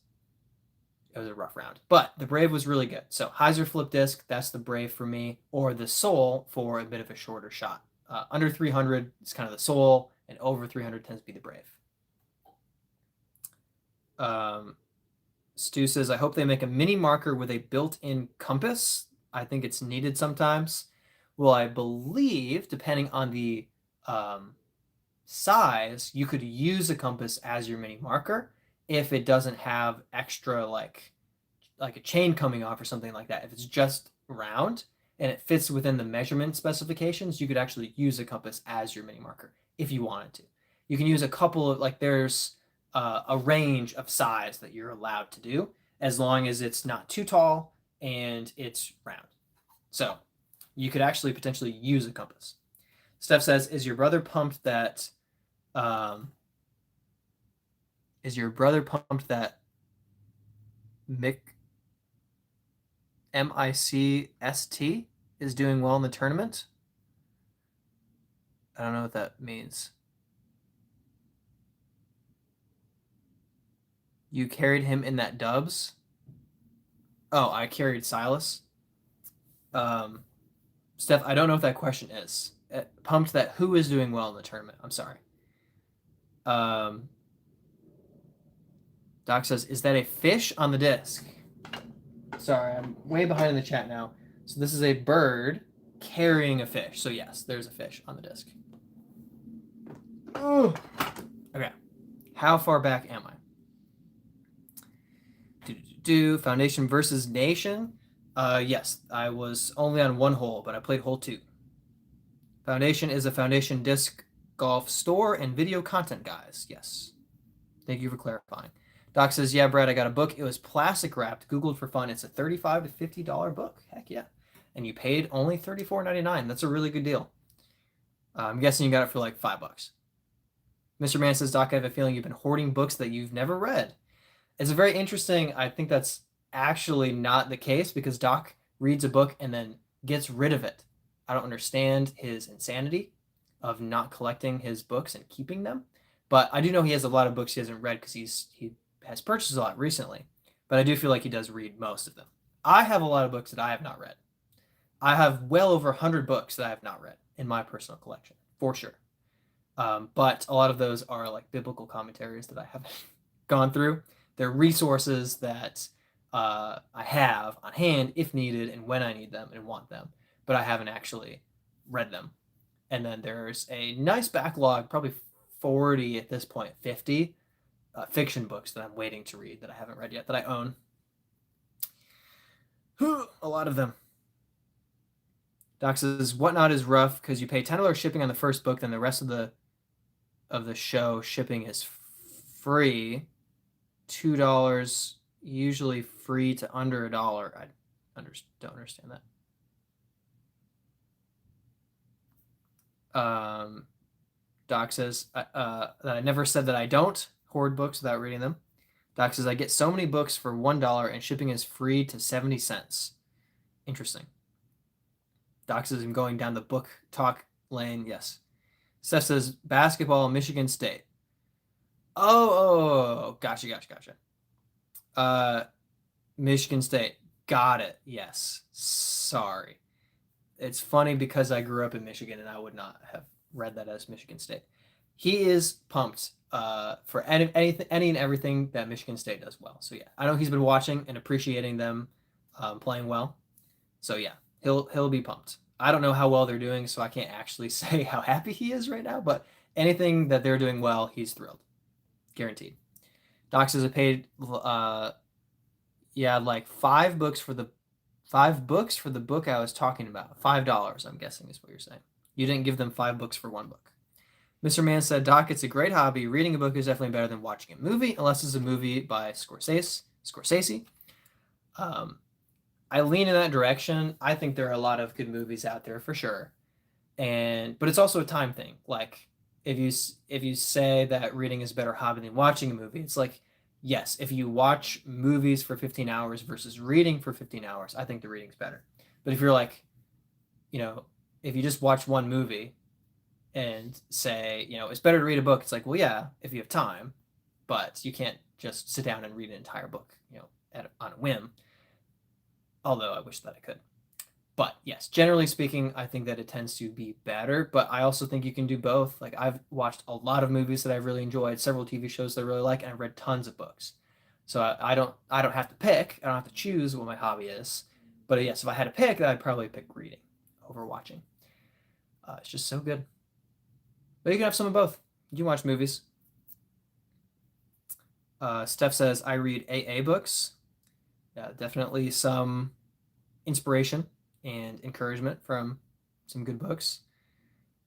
it was a rough round. But the Brave was really good. So hyzer flip disc, that's the Brave for me, or the Soul for a bit of a shorter shot. Under 300 is kind of the Soul, and over 300 tends to be the Brave. Stu says, I hope they make a mini marker with a built-in compass. I think it's needed sometimes. Well, I believe, depending on the size, you could use a compass as your mini marker if it doesn't have extra like a chain coming off or something like that. If it's just round and it fits within the measurement specifications, you could actually use a compass as your mini marker if you wanted to. You can use a couple of, like, there's a range of size that you're allowed to do as long as it's not too tall and it's round. So you could actually potentially use a compass. Steph says, is your brother pumped that Mick MICST is doing well in the tournament? I don't know what that means. You carried him in that dubs? Oh, I carried Silas. Steph, I don't know what that question is. Pumped that who is doing well in the tournament? I'm sorry. Doc says, is that a fish on the disc? Sorry, I'm way behind in the chat now. So this is a bird carrying a fish. So yes, there's a fish on the disc. Oh. Okay. How far back am I? Foundation versus Nation. Yes, I was only on 1 hole, but I played hole 2. Foundation is a Foundation disc golf store and video content, guys. Yes. Thank you for clarifying. Doc says, yeah, Brad, I got a book. It was plastic wrapped. Googled for fun. It's a $35 to $50 book. Heck yeah. And you paid only $34.99. That's a really good deal. I'm guessing you got it for like $5. Mr. Man says, Doc, I have a feeling you've been hoarding books that you've never read. It's a very interesting, I think that's actually not the case because Doc reads a book and then gets rid of it. I don't understand his insanity of not collecting his books and keeping them. But I do know he has a lot of books he hasn't read because he has purchased a lot recently. But I do feel like he does read most of them. I have a lot of books that I have not read. I have well over 100 books that I have not read in my personal collection, for sure. But a lot of those are like biblical commentaries that I haven't gone through. They're resources that I have on hand if needed and when I need them and want them, but I haven't actually read them. And then there's a nice backlog, probably 40 at this point, 50 fiction books that I'm waiting to read that I haven't read yet, that I own. A lot of them. Doc says, Whatnot is rough because you pay $10 shipping on the first book, then the rest of the show shipping is free. $2, usually free to under $1. I don't understand that. Doc says that I never said that I don't hoard books without reading them. Doc says I get so many books for $1 and shipping is free to 70 cents. Interesting. Doc says I'm going down the book talk lane. Yes. Steph says basketball, Michigan State. Oh, gotcha. Michigan State. Got it. Yes. Sorry. It's funny because I grew up in Michigan and I would not have read that as Michigan State. He is pumped for any and everything that Michigan State does well. So yeah, I know he's been watching and appreciating them playing well. So yeah, he'll be pumped. I don't know how well they're doing, so I can't actually say how happy he is right now. But anything that they're doing well, he's thrilled, guaranteed. Doc says I paid like five books for the book I was talking about. $5, I'm guessing, is what you're saying. You didn't give them 5 books for 1 book. Mr. Man said, Doc, it's a great hobby. Reading a book is definitely better than watching a movie, unless it's a movie by Scorsese. I lean in that direction. I think there are a lot of good movies out there for sure. But it's also a time thing. Like if you say that reading is a better hobby than watching a movie, it's like yes, if you watch movies for 15 hours versus reading for 15 hours, I think the reading's better. But if you're like, you know, if you just watch one movie and say, it's better to read a book, it's like, well, yeah, if you have time, but you can't just sit down and read an entire book, on a whim. Although I wish that I could. But yes, generally speaking, I think that it tends to be better. But I also think you can do both. Like I've watched a lot of movies that I've really enjoyed, several TV shows that I really like, and I've read tons of books. So I don't have to pick. I don't have to choose what my hobby is. But yes, if I had to pick, I'd probably pick reading over watching. It's just so good. But you can have some of both. You can watch movies. Steph says I read AA books. Yeah, definitely some inspiration and encouragement from some good books.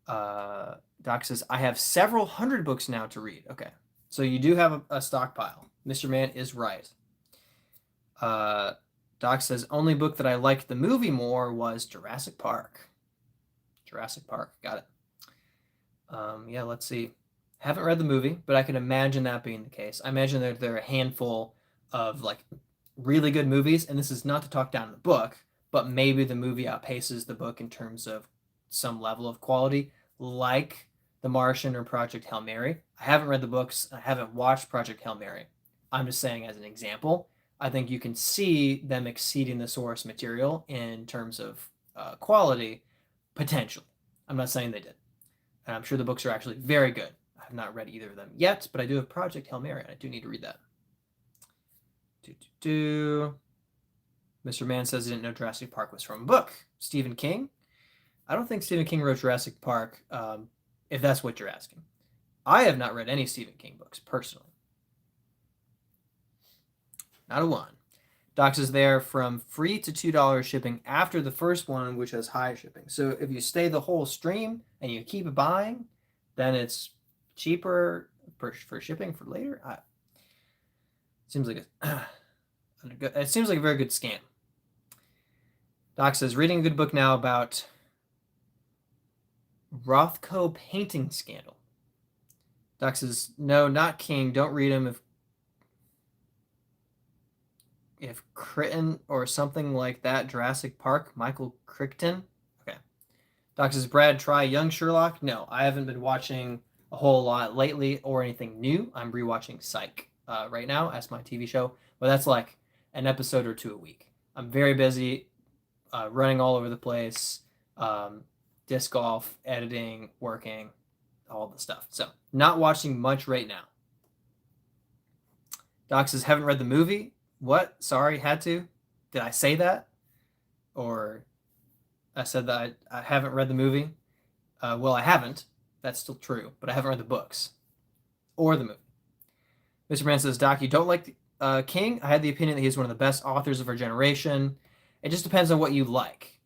Doc says, I have several hundred books now to read. Okay. So you do have a stockpile. Mr. Man is right. Doc says, only book that I liked the movie more was Jurassic Park. Jurassic Park. Got it. Yeah, let's see. Haven't read the movie, but I can imagine that being the case. I imagine that there are a handful of like really good movies, and this is not to talk down the book, but maybe the movie outpaces the book in terms of some level of quality, like The Martian or Project Hail Mary. I haven't read the books. I haven't watched Project Hail Mary. I'm just saying as an example. I think you can see them exceeding the source material in terms of quality, potentially. I'm not saying they did. And I'm sure the books are actually very good. I have not read either of them yet, but I do have Project Hail Mary, and I do need to read that. Mr. Mann says he didn't know Jurassic Park was from a book. Stephen King? I don't think Stephen King wrote Jurassic Park, if that's what you're asking. I have not read any Stephen King books, personally. Not a one. Doc says they're from free to $2 shipping after the first one, which has high shipping. So if you stay the whole stream and you keep buying, then it's cheaper for shipping for later. Seems like it seems like a very good scam. Doc says reading a good book now about Rothko painting scandal. Doc says no, not King. Don't read him if Crichton or something like that. Jurassic Park, Michael Crichton. Okay. Doc says Brad, try Young Sherlock. No, I haven't been watching a whole lot lately or anything new. I'm rewatching Psych right now as my TV show, but that's like an episode or two a week. I'm very busy, running all over the place, disc golf, editing, working, all the stuff. So not watching much right now. Doc says haven't read the movie. What? Sorry, had to? Did I say that? Or I said that I haven't read the movie? Well, I haven't. That's still true, but I haven't read the books or the movie. Mr. Man says, Doc, you don't like King? I had the opinion that he's one of the best authors of our generation. It just depends on what you like.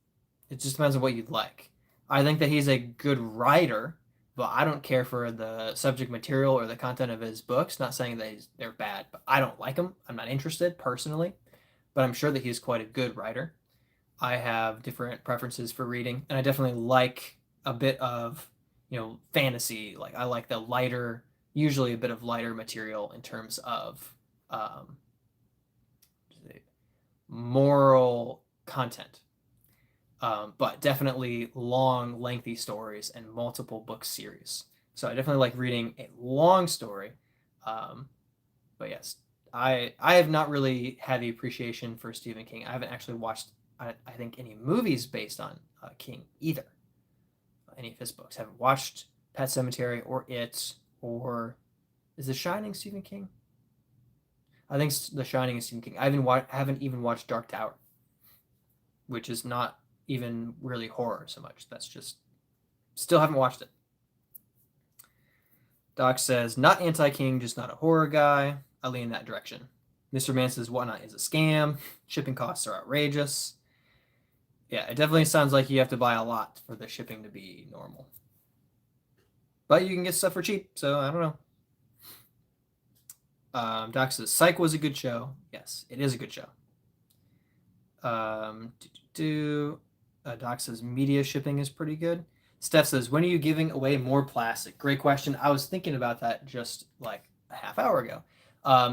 It just depends on what you like. I think that he's a good writer, but I don't care for the subject material or the content of his books. Not saying that they're bad, but I don't like them. I'm not interested personally, but I'm sure that he's quite a good writer. I have different preferences for reading, and I definitely like a bit of, fantasy. Like I like the lighter, usually a bit of lighter material in terms of moral content. But definitely long, lengthy stories and multiple book series. So I definitely like reading a long story. But yes, I have not really had the appreciation for Stephen King. I haven't actually watched, I think, any movies based on King either. Any of his books. I haven't watched Pet Sematary or It, or is The Shining Stephen King? I think The Shining is Stephen King. I haven't even watched Dark Tower, which is not even really horror so much. That's just, still haven't watched it. Doc says, not anti-King, just not a horror guy. I lean in that direction. Mr. Man says, Whatnot is a scam. Shipping costs are outrageous. Yeah, it definitely sounds like you have to buy a lot for the shipping to be normal. But you can get stuff for cheap, so I don't know. Doc says, Psych was a good show. Yes, it is a good show. Doc says, media shipping is pretty good. Steph says, when are you giving away more plastic? Great question. I was thinking about that just like a half hour ago.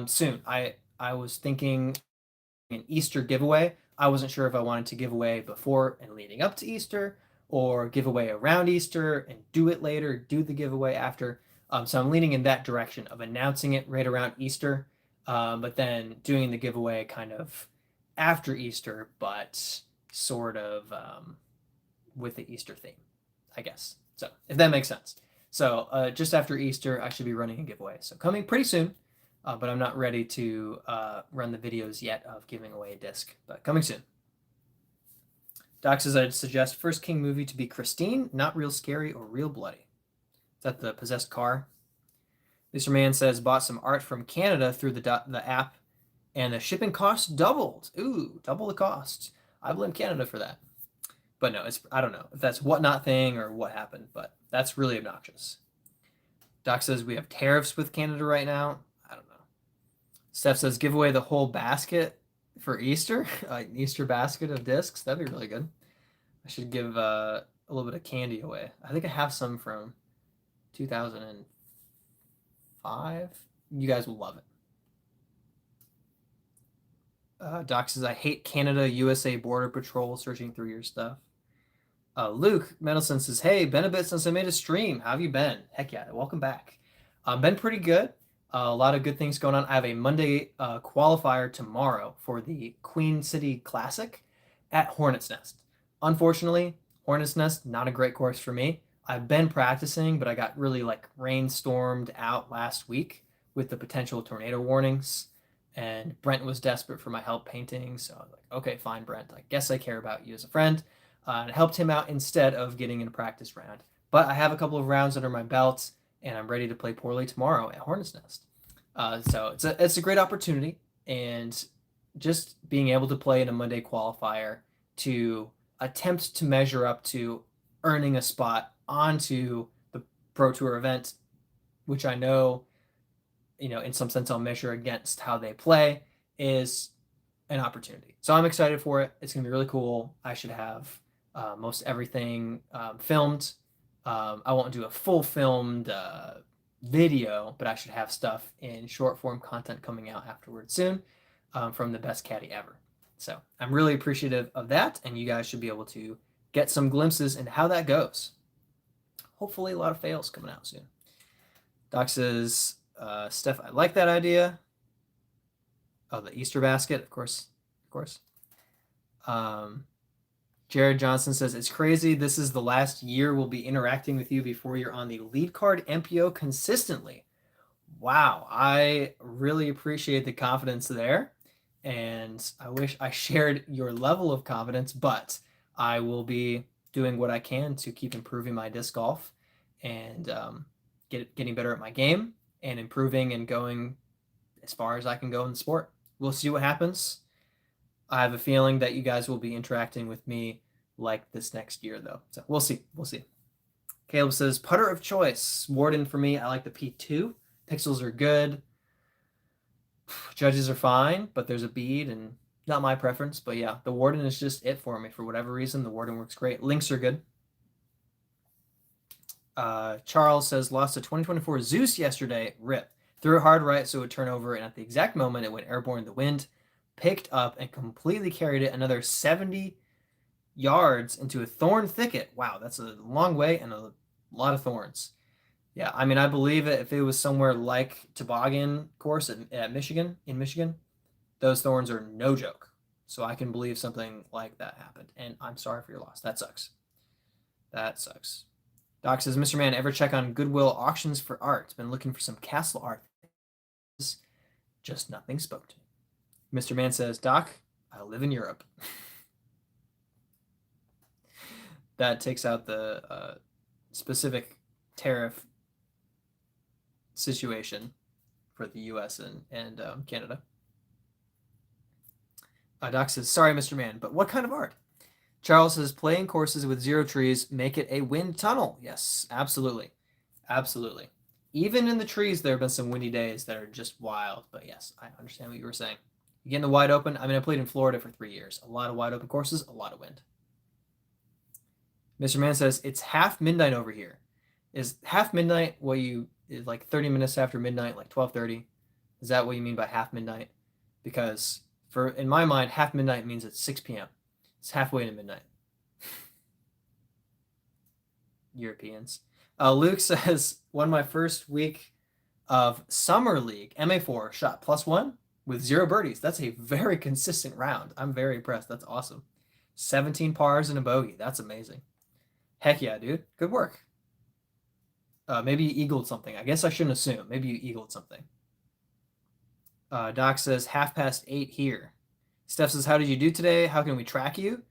Soon. I was thinking an Easter giveaway. I wasn't sure if I wanted to give away before and leading up to Easter, or give away around Easter and do it later, do the giveaway after. So I'm leaning in that direction of announcing it right around Easter, but then doing the giveaway kind of after Easter, but sort of with the Easter theme, I guess. So if that makes sense. So just after Easter, I should be running a giveaway. So coming pretty soon, but I'm not ready to run the videos yet of giving away a disc, but coming soon. Doc says I'd suggest First King movie to be Christine, not real scary or real bloody. Is that the possessed car? Mr. Man says bought some art from Canada through the app, and the shipping costs doubled. Ooh, double the cost. I blame Canada for that. But no, I don't know if that's whatnot thing or what happened, but that's really obnoxious. Doc says we have tariffs with Canada right now. I don't know. Steph says give away the whole basket for Easter, an Easter basket of discs. That'd be really good. I should give a little bit of candy away. I think I have some from 2005. You guys will love it. Doc says I hate Canada USA Border Patrol searching through your stuff. Luke Mendelson says, hey, been a bit since I made a stream. How have you been? Heck yeah, welcome back. Been pretty good. A lot of good things going on. I have a Monday qualifier tomorrow for the Queen City Classic at Hornets Nest. Unfortunately, Hornets Nest, not a great course for me. I've been practicing, but I got really rainstormed out last week with the potential tornado warnings. And Brent was desperate for my help painting. So I was like, okay, fine, Brent. I guess I care about you as a friend. And helped him out instead of getting in a practice round. But I have a couple of rounds under my belt, and I'm ready to play poorly tomorrow at Hornets Nest. So it's a great opportunity, and just being able to play in a Monday qualifier to attempt to measure up to earning a spot onto the Pro Tour event, which I know, in some sense I'll measure against how they play, is an opportunity. So I'm excited for it. It's going to be really cool. I should have most everything filmed. I won't do a full filmed video, but I should have stuff in short form content coming out afterwards soon from the best caddy ever. So I'm really appreciative of that, and you guys should be able to get some glimpses into how that goes. Hopefully a lot of fails coming out soon. Doc says, Steph, I like that idea. Oh, the Easter basket, of course. Jared Johnson says, it's crazy. This is the last year we'll be interacting with you before you're on the lead card MPO consistently. Wow, I really appreciate the confidence there. And I wish I shared your level of confidence, but I will be doing what I can to keep improving my disc golf and getting better at my game and improving and going as far as I can go in the sport. We'll see what happens. I have a feeling that you guys will be interacting with me like this next year, though. So we'll see. Caleb says, putter of choice. Warden for me, I like the P2. Pixels are good. Judges are fine, but there's a bead and not my preference. But yeah, the Warden is just it for me. For whatever reason, the Warden works great. Links are good. Charles says, lost a 2024 Zeus yesterday. Rip. Threw it hard right so it would turn over, and at the exact moment it went airborne in the wind, picked up and completely carried it another 70 yards into a thorn thicket. Wow, that's a long way and a lot of thorns. Yeah, I mean, I believe it if it was somewhere like Toboggan course at Michigan, in Michigan, those thorns are no joke. So I can believe something like that happened. And I'm sorry for your loss. That sucks. Doc says, Mr. Man, ever check on Goodwill auctions for art? Been looking for some castle art. Just nothing spoke to me. Mr. Man says, Doc, I live in Europe. That takes out the specific tariff situation for the U.S. and Canada. Doc says, sorry, Mr. Man, but what kind of art? Charles says, playing courses with 0 trees make it a wind tunnel. Yes, absolutely. Even in the trees, there have been some windy days that are just wild. But yes, I understand what you were saying. You get in the wide open. I mean, I played in Florida for 3 years. A lot of wide open courses, a lot of wind. Mr. Man says, it's half midnight over here. Is half midnight what you, like 30 minutes after midnight, like 12:30? Is that what you mean by half midnight? Because in my mind, half midnight means it's 6 p.m. It's halfway to midnight. Europeans. Luke says, won my first week of Summer League, MA4, shot +1 with 0 birdies. That's a very consistent round. I'm very impressed. That's awesome. 17 pars and a bogey. That's amazing. Heck yeah, dude. Good work. Maybe you eagled something. I guess I shouldn't assume. Maybe you eagled something. Doc says 8:30 here. Steph says, how did you do today? How can we track you?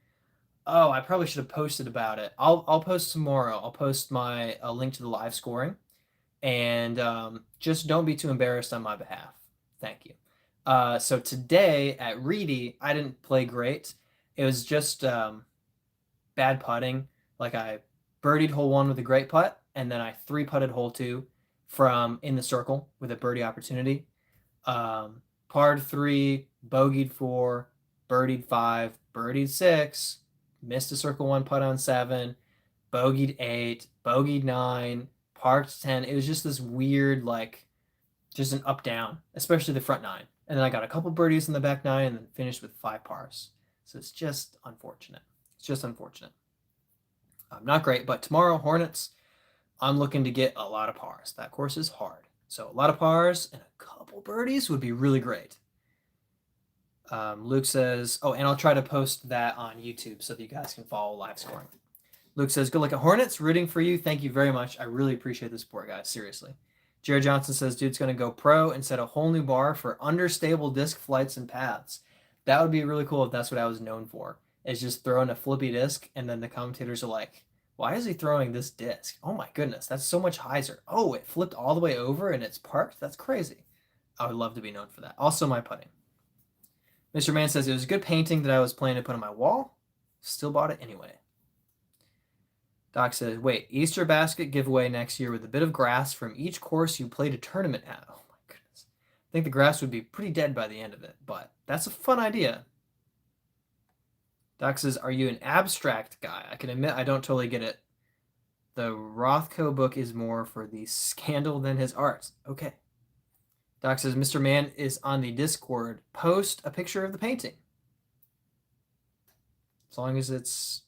Oh, I probably should have posted about it. I'll post tomorrow. I'll post my link to the live scoring. And just don't be too embarrassed on my behalf. Thank you. So today at Reedy, I didn't play great. It was just bad putting. Like I birdied hole 1 with a great putt, and then I 3-putted hole 2 from in the circle with a birdie opportunity. Parred 3, bogeyed 4, birdied 5, birdied 6, missed a circle 1 putt on 7, bogeyed 8, bogeyed 9, parked 10. It was just this weird, like, just an up-down, especially the front 9. And then I got a couple birdies in the back 9 and then finished with 5 pars. So it's just unfortunate. It's just unfortunate. Not great, but tomorrow, Hornets, I'm looking to get a lot of pars. That course is hard. So a lot of pars and a couple birdies would be really great. Luke says, oh, and I'll try to post that on YouTube so that you guys can follow live scoring. Luke says, good luck at Hornets. Rooting for you. Thank you very much. I really appreciate the support, guys. Seriously. Jared Johnson says, dude's going to go pro and set a whole new bar for understable disc flights and paths. That would be really cool if that's what I was known for, is just throwing a flippy disc, and then the commentators are like, why is he throwing this disc? Oh my goodness, that's so much hyzer. Oh, it flipped all the way over and it's parked? That's crazy. I would love to be known for that. Also, my putting. Mr. Man says, it was a good painting that I was planning to put on my wall. Still bought it anyway. Doc says, wait, Easter basket giveaway next year with a bit of grass from each course you played a tournament at. Oh my goodness. I think the grass would be pretty dead by the end of it, but that's a fun idea. Doc says, are you an abstract guy? I can admit I don't totally get it. The Rothko book is more for the scandal than his art. Okay. Doc says, Mr. Man is on the Discord. Post a picture of the painting. As long as it's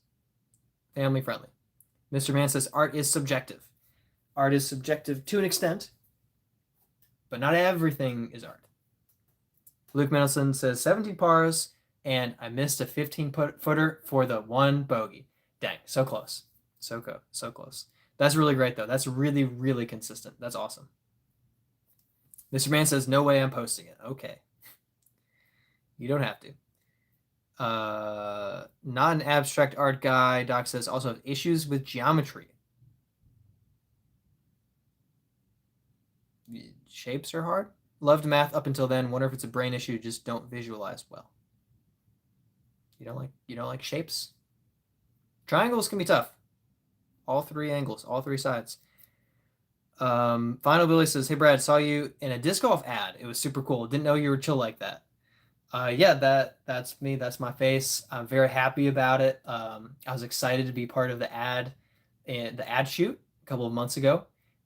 family friendly. Mr. Man says, art is subjective. Art is subjective to an extent, but not everything is art. Luke Mendelson says, 17 pars, and I missed a 15-footer for the 1 bogey. Dang, so close. So close. That's really great, though. That's really, really consistent. That's awesome. Mr. Man says, no way I'm posting it. Okay. You don't have to. Not an abstract art guy. Doc says, also have issues with geometry. Shapes are hard. Loved math up until then. Wonder if it's a brain issue. Just don't visualize well. You don't like shapes? Triangles can be tough. All 3 angles, all 3 sides. Final Billy says, hey Brad, saw you in a disc golf ad. It was super cool. Didn't know you were chill like that. Yeah, that's me. That's my face. I'm very happy about it. I was excited to be part of the ad and the ad shoot a couple of months ago,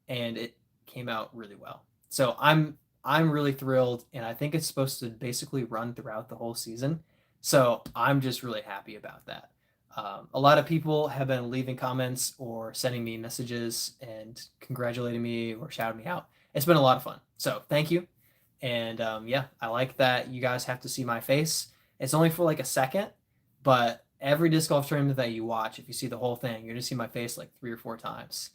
and it came out really well. So I'm really thrilled, and I think it's supposed to basically run throughout the whole season. So I'm just really happy about that. A lot of people have been leaving comments or sending me messages and congratulating me or shouting me out. It's been a lot of fun. So thank you. And yeah, I like that you guys have to see my face. It's only for like a second, but every disc golf tournament that you watch, if you see the whole thing, you're going to see my face like 3 or 4 times.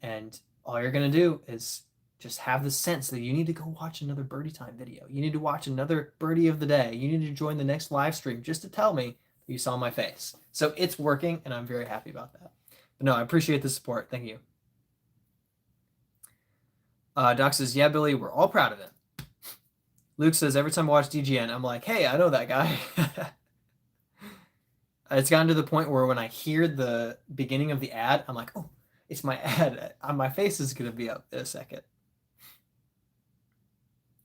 And all you're going to do is just have the sense that you need to go watch another birdie time video. You need to watch another birdie of the day. You need to join the next live stream just to tell me that you saw my face. So it's working, and I'm very happy about that. But no, I appreciate the support. Thank you. Doc says, yeah, Billy, we're all proud of it. Luke says, every time I watch DGN, I'm like, hey, I know that guy. It's gotten to the point where when I hear the beginning of the ad, I'm like, oh, it's my ad. My face is going to be up in a second.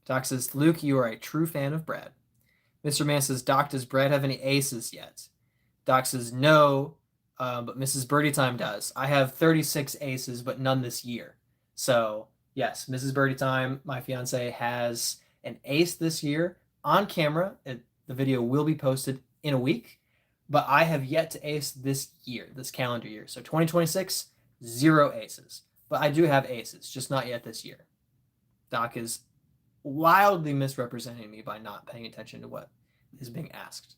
Doc says, Luke, you are a true fan of Brad. Mr. Man says, Doc, does Brad have any aces yet? Doc says, no, but Mrs. Birdietime does. I have 36 aces, but none this year. So, yes, Mrs. Birdietime, my fiance, has an ace this year on camera. The video will be posted in a week, but I have yet to ace this year, this calendar year. So 2026, 0 aces. But I do have aces, just not yet this year. Doc is wildly misrepresenting me by not paying attention to what is being asked.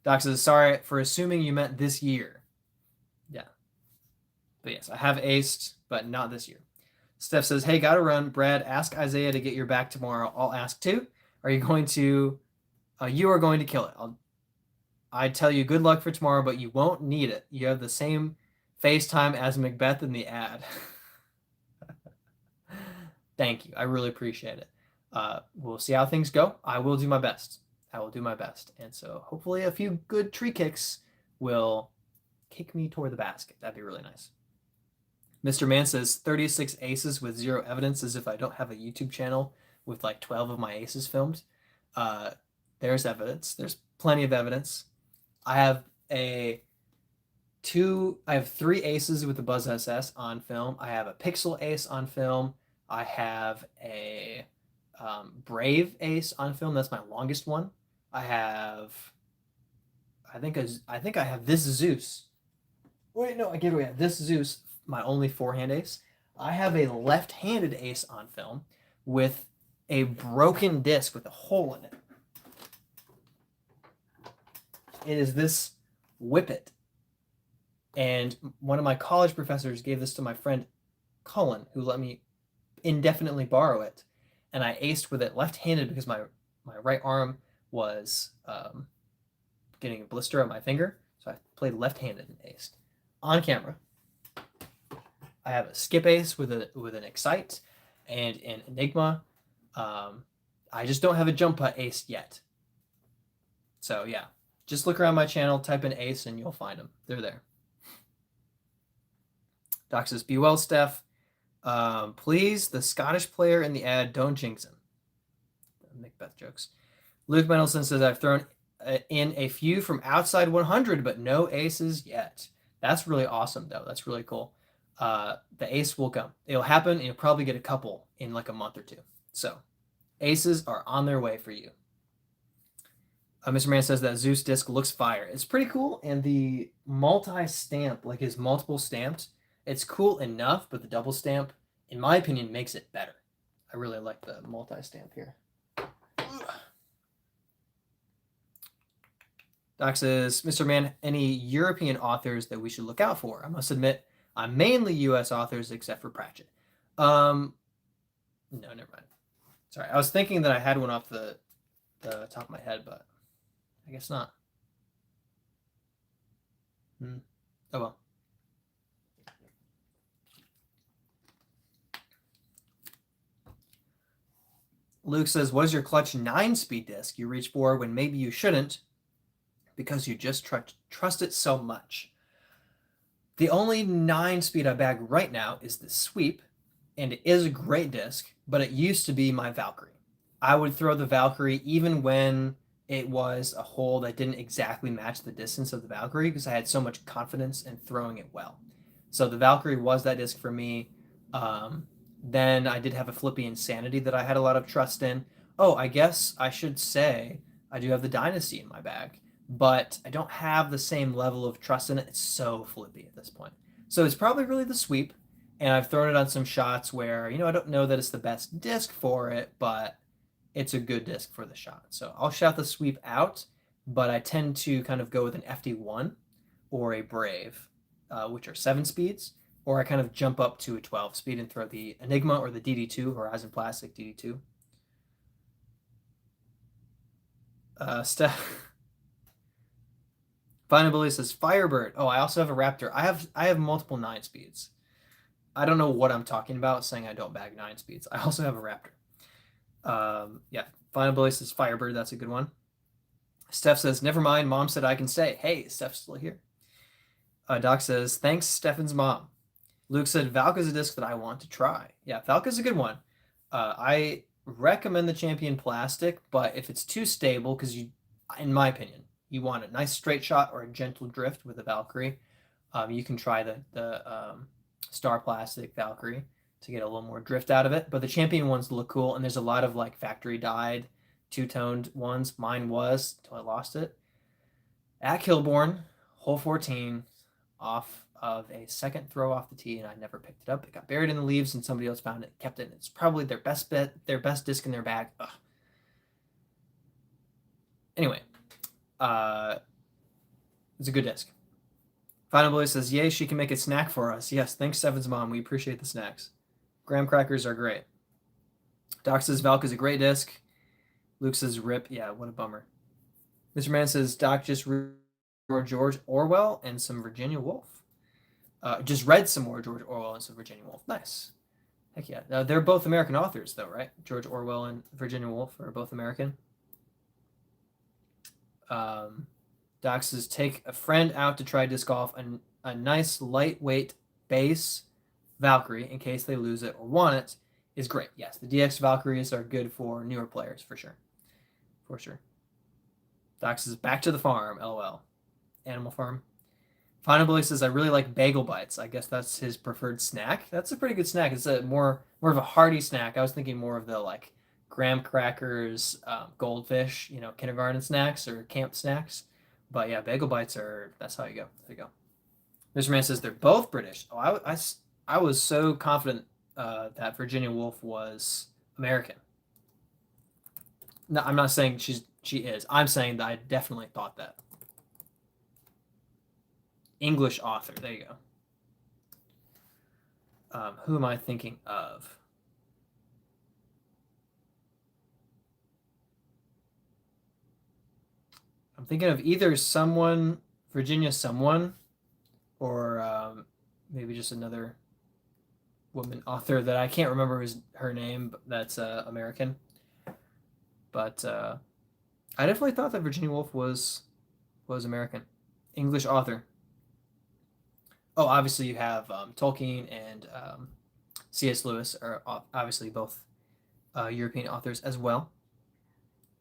Doc says, sorry for assuming you meant this year. Yeah. But yes, I have aced, but not this year. Steph says, hey, gotta run. Brad, ask Isaiah to get your back tomorrow. I'll ask too. Are you going to, you are going to kill it. I tell you good luck for tomorrow, but you won't need it. You have the same FaceTime as Macbeth in the ad. Thank you. I really appreciate it. We'll see how things go. I will do my best. I will do my best. And so hopefully a few good tree kicks will kick me toward the basket. That'd be really nice. Mr. Man says 36 aces with 0 evidence, as if I don't have a YouTube channel with like 12 of my aces filmed. There's evidence. There's plenty of evidence. I have 3 aces with the Buzz SS on film. I have a Pixel ace on film. I have a Brave ace on film. That's my longest one. I think I have this Zeus. Wait, no, I gave it away. This Zeus, my only forehand ace. I have a left-handed ace on film with a broken disc with a hole in it. It is this Whippet. And one of my college professors gave this to my friend Cullen, who let me indefinitely borrow it. And I aced with it left-handed because my right arm was getting a blister on my finger. So I played left-handed and aced. On camera, I have a skip ace with an Excite and an Enigma. I just don't have a jump putt ace yet. So yeah, just look around my channel, type in ace, and you'll find them. They're there. Doc says, be well, Steph. Please, the Scottish player in the ad, don't jinx him. Macbeth jokes. Luke Mendelson says, I've thrown in a few from outside 100, but no aces yet. That's really awesome, though. That's really cool. The ace will come. It'll happen, and you'll probably get a couple in like a month or two. So aces are on their way for you. Mr. Man says that Zeus disc looks fire. It's pretty cool, and the multi-stamp, like his multiple stamped, it's cool enough, but the double stamp, in my opinion, makes it better. I really like the multi-stamp here. Doc says, Mr. Man, any European authors that we should look out for? I must admit, I'm mainly U.S. authors except for Pratchett. No, never mind. Sorry, I was thinking that I had one off the top of my head, but I guess not. Oh well. Luke says, what is your clutch 9-speed disc you reach for when maybe you shouldn't because you just trust it so much? The only 9-speed I bag right now is the Sweep, and it is a great disc, but it used to be my Valkyrie. I would throw the Valkyrie even when it was a hole that didn't exactly match the distance of the Valkyrie because I had so much confidence in throwing it well. So the Valkyrie was that disc for me. Then I did have a Flippy Insanity that I had a lot of trust in. Oh, I guess I should say I do have the Dynasty in my bag, but I don't have the same level of trust in it. It's so flippy at this point. So it's probably really the Sweep, and I've thrown it on some shots where, I don't know that it's the best disc for it, but it's a good disc for the shot. So I'll shout the Sweep out, but I tend to kind of go with an FD1 or a Brave, which are 7 speeds, or I kind of jump up to a 12 speed and throw the Enigma or the DD2, Horizon Plastic DD2. Steph Final Billy says Firebird. Oh, I also have a Raptor. I have multiple 9 speeds. I don't know what I'm talking about saying I don't bag 9 speeds. I also have a Raptor. Yeah, Final Billy says Firebird. That's a good one. Steph says, never mind. Mom said I can stay. Hey, Steph's still here. Doc says, thanks, Stefan's mom. Luke said, Valka's a disc that I want to try. Yeah, Valka's a good one. I recommend the Champion Plastic, but if it's too stable, because in my opinion, you want a nice straight shot or a gentle drift with a Valkyrie, you can try the Star Plastic Valkyrie. to get a little more drift out of it. But the champion ones look cool, and there's a lot of like factory dyed, two-toned ones. Mine was until I lost it. At Kilbourne, hole 14, off of a second throw off the tee, and I never picked it up. It got buried in the leaves, and somebody else found it, kept it. It's probably their best bet, their best disc in their bag. Ugh. Anyway, it's a good disc. Final Boy says, yay, she can make a snack for us. Yes, thanks, Seven's mom. We appreciate the snacks. Graham crackers are great. Doc says, Valk is a great disc. Luke says, rip. Yeah, what a bummer. Mr. Man says, Doc just read more George Orwell and some Virginia Woolf. Just read some more George Orwell and some Virginia Woolf. Nice. Heck yeah. They're both American authors, though, right? George Orwell and Virginia Woolf are both American. Doc says, take a friend out to try disc golf and a nice lightweight base Valkyrie in case they lose it or want it is great. Yes, the DX Valkyries are good for newer players for sure. For sure. Doc says, back to the farm, LOL. Animal Farm. Final Boy says, I really like bagel bites. I guess that's his preferred snack. That's a pretty good snack. It's a more of a hearty snack. I was thinking more of the like graham crackers, goldfish, kindergarten snacks or camp snacks. But yeah, bagel bites that's how you go. There you go. Mr. Man says they're both British. Oh, I was so confident that Virginia Woolf was American. No, I'm not saying she is. I'm saying that I definitely thought that. English author. There you go. Who am I thinking of? I'm thinking of either Virginia someone, or maybe just another woman author that I can't remember her name, but that's American. But I definitely thought that Virginia Woolf was American. English author. Oh, obviously you have Tolkien and C.S. Lewis are obviously both European authors as well.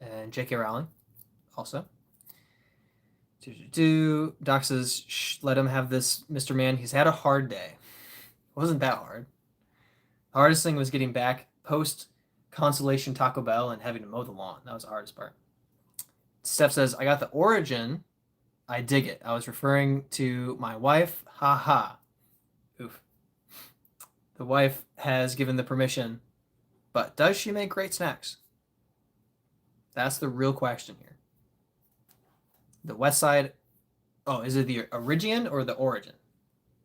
And J.K. Rowling also. Doc says, shh, let him have this, Mr. Man. He's had a hard day. It wasn't that hard. The hardest thing was getting back post Consolation Taco Bell and having to mow the lawn. That was the hardest part. Steph says, I got the origin. I dig it. I was referring to my wife. Ha ha. Oof. The wife has given the permission, but does she make great snacks? That's the real question here. The West Side. Oh, is it the origin or the origin?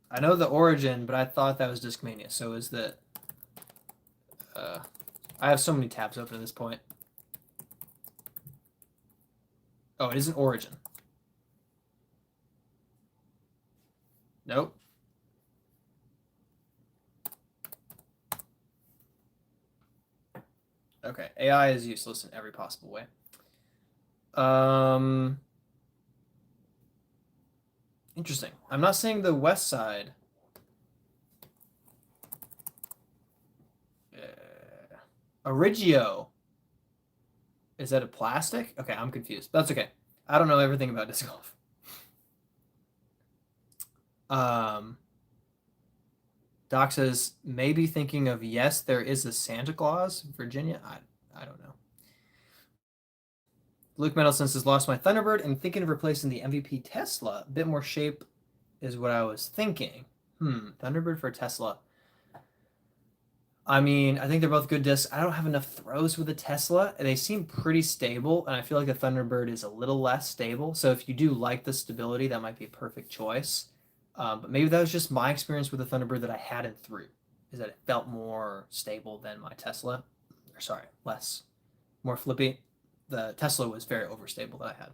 I know the origin, but I thought that was Discmania. So is the... I have so many tabs open at this point. Oh, it isn't origin. Nope. Okay, AI is useless in every possible way. Interesting. I'm not saying the West Side. Origio. Is that a plastic? Okay, I'm confused. That's okay. I don't know everything about disc golf. Doc says, maybe thinking of, yes, there is a Santa Claus, Virginia. I don't know. Luke Mendelson says, lost my Thunderbird and thinking of replacing the MVP Tesla. A bit more shape is what I was thinking. Thunderbird for Tesla. I mean, I think they're both good discs. I don't have enough throws with the Tesla. They seem pretty stable, and I feel like the Thunderbird is a little less stable. So if you do like the stability, that might be a perfect choice. But maybe that was just my experience with the Thunderbird that I had and threw, is that it felt more stable than my Tesla. Or sorry, more flippy. The Tesla was very overstable that I had.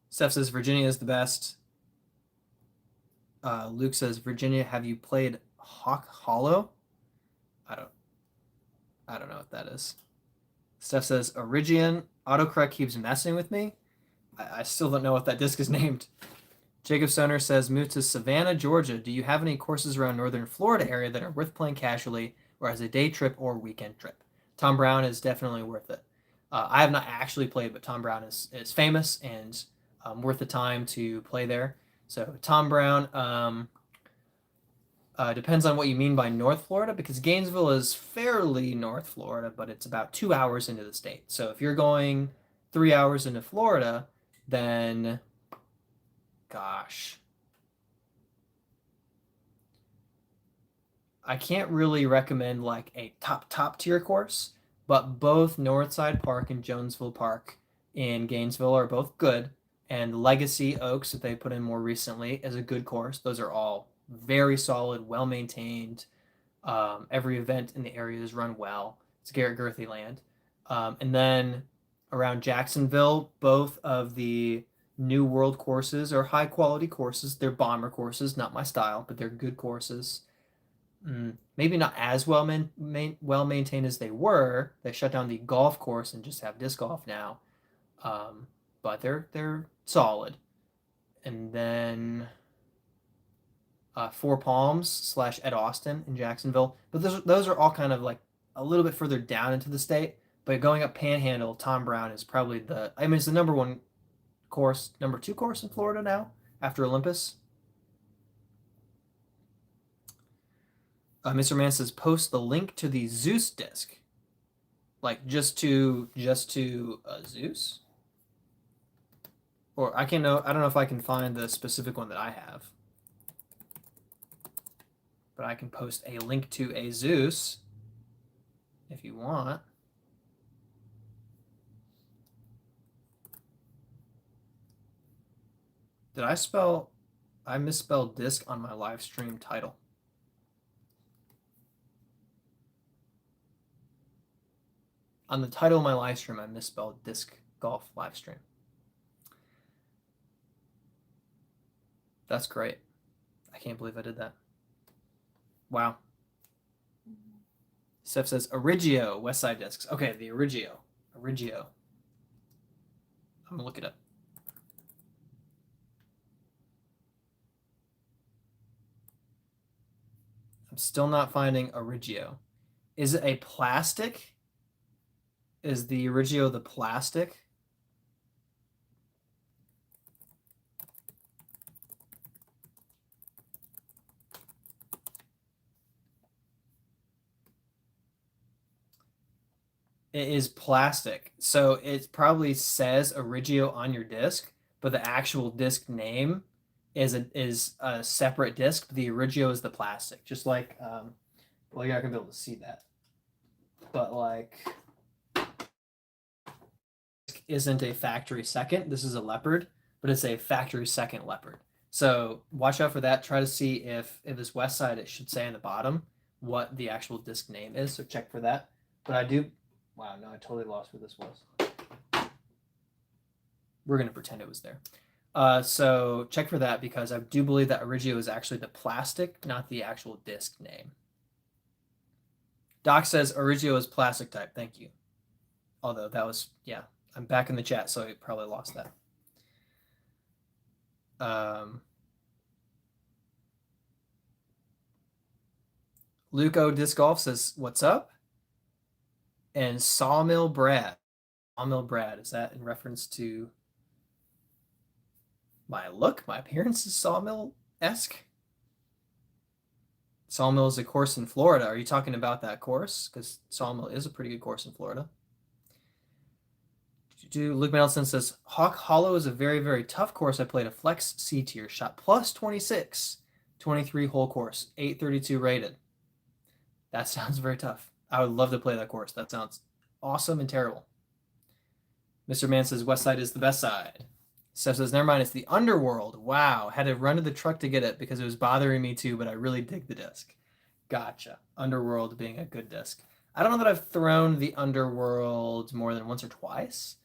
Steph says Virginia is the best. Luke says, Virginia, have you played Hawk Hollow? I don't know what that is. Steph says, Origian, autocorrect keeps messing with me. I still don't know what that disc is named. Jacob Stoner says, move to Savannah, Georgia. Do you have any courses around northern Florida area that are worth playing casually or as a day trip or weekend trip? Tom Brown is definitely worth it. I have not actually played, but Tom Brown is famous and worth the time to play there. So Tom Brown, Depends on what you mean by North Florida, because Gainesville is fairly North Florida, but it's about 2 hours into the state. So if you're going 3 hours into Florida, then, gosh, I can't really recommend like a top tier course, but both Northside Park and Jonesville Park in Gainesville are both good, and Legacy Oaks that they put in more recently is a good course. Those are all very solid, well maintained. Every event in the area is run well. It's Garrett Girthy land. And then around Jacksonville, both of the New World courses are high quality courses. They're bomber courses, not my style, but they're good courses. Maybe not as well maintained as they were. They shut down the golf course and just have disc golf now. But they're solid. And then Four Palms / Ed Austin in Jacksonville. But those are all kind of like a little bit further down into the state. But going up Panhandle, Tom Brown is probably it's the number one course, number two course in Florida now after Olympus. Mr. Man says post the link to the Zeus disc, like just to Zeus, or I don't know if I can find the specific one that I have, but I can post a link to a Zeus if you want. Did I misspelled disc on my live stream title? On the title of my live stream, I misspelled disc golf live stream. That's great. I can't believe I did that. Wow. Steph says Origio Westside discs. Okay, the Origio. I'm gonna look it up. I'm still not finding Origio. Is it a plastic? Is the Origio the plastic? It is plastic. So it probably says Origio on your disc, but the actual disc name is a separate disc. The Origio is the plastic. Just like well, you're not gonna be able to see that. But like isn't a factory second. This is a leopard, but it's a factory second leopard. So watch out for that. Try to see if this west side, it should say on the bottom what the actual disc name is. So check for that. But I do. Wow, no, I totally lost where this was. We're gonna pretend it was there. So check for that because I do believe that Origio is actually the plastic, not the actual disc name. Doc says Origio is plastic type. Thank you. Although that was, yeah, I'm back in the chat, so I probably lost that. Luco Disc Golf says, what's up? And Sawmill Brad. Sawmill Brad, is that in reference to my look? My appearance is Sawmill-esque? Sawmill is a course in Florida. Are you talking about that course? Because Sawmill is a pretty good course in Florida. Luke Mendelson says, Hawk Hollow is a very, very tough course. I played a flex C tier, shot plus 26, 23 hole course, 832 rated. That sounds very tough. I would love to play that course. That sounds awesome and terrible. Mr. Man says, West Side is the best side. Steph says, never mind, it's the Underworld. Wow, had to run to the truck to get it because it was bothering me too, but I really dig the disc. Gotcha. Underworld being a good disc. I don't know that I've thrown the Underworld more than once or twice.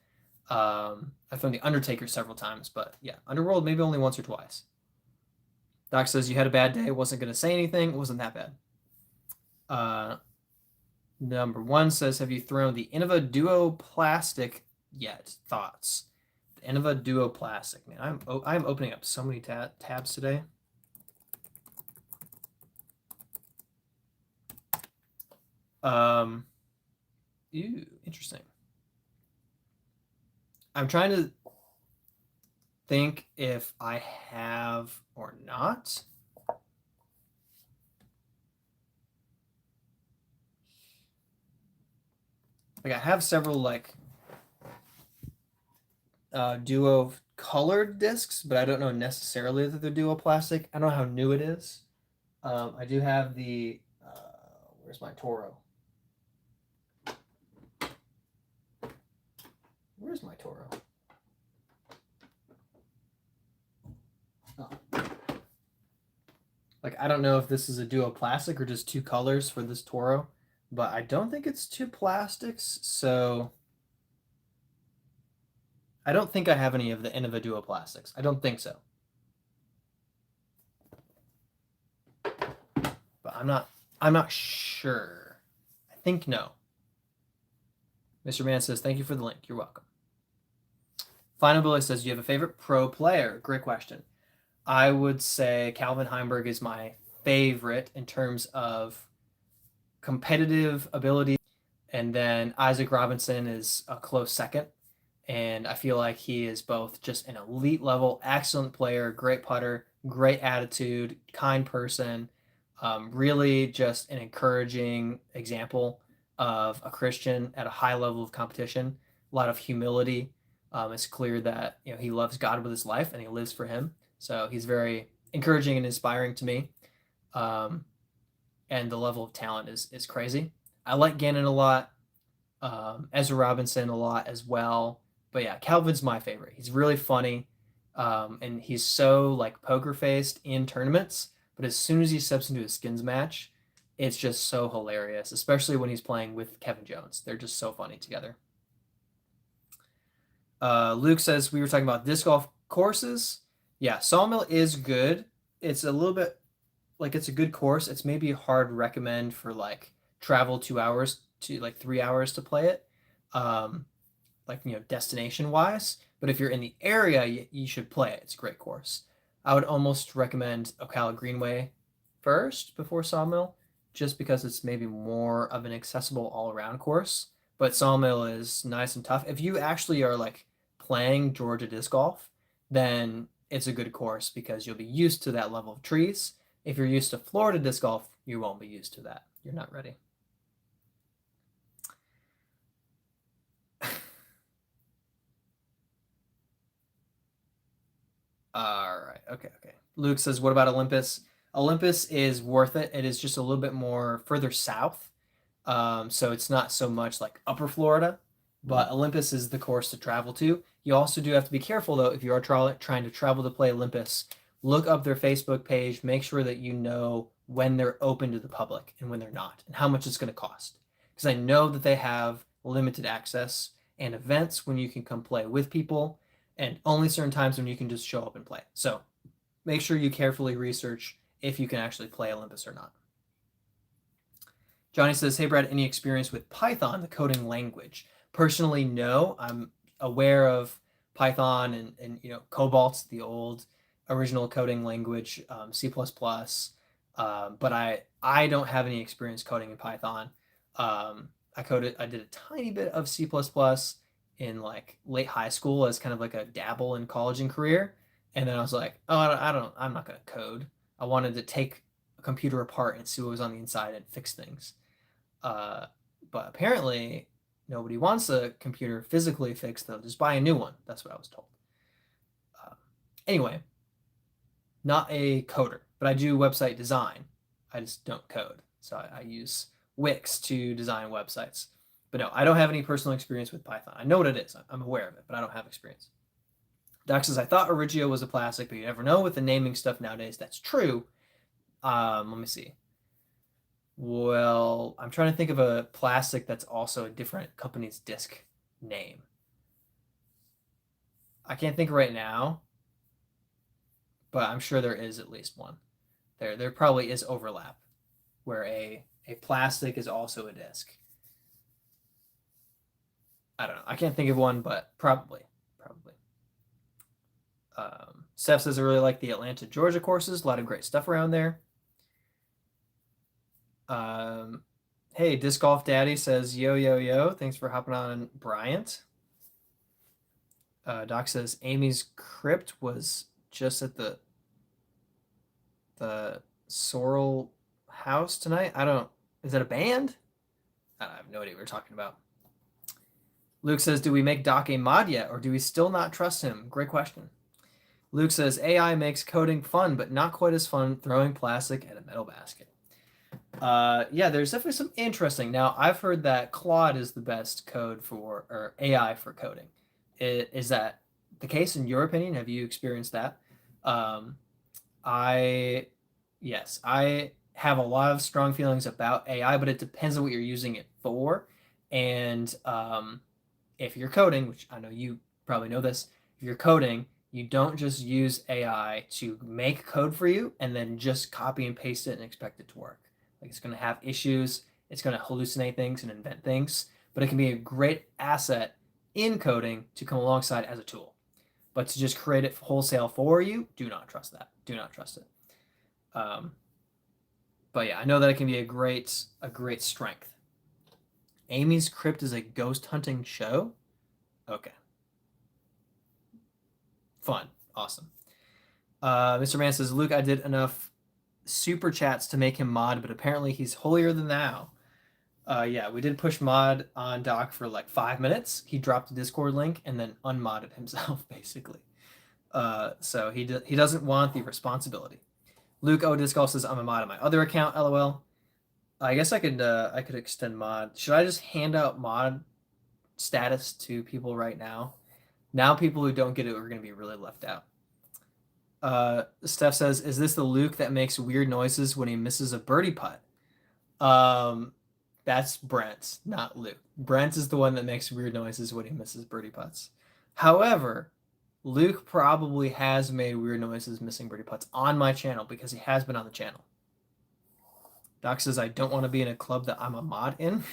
I've thrown the Undertaker several times, but yeah, Underworld maybe only once or twice. Doc says you had a bad day. Wasn't going to say anything. It wasn't that bad. Number one says, have you thrown the Innova Duo Plastic yet? Thoughts? The Innova Duo Plastic. Man, I'm opening up so many tabs today. Ew, interesting. I'm trying to think if I have or not. Like I have several like duo colored discs, but I don't know necessarily that they're duo plastic. I don't know how new it is. I do have the where's my Toro? Where's my Toro? Oh. Like I don't know if this is a duo plastic or just two colors for this Toro, but I don't think it's two plastics, so I don't think I have any of the Innova duo plastics. I don't think so. But I'm not sure. I think no. Mr. Man says, thank you for the link. You're welcome. Final Billy says, do you have a favorite pro player? Great question. I would say Calvin Heimberg is my favorite in terms of competitive ability. And then Isaac Robinson is a close second. And I feel like he is both just an elite level, excellent player, great putter, great attitude, kind person, really just an encouraging example of a Christian at a high level of competition, a lot of humility. It's clear that he loves God with his life and he lives for him. So he's very encouraging and inspiring to me. And the level of talent is crazy. I like Gannon a lot, Ezra Robinson a lot as well. But yeah, Calvin's my favorite. He's really funny, and he's so like poker faced in tournaments. But as soon as he steps into a skins match, it's just so hilarious, especially when he's playing with Kevin Jones. They're just so funny together. Luke says we were talking about disc golf courses. Yeah, Sawmill is good. It's a little bit like it's a good course. It's maybe hard to recommend for like travel 2 hours to like 3 hours to play it. Like destination wise, but if you're in the area, you should play it. It's a great course. I would almost recommend Ocala Greenway first before Sawmill, just because it's maybe more of an accessible all-around course. But Sawmill is nice and tough. If you actually are like playing Georgia disc golf, then it's a good course because you'll be used to that level of trees. If you're used to Florida disc golf, you won't be used to that. You're not ready. All right. Okay. Luke says, what about Olympus? Olympus is worth it. It is just a little bit more further south. So it's not so much like upper Florida, but Olympus is the course to travel to. You also do have to be careful, though, if you are trying to travel to play Olympus, look up their Facebook page, make sure that you know when they're open to the public and when they're not, and how much it's going to cost. Because I know that they have limited access and events when you can come play with people, and only certain times when you can just show up and play. So make sure you carefully research if you can actually play Olympus or not. Johnny says, hey, Brad, any experience with Python, the coding language? Personally, no. I'm aware of Python and Cobalt's the old original coding language, C++. But I don't have any experience coding in Python. I did a tiny bit of C++ in like late high school as kind of like a dabble in college and career. And then I was like, oh, I'm not going to code. I wanted to take a computer apart and see what was on the inside and fix things. But apparently nobody wants a computer physically fixed, though. Just buy a new one. That's what I was told. Anyway, not a coder, but I do website design. I just don't code. So I use Wix to design websites. But no, I don't have any personal experience with Python. I know what it is. I'm aware of it, but I don't have experience. Doc says, I thought Origio was a plastic, but you never know with the naming stuff nowadays. That's true. Let me see. Well, I'm trying to think of a plastic that's also a different company's disc name. I can't think right now, but I'm sure there is at least one. There probably is overlap where a plastic is also a disc. I don't know. I can't think of one, but probably. Steph says I really like the Atlanta, Georgia courses. A lot of great stuff around there. Hey, Disc Golf Daddy says, yo. Thanks for hopping on, Bryant. Doc says Amy's crypt was just at the Sorrel house tonight. Is that a band? I have no idea what we're talking about. Luke says, do we make Doc a mod yet, or do we still not trust him? Great question. Luke says, AI makes coding fun, but not quite as fun throwing plastic at a metal basket. Yeah, there's definitely some interesting. Now, I've heard that Claude is the best code for, or AI for coding. Is that the case in your opinion? Have you experienced that? Um, yes, I have a lot of strong feelings about AI, but it depends on what you're using it for. And if you're coding, which I know you probably know this, if you're coding, you don't just use AI to make code for you and then just copy and paste it and expect it to work. Like it's going to have issues, it's going to hallucinate things and invent things, but it can be a great asset in coding to come alongside as a tool. But to just create it wholesale for you, do not trust that. Do not trust it. But yeah, I know that it can be a great strength. Amy's Crypt is a ghost hunting show. Okay. Fun. Awesome. Mr. Man says, Luke, I did enough super chats to make him mod, but apparently he's holier than thou. Yeah, we did push mod on Doc for like 5 minutes. He dropped the Discord link and then unmodded himself, basically. So he doesn't want the responsibility. Luke O Disc Golf says, I'm a mod on my other account, LOL. I guess I could extend mod. Should I just hand out mod status to people right now? Now people who don't get it are going to be really left out. Steph says, is this the Luke that makes weird noises when he misses a birdie putt? That's Brent, not Luke. Brent is the one that makes weird noises when he misses birdie putts. However, Luke probably has made weird noises missing birdie putts on my channel because he has been on the channel. Doc says, I don't want to be in a club that I'm a mod in.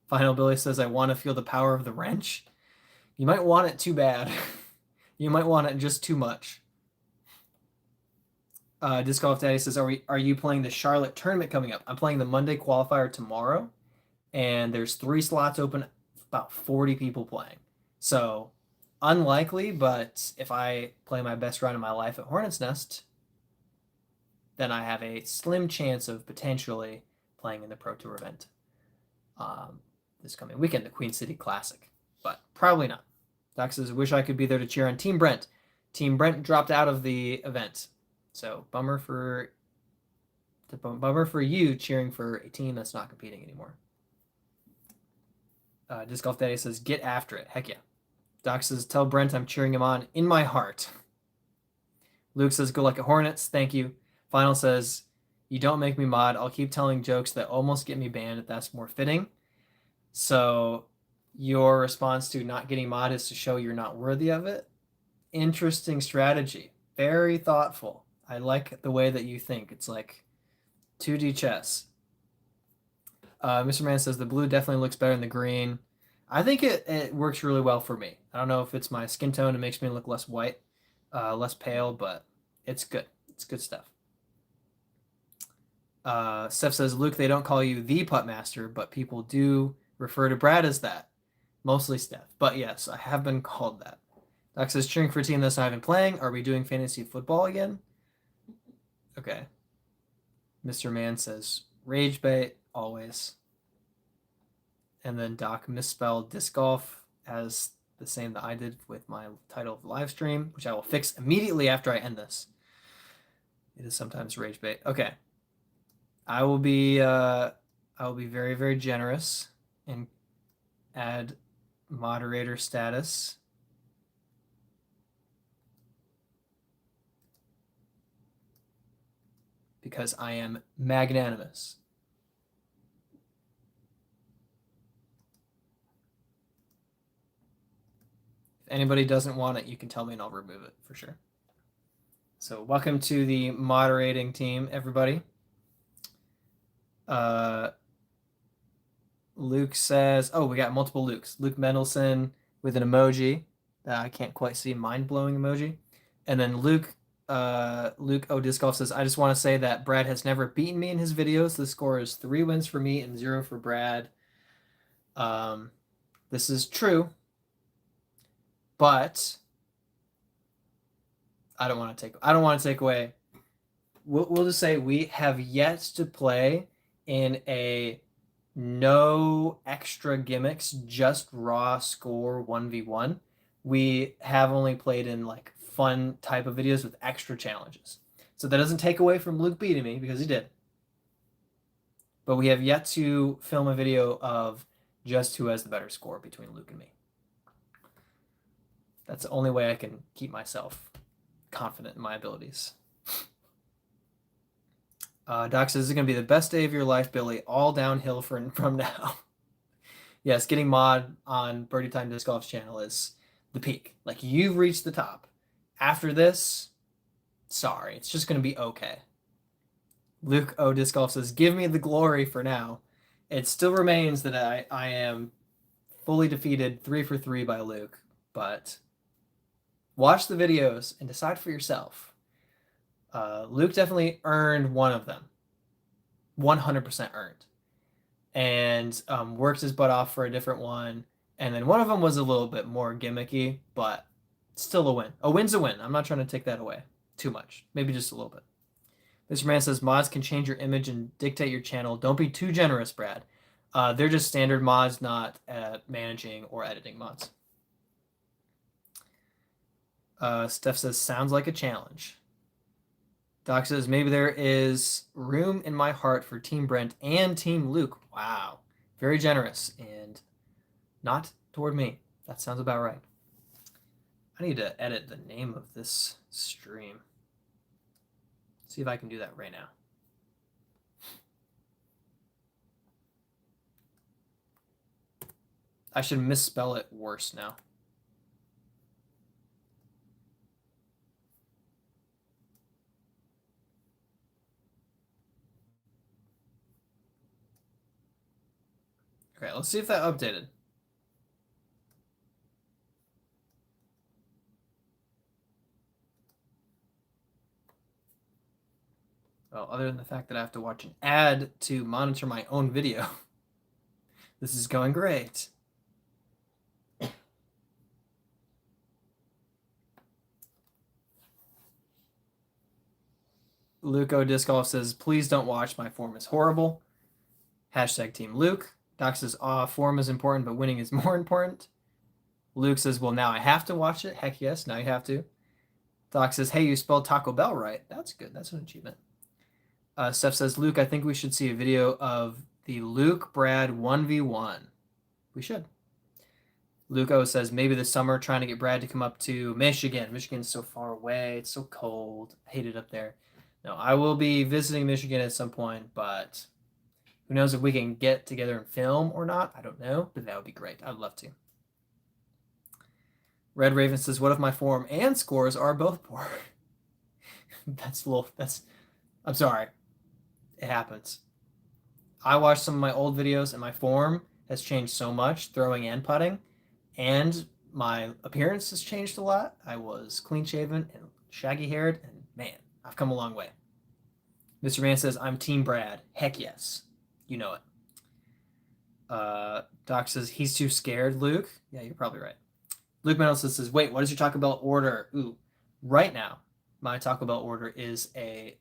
Final Billy says, I want to feel the power of the wrench. You might want it too bad. You might want it just too much. Disc Golf Daddy says, are you playing the Charlotte tournament coming up? I'm playing the Monday qualifier tomorrow, and there's 3 slots open, about 40 people playing. So unlikely, but if I play my best round of my life at Hornets Nest, then I have a slim chance of potentially playing in the Pro Tour event this coming weekend, the Queen City Classic, but probably not. Doc says, wish I could be there to cheer on Team Brent. Team Brent dropped out of the event. So bummer for you cheering for a team that's not competing anymore. Disc Golf Daddy says, get after it. Heck yeah. Doc says, tell Brent I'm cheering him on in my heart. Luke says, good luck at Hornets. Thank you. Final says, you don't make me mod. I'll keep telling jokes that almost get me banned if that's more fitting. So your response to not getting mod is to show you're not worthy of it. Interesting strategy. Very thoughtful. I like the way that you think. It's like 2D chess. Mr. Man says the blue definitely looks better than the green. I think it works really well for me. I don't know if it's my skin tone. It makes me look less white, less pale, but it's good. It's good stuff. Steph says, Luke, they don't call you the putt master, but people do refer to Brad as that. Mostly Steph. But yes, I have been called that. Doc says, cheering for a team that's not even playing. Are we doing fantasy football again? Okay. Mr. Man says, rage bait, always. And then Doc misspelled disc golf as the same that I did with my title of the live stream, which I will fix immediately after I end this. It is sometimes rage bait. Okay. I will be very, very generous and add moderator status. Because I am magnanimous. If anybody doesn't want it, you can tell me and I'll remove it for sure. So welcome to the moderating team, everybody. Luke says, oh, we got multiple Lukes. Luke Mendelson with an emoji that I can't quite see, mind-blowing emoji. And then Luke O Disc Golf says, I just want to say that Brad has never beaten me in his videos. The score is 3 wins for me and 0 for Brad. This is true, but I don't want to take away. We'll just say we have yet to play in a no extra gimmicks, just raw score 1v1. We have only played in like fun type of videos with extra challenges. So that doesn't take away from Luke beating me, because he did. But we have yet to film a video of just who has the better score between Luke and me. That's the only way I can keep myself confident in my abilities. Doc says, this is going to be the best day of your life, Billy. All downhill from now. Yes, getting mod on Birdietime Disc Golf's channel is the peak. Like, you've reached the top. After this, sorry, it's just going to be okay. Luke O. Disc Golf says, give me the glory for now. It still remains that I am fully defeated 3 for 3 by Luke, but watch the videos and decide for yourself. Luke definitely earned one of them. 100% earned. And worked his butt off for a different one. And then one of them was a little bit more gimmicky, but still a win. A win's a win. I'm not trying to take that away too much. Maybe just a little bit. Mr. Man says, mods can change your image and dictate your channel. Don't be too generous, Brad. They're just standard mods, not managing or editing mods. Steph says, sounds like a challenge. Doc says, maybe there is room in my heart for Team Brent and Team Luke. Wow. Very generous, and not toward me. That sounds about right. I need to edit the name of this stream. See if I can do that right now. I should misspell it worse now. Okay, let's see if that updated. Well, other than the fact that I have to watch an ad to monitor my own video, this is going great. Luco Disc Golf says, please don't watch. My form is horrible. Hashtag Team Luke. Doc says, form is important, but winning is more important. Luke says, well, now I have to watch it. Heck yes, now you have to. Doc says, hey, you spelled Taco Bell right. That's good. That's an achievement. Steph says, Luke, I think we should see a video of the Luke Brad 1v1. We should. Luco says, maybe this summer, trying to get Brad to come up to Michigan. Michigan's so far away. It's so cold. I hate it up there. No, I will be visiting Michigan at some point, but who knows if we can get together and film or not. I don't know, but that would be great. I'd love to. Red Raven says, what if my form and scores are both poor? I'm sorry. It happens. I watched some of my old videos, and my form has changed so much, throwing and putting, and my appearance has changed a lot. I was clean-shaven and shaggy-haired, and man, I've come a long way. Mr. Man says, I'm Team Brad. Heck yes. You know it. Doc says, he's too scared, Luke. Yeah, you're probably right. Luke Mendelson says, wait, what is your Taco Bell order? Ooh, right now, my Taco Bell order is a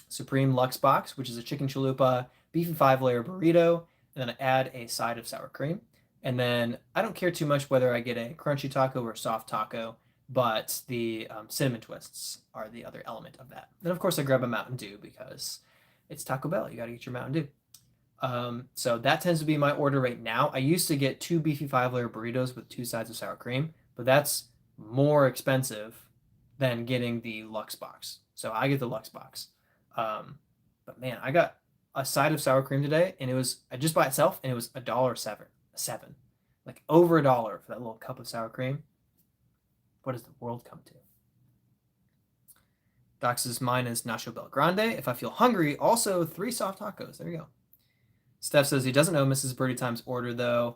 Supreme Lux Box, which is a chicken chalupa, beefy 5-layer burrito, and then I add a side of sour cream. And then I don't care too much whether I get a crunchy taco or soft taco, but the cinnamon twists are the other element of that. Then, of course, I grab a Mountain Dew because it's Taco Bell. You got to get your Mountain Dew. So that tends to be my order right now. I used to get 2 beefy 5-layer burritos with 2 sides of sour cream, but that's more expensive than getting the Lux Box. So I get the Lux Box. But man, I got a side of sour cream today, and it was just by itself, and it was $1.07. Like over $1 for that little cup of sour cream. What does the world come to? Doc says mine is Nacho Bel Grande. If I feel hungry, also 3 soft tacos. There you go. Steph says he doesn't know Mrs. Birdietime's order, though.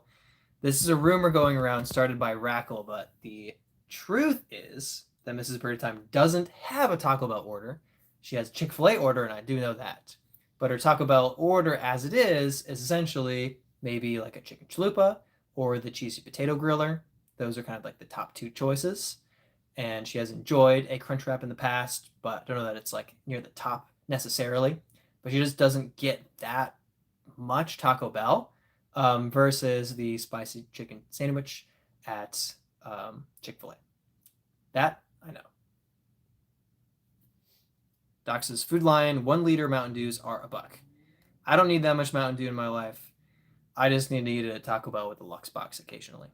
This is a rumor going around started by Rackle, but the truth is that Mrs. Birdietime doesn't have a Taco Bell order. She has a Chick-fil-A order, and I do know that. But her Taco Bell order as it is essentially maybe like a chicken chalupa or the cheesy potato griller. Those are kind of like the top 2 choices. And she has enjoyed a Crunchwrap in the past, but I don't know that it's like near the top necessarily. But she just doesn't get that much Taco Bell versus the spicy chicken sandwich at Chick-fil-A. That I know. Doc says, Food Lion, 1 liter Mountain Dews are $1. I don't need that much Mountain Dew in my life. I just need to eat a Taco Bell with a Lux box occasionally.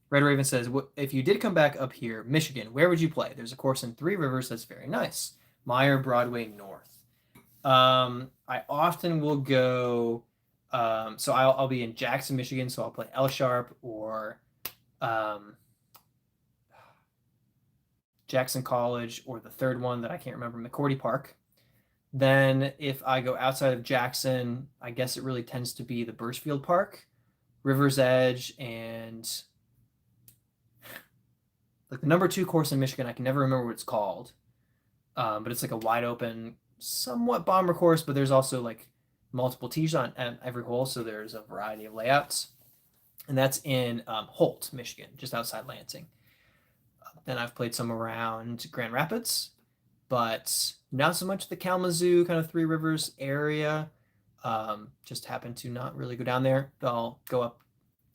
Red Raven says, if you did come back up here, Michigan, where would you play? There's a course in Three Rivers that's very nice. Meyer Broadway North. I often will go, so I'll be in Jackson, Michigan, so I'll play L Sharp or Jackson College, or the third one that I can't remember, McCordy Park. Then if I go outside of Jackson, I guess it really tends to be the Birchfield Park, River's Edge, and like the number 2 course in Michigan. I can never remember what it's called, but it's like a wide open, somewhat bomber course, but there's also like multiple tees on every hole, so there's a variety of layouts. And that's in Holt, Michigan, just outside Lansing. Then I've played some around Grand Rapids, but not so much the Kalamazoo kind of Three Rivers area. Just happen to not really go down there. I'll go up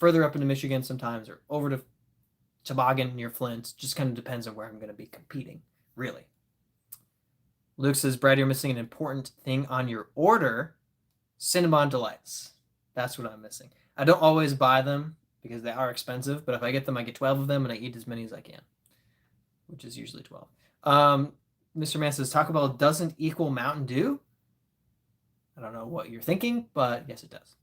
further up into Michigan sometimes, or over to Toboggan near Flint. Just kind of depends on where I'm going to be competing, really. Luke says, Brad, you're missing an important thing on your order. Cinnabon Delights. That's what I'm missing. I don't always buy them because they are expensive, but if I get them, I get 12 of them, and I eat as many as I can, which is usually 12. Mr. Man says, Taco Bell doesn't equal Mountain Dew. I don't know what you're thinking, but yes, it does.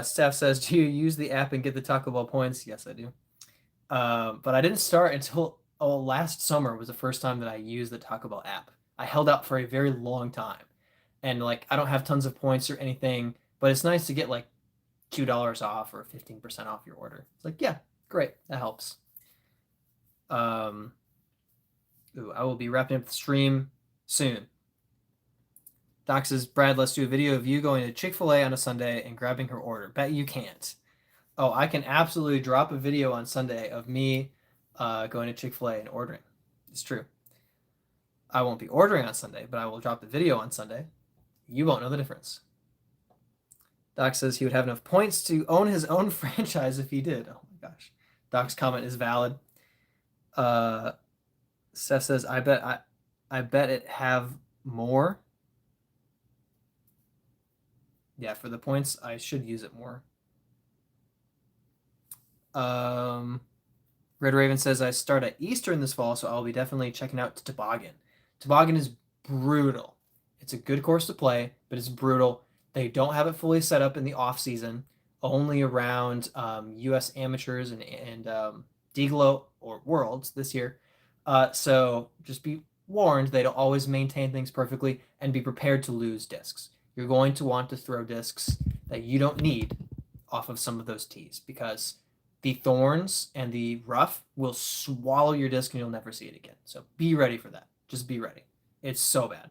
Steph says, do you use the app and get the Taco Bell points? Yes, I do. But I didn't start until last summer was the first time that I used the Taco Bell app. I held out for a very long time. And like, I don't have tons of points or anything, but it's nice to get like $2 off or 15% off your order. It's like, yeah, great. That helps. I will be wrapping up the stream soon. Doc says, Brad, let's do a video of you going to Chick-fil-A on a Sunday and grabbing her order. Bet you can't. Oh, I can absolutely drop a video on Sunday of me going to Chick-fil-A and ordering. It's true. I won't be ordering on Sunday, but I will drop the video on Sunday. You won't know the difference. Doc says he would have enough points to own his own franchise if he did. Oh my gosh. Doc's comment is valid. Steph says, I bet it have more. Yeah, for the points, I should use it more. Red Raven says, I start at Eastern this fall, so I'll be definitely checking out Toboggan. Toboggan is brutal. It's a good course to play, but it's brutal. They don't have it fully set up in the off season, only around U.S. amateurs and DGLO or Worlds this year. So just be warned, they don't always maintain things perfectly, and be prepared to lose discs. You're going to want to throw discs that you don't need off of some of those tees, because the thorns and the rough will swallow your disc and you'll never see it again. So be ready for that. Just be ready. It's so bad.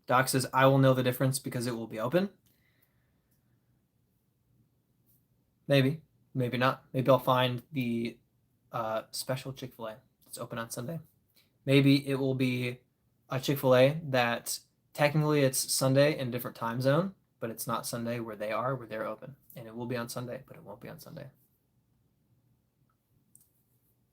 Doc says, I will know the difference because it will be open. Maybe. Maybe not. Maybe I'll find the special Chick-fil-A that's open on Sunday. Maybe it will be a Chick-fil-A that technically it's Sunday in a different time zone, but it's not Sunday where they're open. And it will be on Sunday, but it won't be on Sunday.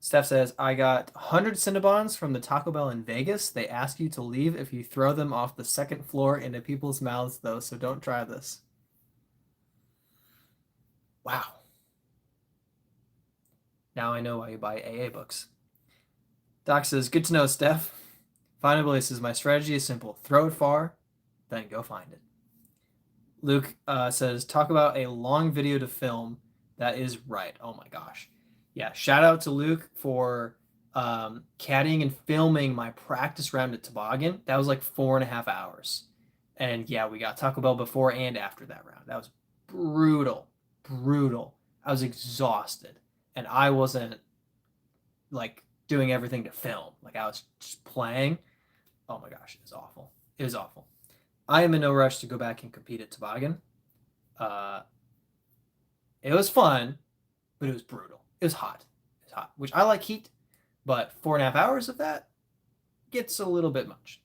Steph says, I got 100 Cinnabons from the Taco Bell in Vegas. They ask you to leave if you throw them off the second floor into people's mouths, though, so don't try this. Wow. Now I know why you buy AA books. Doc says, good to know, Steph. Finally says, my strategy is simple. Throw it far, then go find it. Luke says, talk about a long video to film. That is right. Oh my gosh. Yeah, shout out to Luke for caddying and filming my practice round at Toboggan. That was like 4.5 hours. And yeah, we got Taco Bell before and after that round. That was brutal. Brutal. I was exhausted. And I wasn't like doing everything to film. Like I was just playing. Oh my gosh, it was awful. It was awful. I am in no rush to go back and compete at Toboggan. It was fun, but it was brutal. It was hot. It was hot, which I like heat, but 4.5 hours of that gets a little bit much.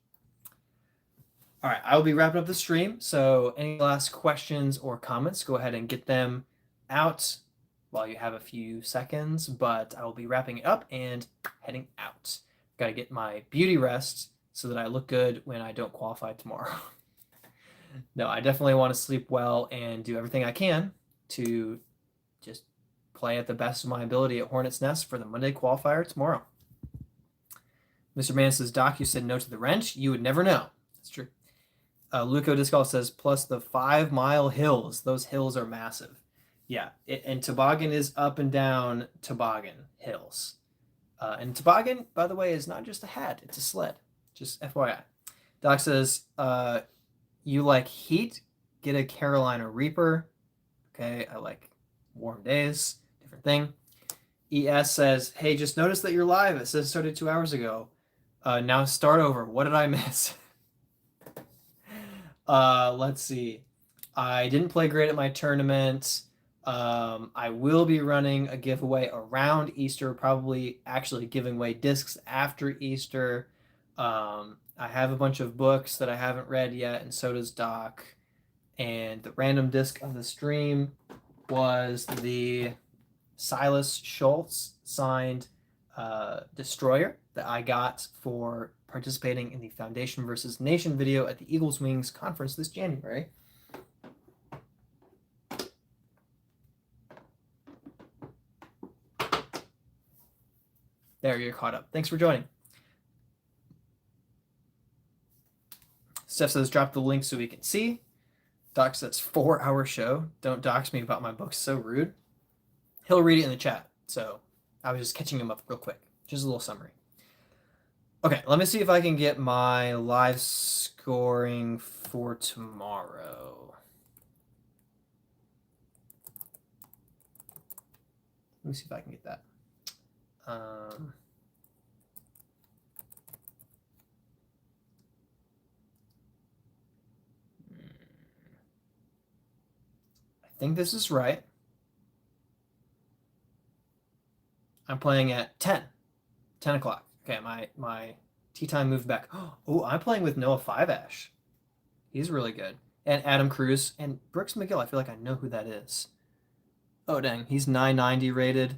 All right, I will be wrapping up the stream. So any last questions or comments, go ahead and get them out while you have a few seconds. But I will be wrapping it up and heading out. Got to get my beauty rest so that I look good when I don't qualify tomorrow. No, I definitely want to sleep well and do everything I can to just play at the best of my ability at Hornets Nest for the Monday qualifier tomorrow. Mr. Man says, Doc, you said no to the wrench. You would never know. That's true. Luco Disc Golf says, plus the 5-mile hills. Those hills are massive. Yeah, and toboggan is up and down toboggan hills. And toboggan, by the way, is not just a hat. It's a sled. Just FYI. Doc says, you like heat? Get a Carolina Reaper. Okay, I like warm days. Different thing. ES says, hey, just noticed that you're live. It says started 2 hours ago. Now start over. What did I miss? Let's see. I didn't play great at my tournament. I will be running a giveaway around Easter, probably actually giving away discs after Easter. I have a bunch of books that I haven't read yet, and so does Doc. And the random disc of the stream was the Silas Schultz signed Destroyer that I got for participating in the Foundation versus Nation video at the Eagles Wings conference this January. There, you're caught up. Thanks for joining. Steph says, drop the link so we can see. Doc says, 4-hour show. Don't dox me about my books. So rude. He'll read it in the chat. So I was just catching him up real quick. Just a little summary. Okay, let me see if I can get my live scoring for tomorrow. Let me see if I can get that. I think this is right. I'm playing at 10 o'clock. Okay, my tee time moved back. Oh, I'm playing with Noah Five-Ash. He's really good. And Adam Cruz and Brooks McGill. I feel like I know who that is. Oh, dang. He's 990 rated.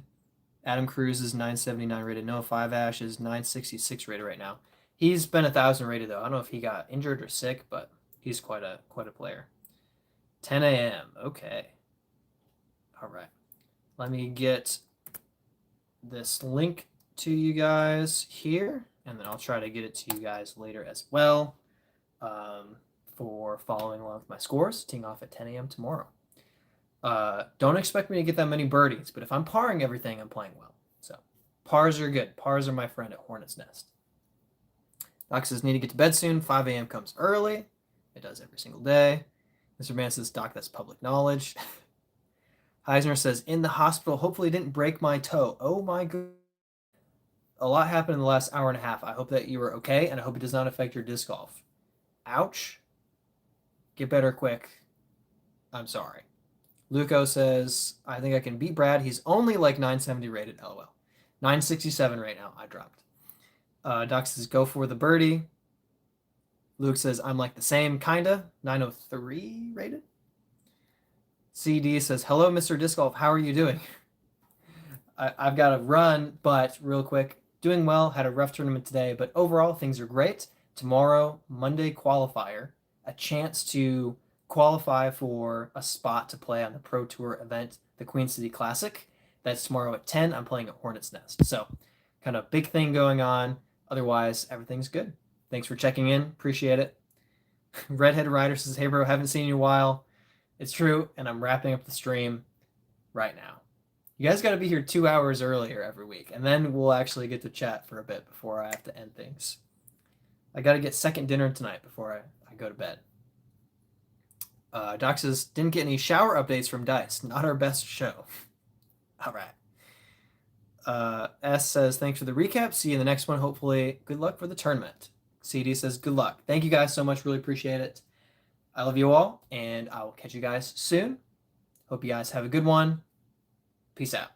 Adam Cruz is 979 rated. Noah Five-Ash is 966 rated right now. He's been 1,000 rated, though. I don't know if he got injured or sick, but he's quite a player. 10 a.m. Okay. All right. Let me get this link to you guys here, and then I'll try to get it to you guys later as well for following along with my scores, teeing off at 10 a.m. tomorrow. Don't expect me to get that many birdies, but if I'm parring everything, I'm playing well. So pars are good. Pars are my friend at Hornets Nest. Doc says, need to get to bed soon. 5 a.m. comes early. It does every single day. Mr. Man says, Doc, that's public knowledge. Heisner says, in the hospital, hopefully didn't break my toe. Oh my god. A lot happened in the last hour and a half. I hope that you are okay, and I hope it does not affect your disc golf. Ouch. Get better quick. I'm sorry. Luco says, I think I can beat Brad. He's only like 970 rated. LOL. 967 right now. I dropped. Doc says, go for the birdie. Luke says, I'm like the same, kinda. 903 rated. CD says, hello, Mr. Disc Golf. How are you doing? I've got to run, but real quick, doing well. Had a rough tournament today, but overall, things are great. Tomorrow, Monday qualifier, a chance to qualify for a spot to play on the Pro Tour event, the Queen City Classic. That's tomorrow at 10. I'm playing at Hornets Nest. So kind of big thing going on. Otherwise, everything's good. Thanks for checking in. Appreciate it. Redhead Rider says, hey, bro, haven't seen you in a while. It's true, and I'm wrapping up the stream right now. You guys got to be here 2 hours earlier every week, and then we'll actually get to chat for a bit before I have to end things. I got to get second dinner tonight before I go to bed. Doc says, didn't get any shower updates from Dice. Not our best show. All right. S says, thanks for the recap. See you in the next one. Hopefully, good luck for the tournament. CD says, good luck. Thank you guys so much. Really appreciate it. I love you all, and I will catch you guys soon. Hope you guys have a good one. Peace out.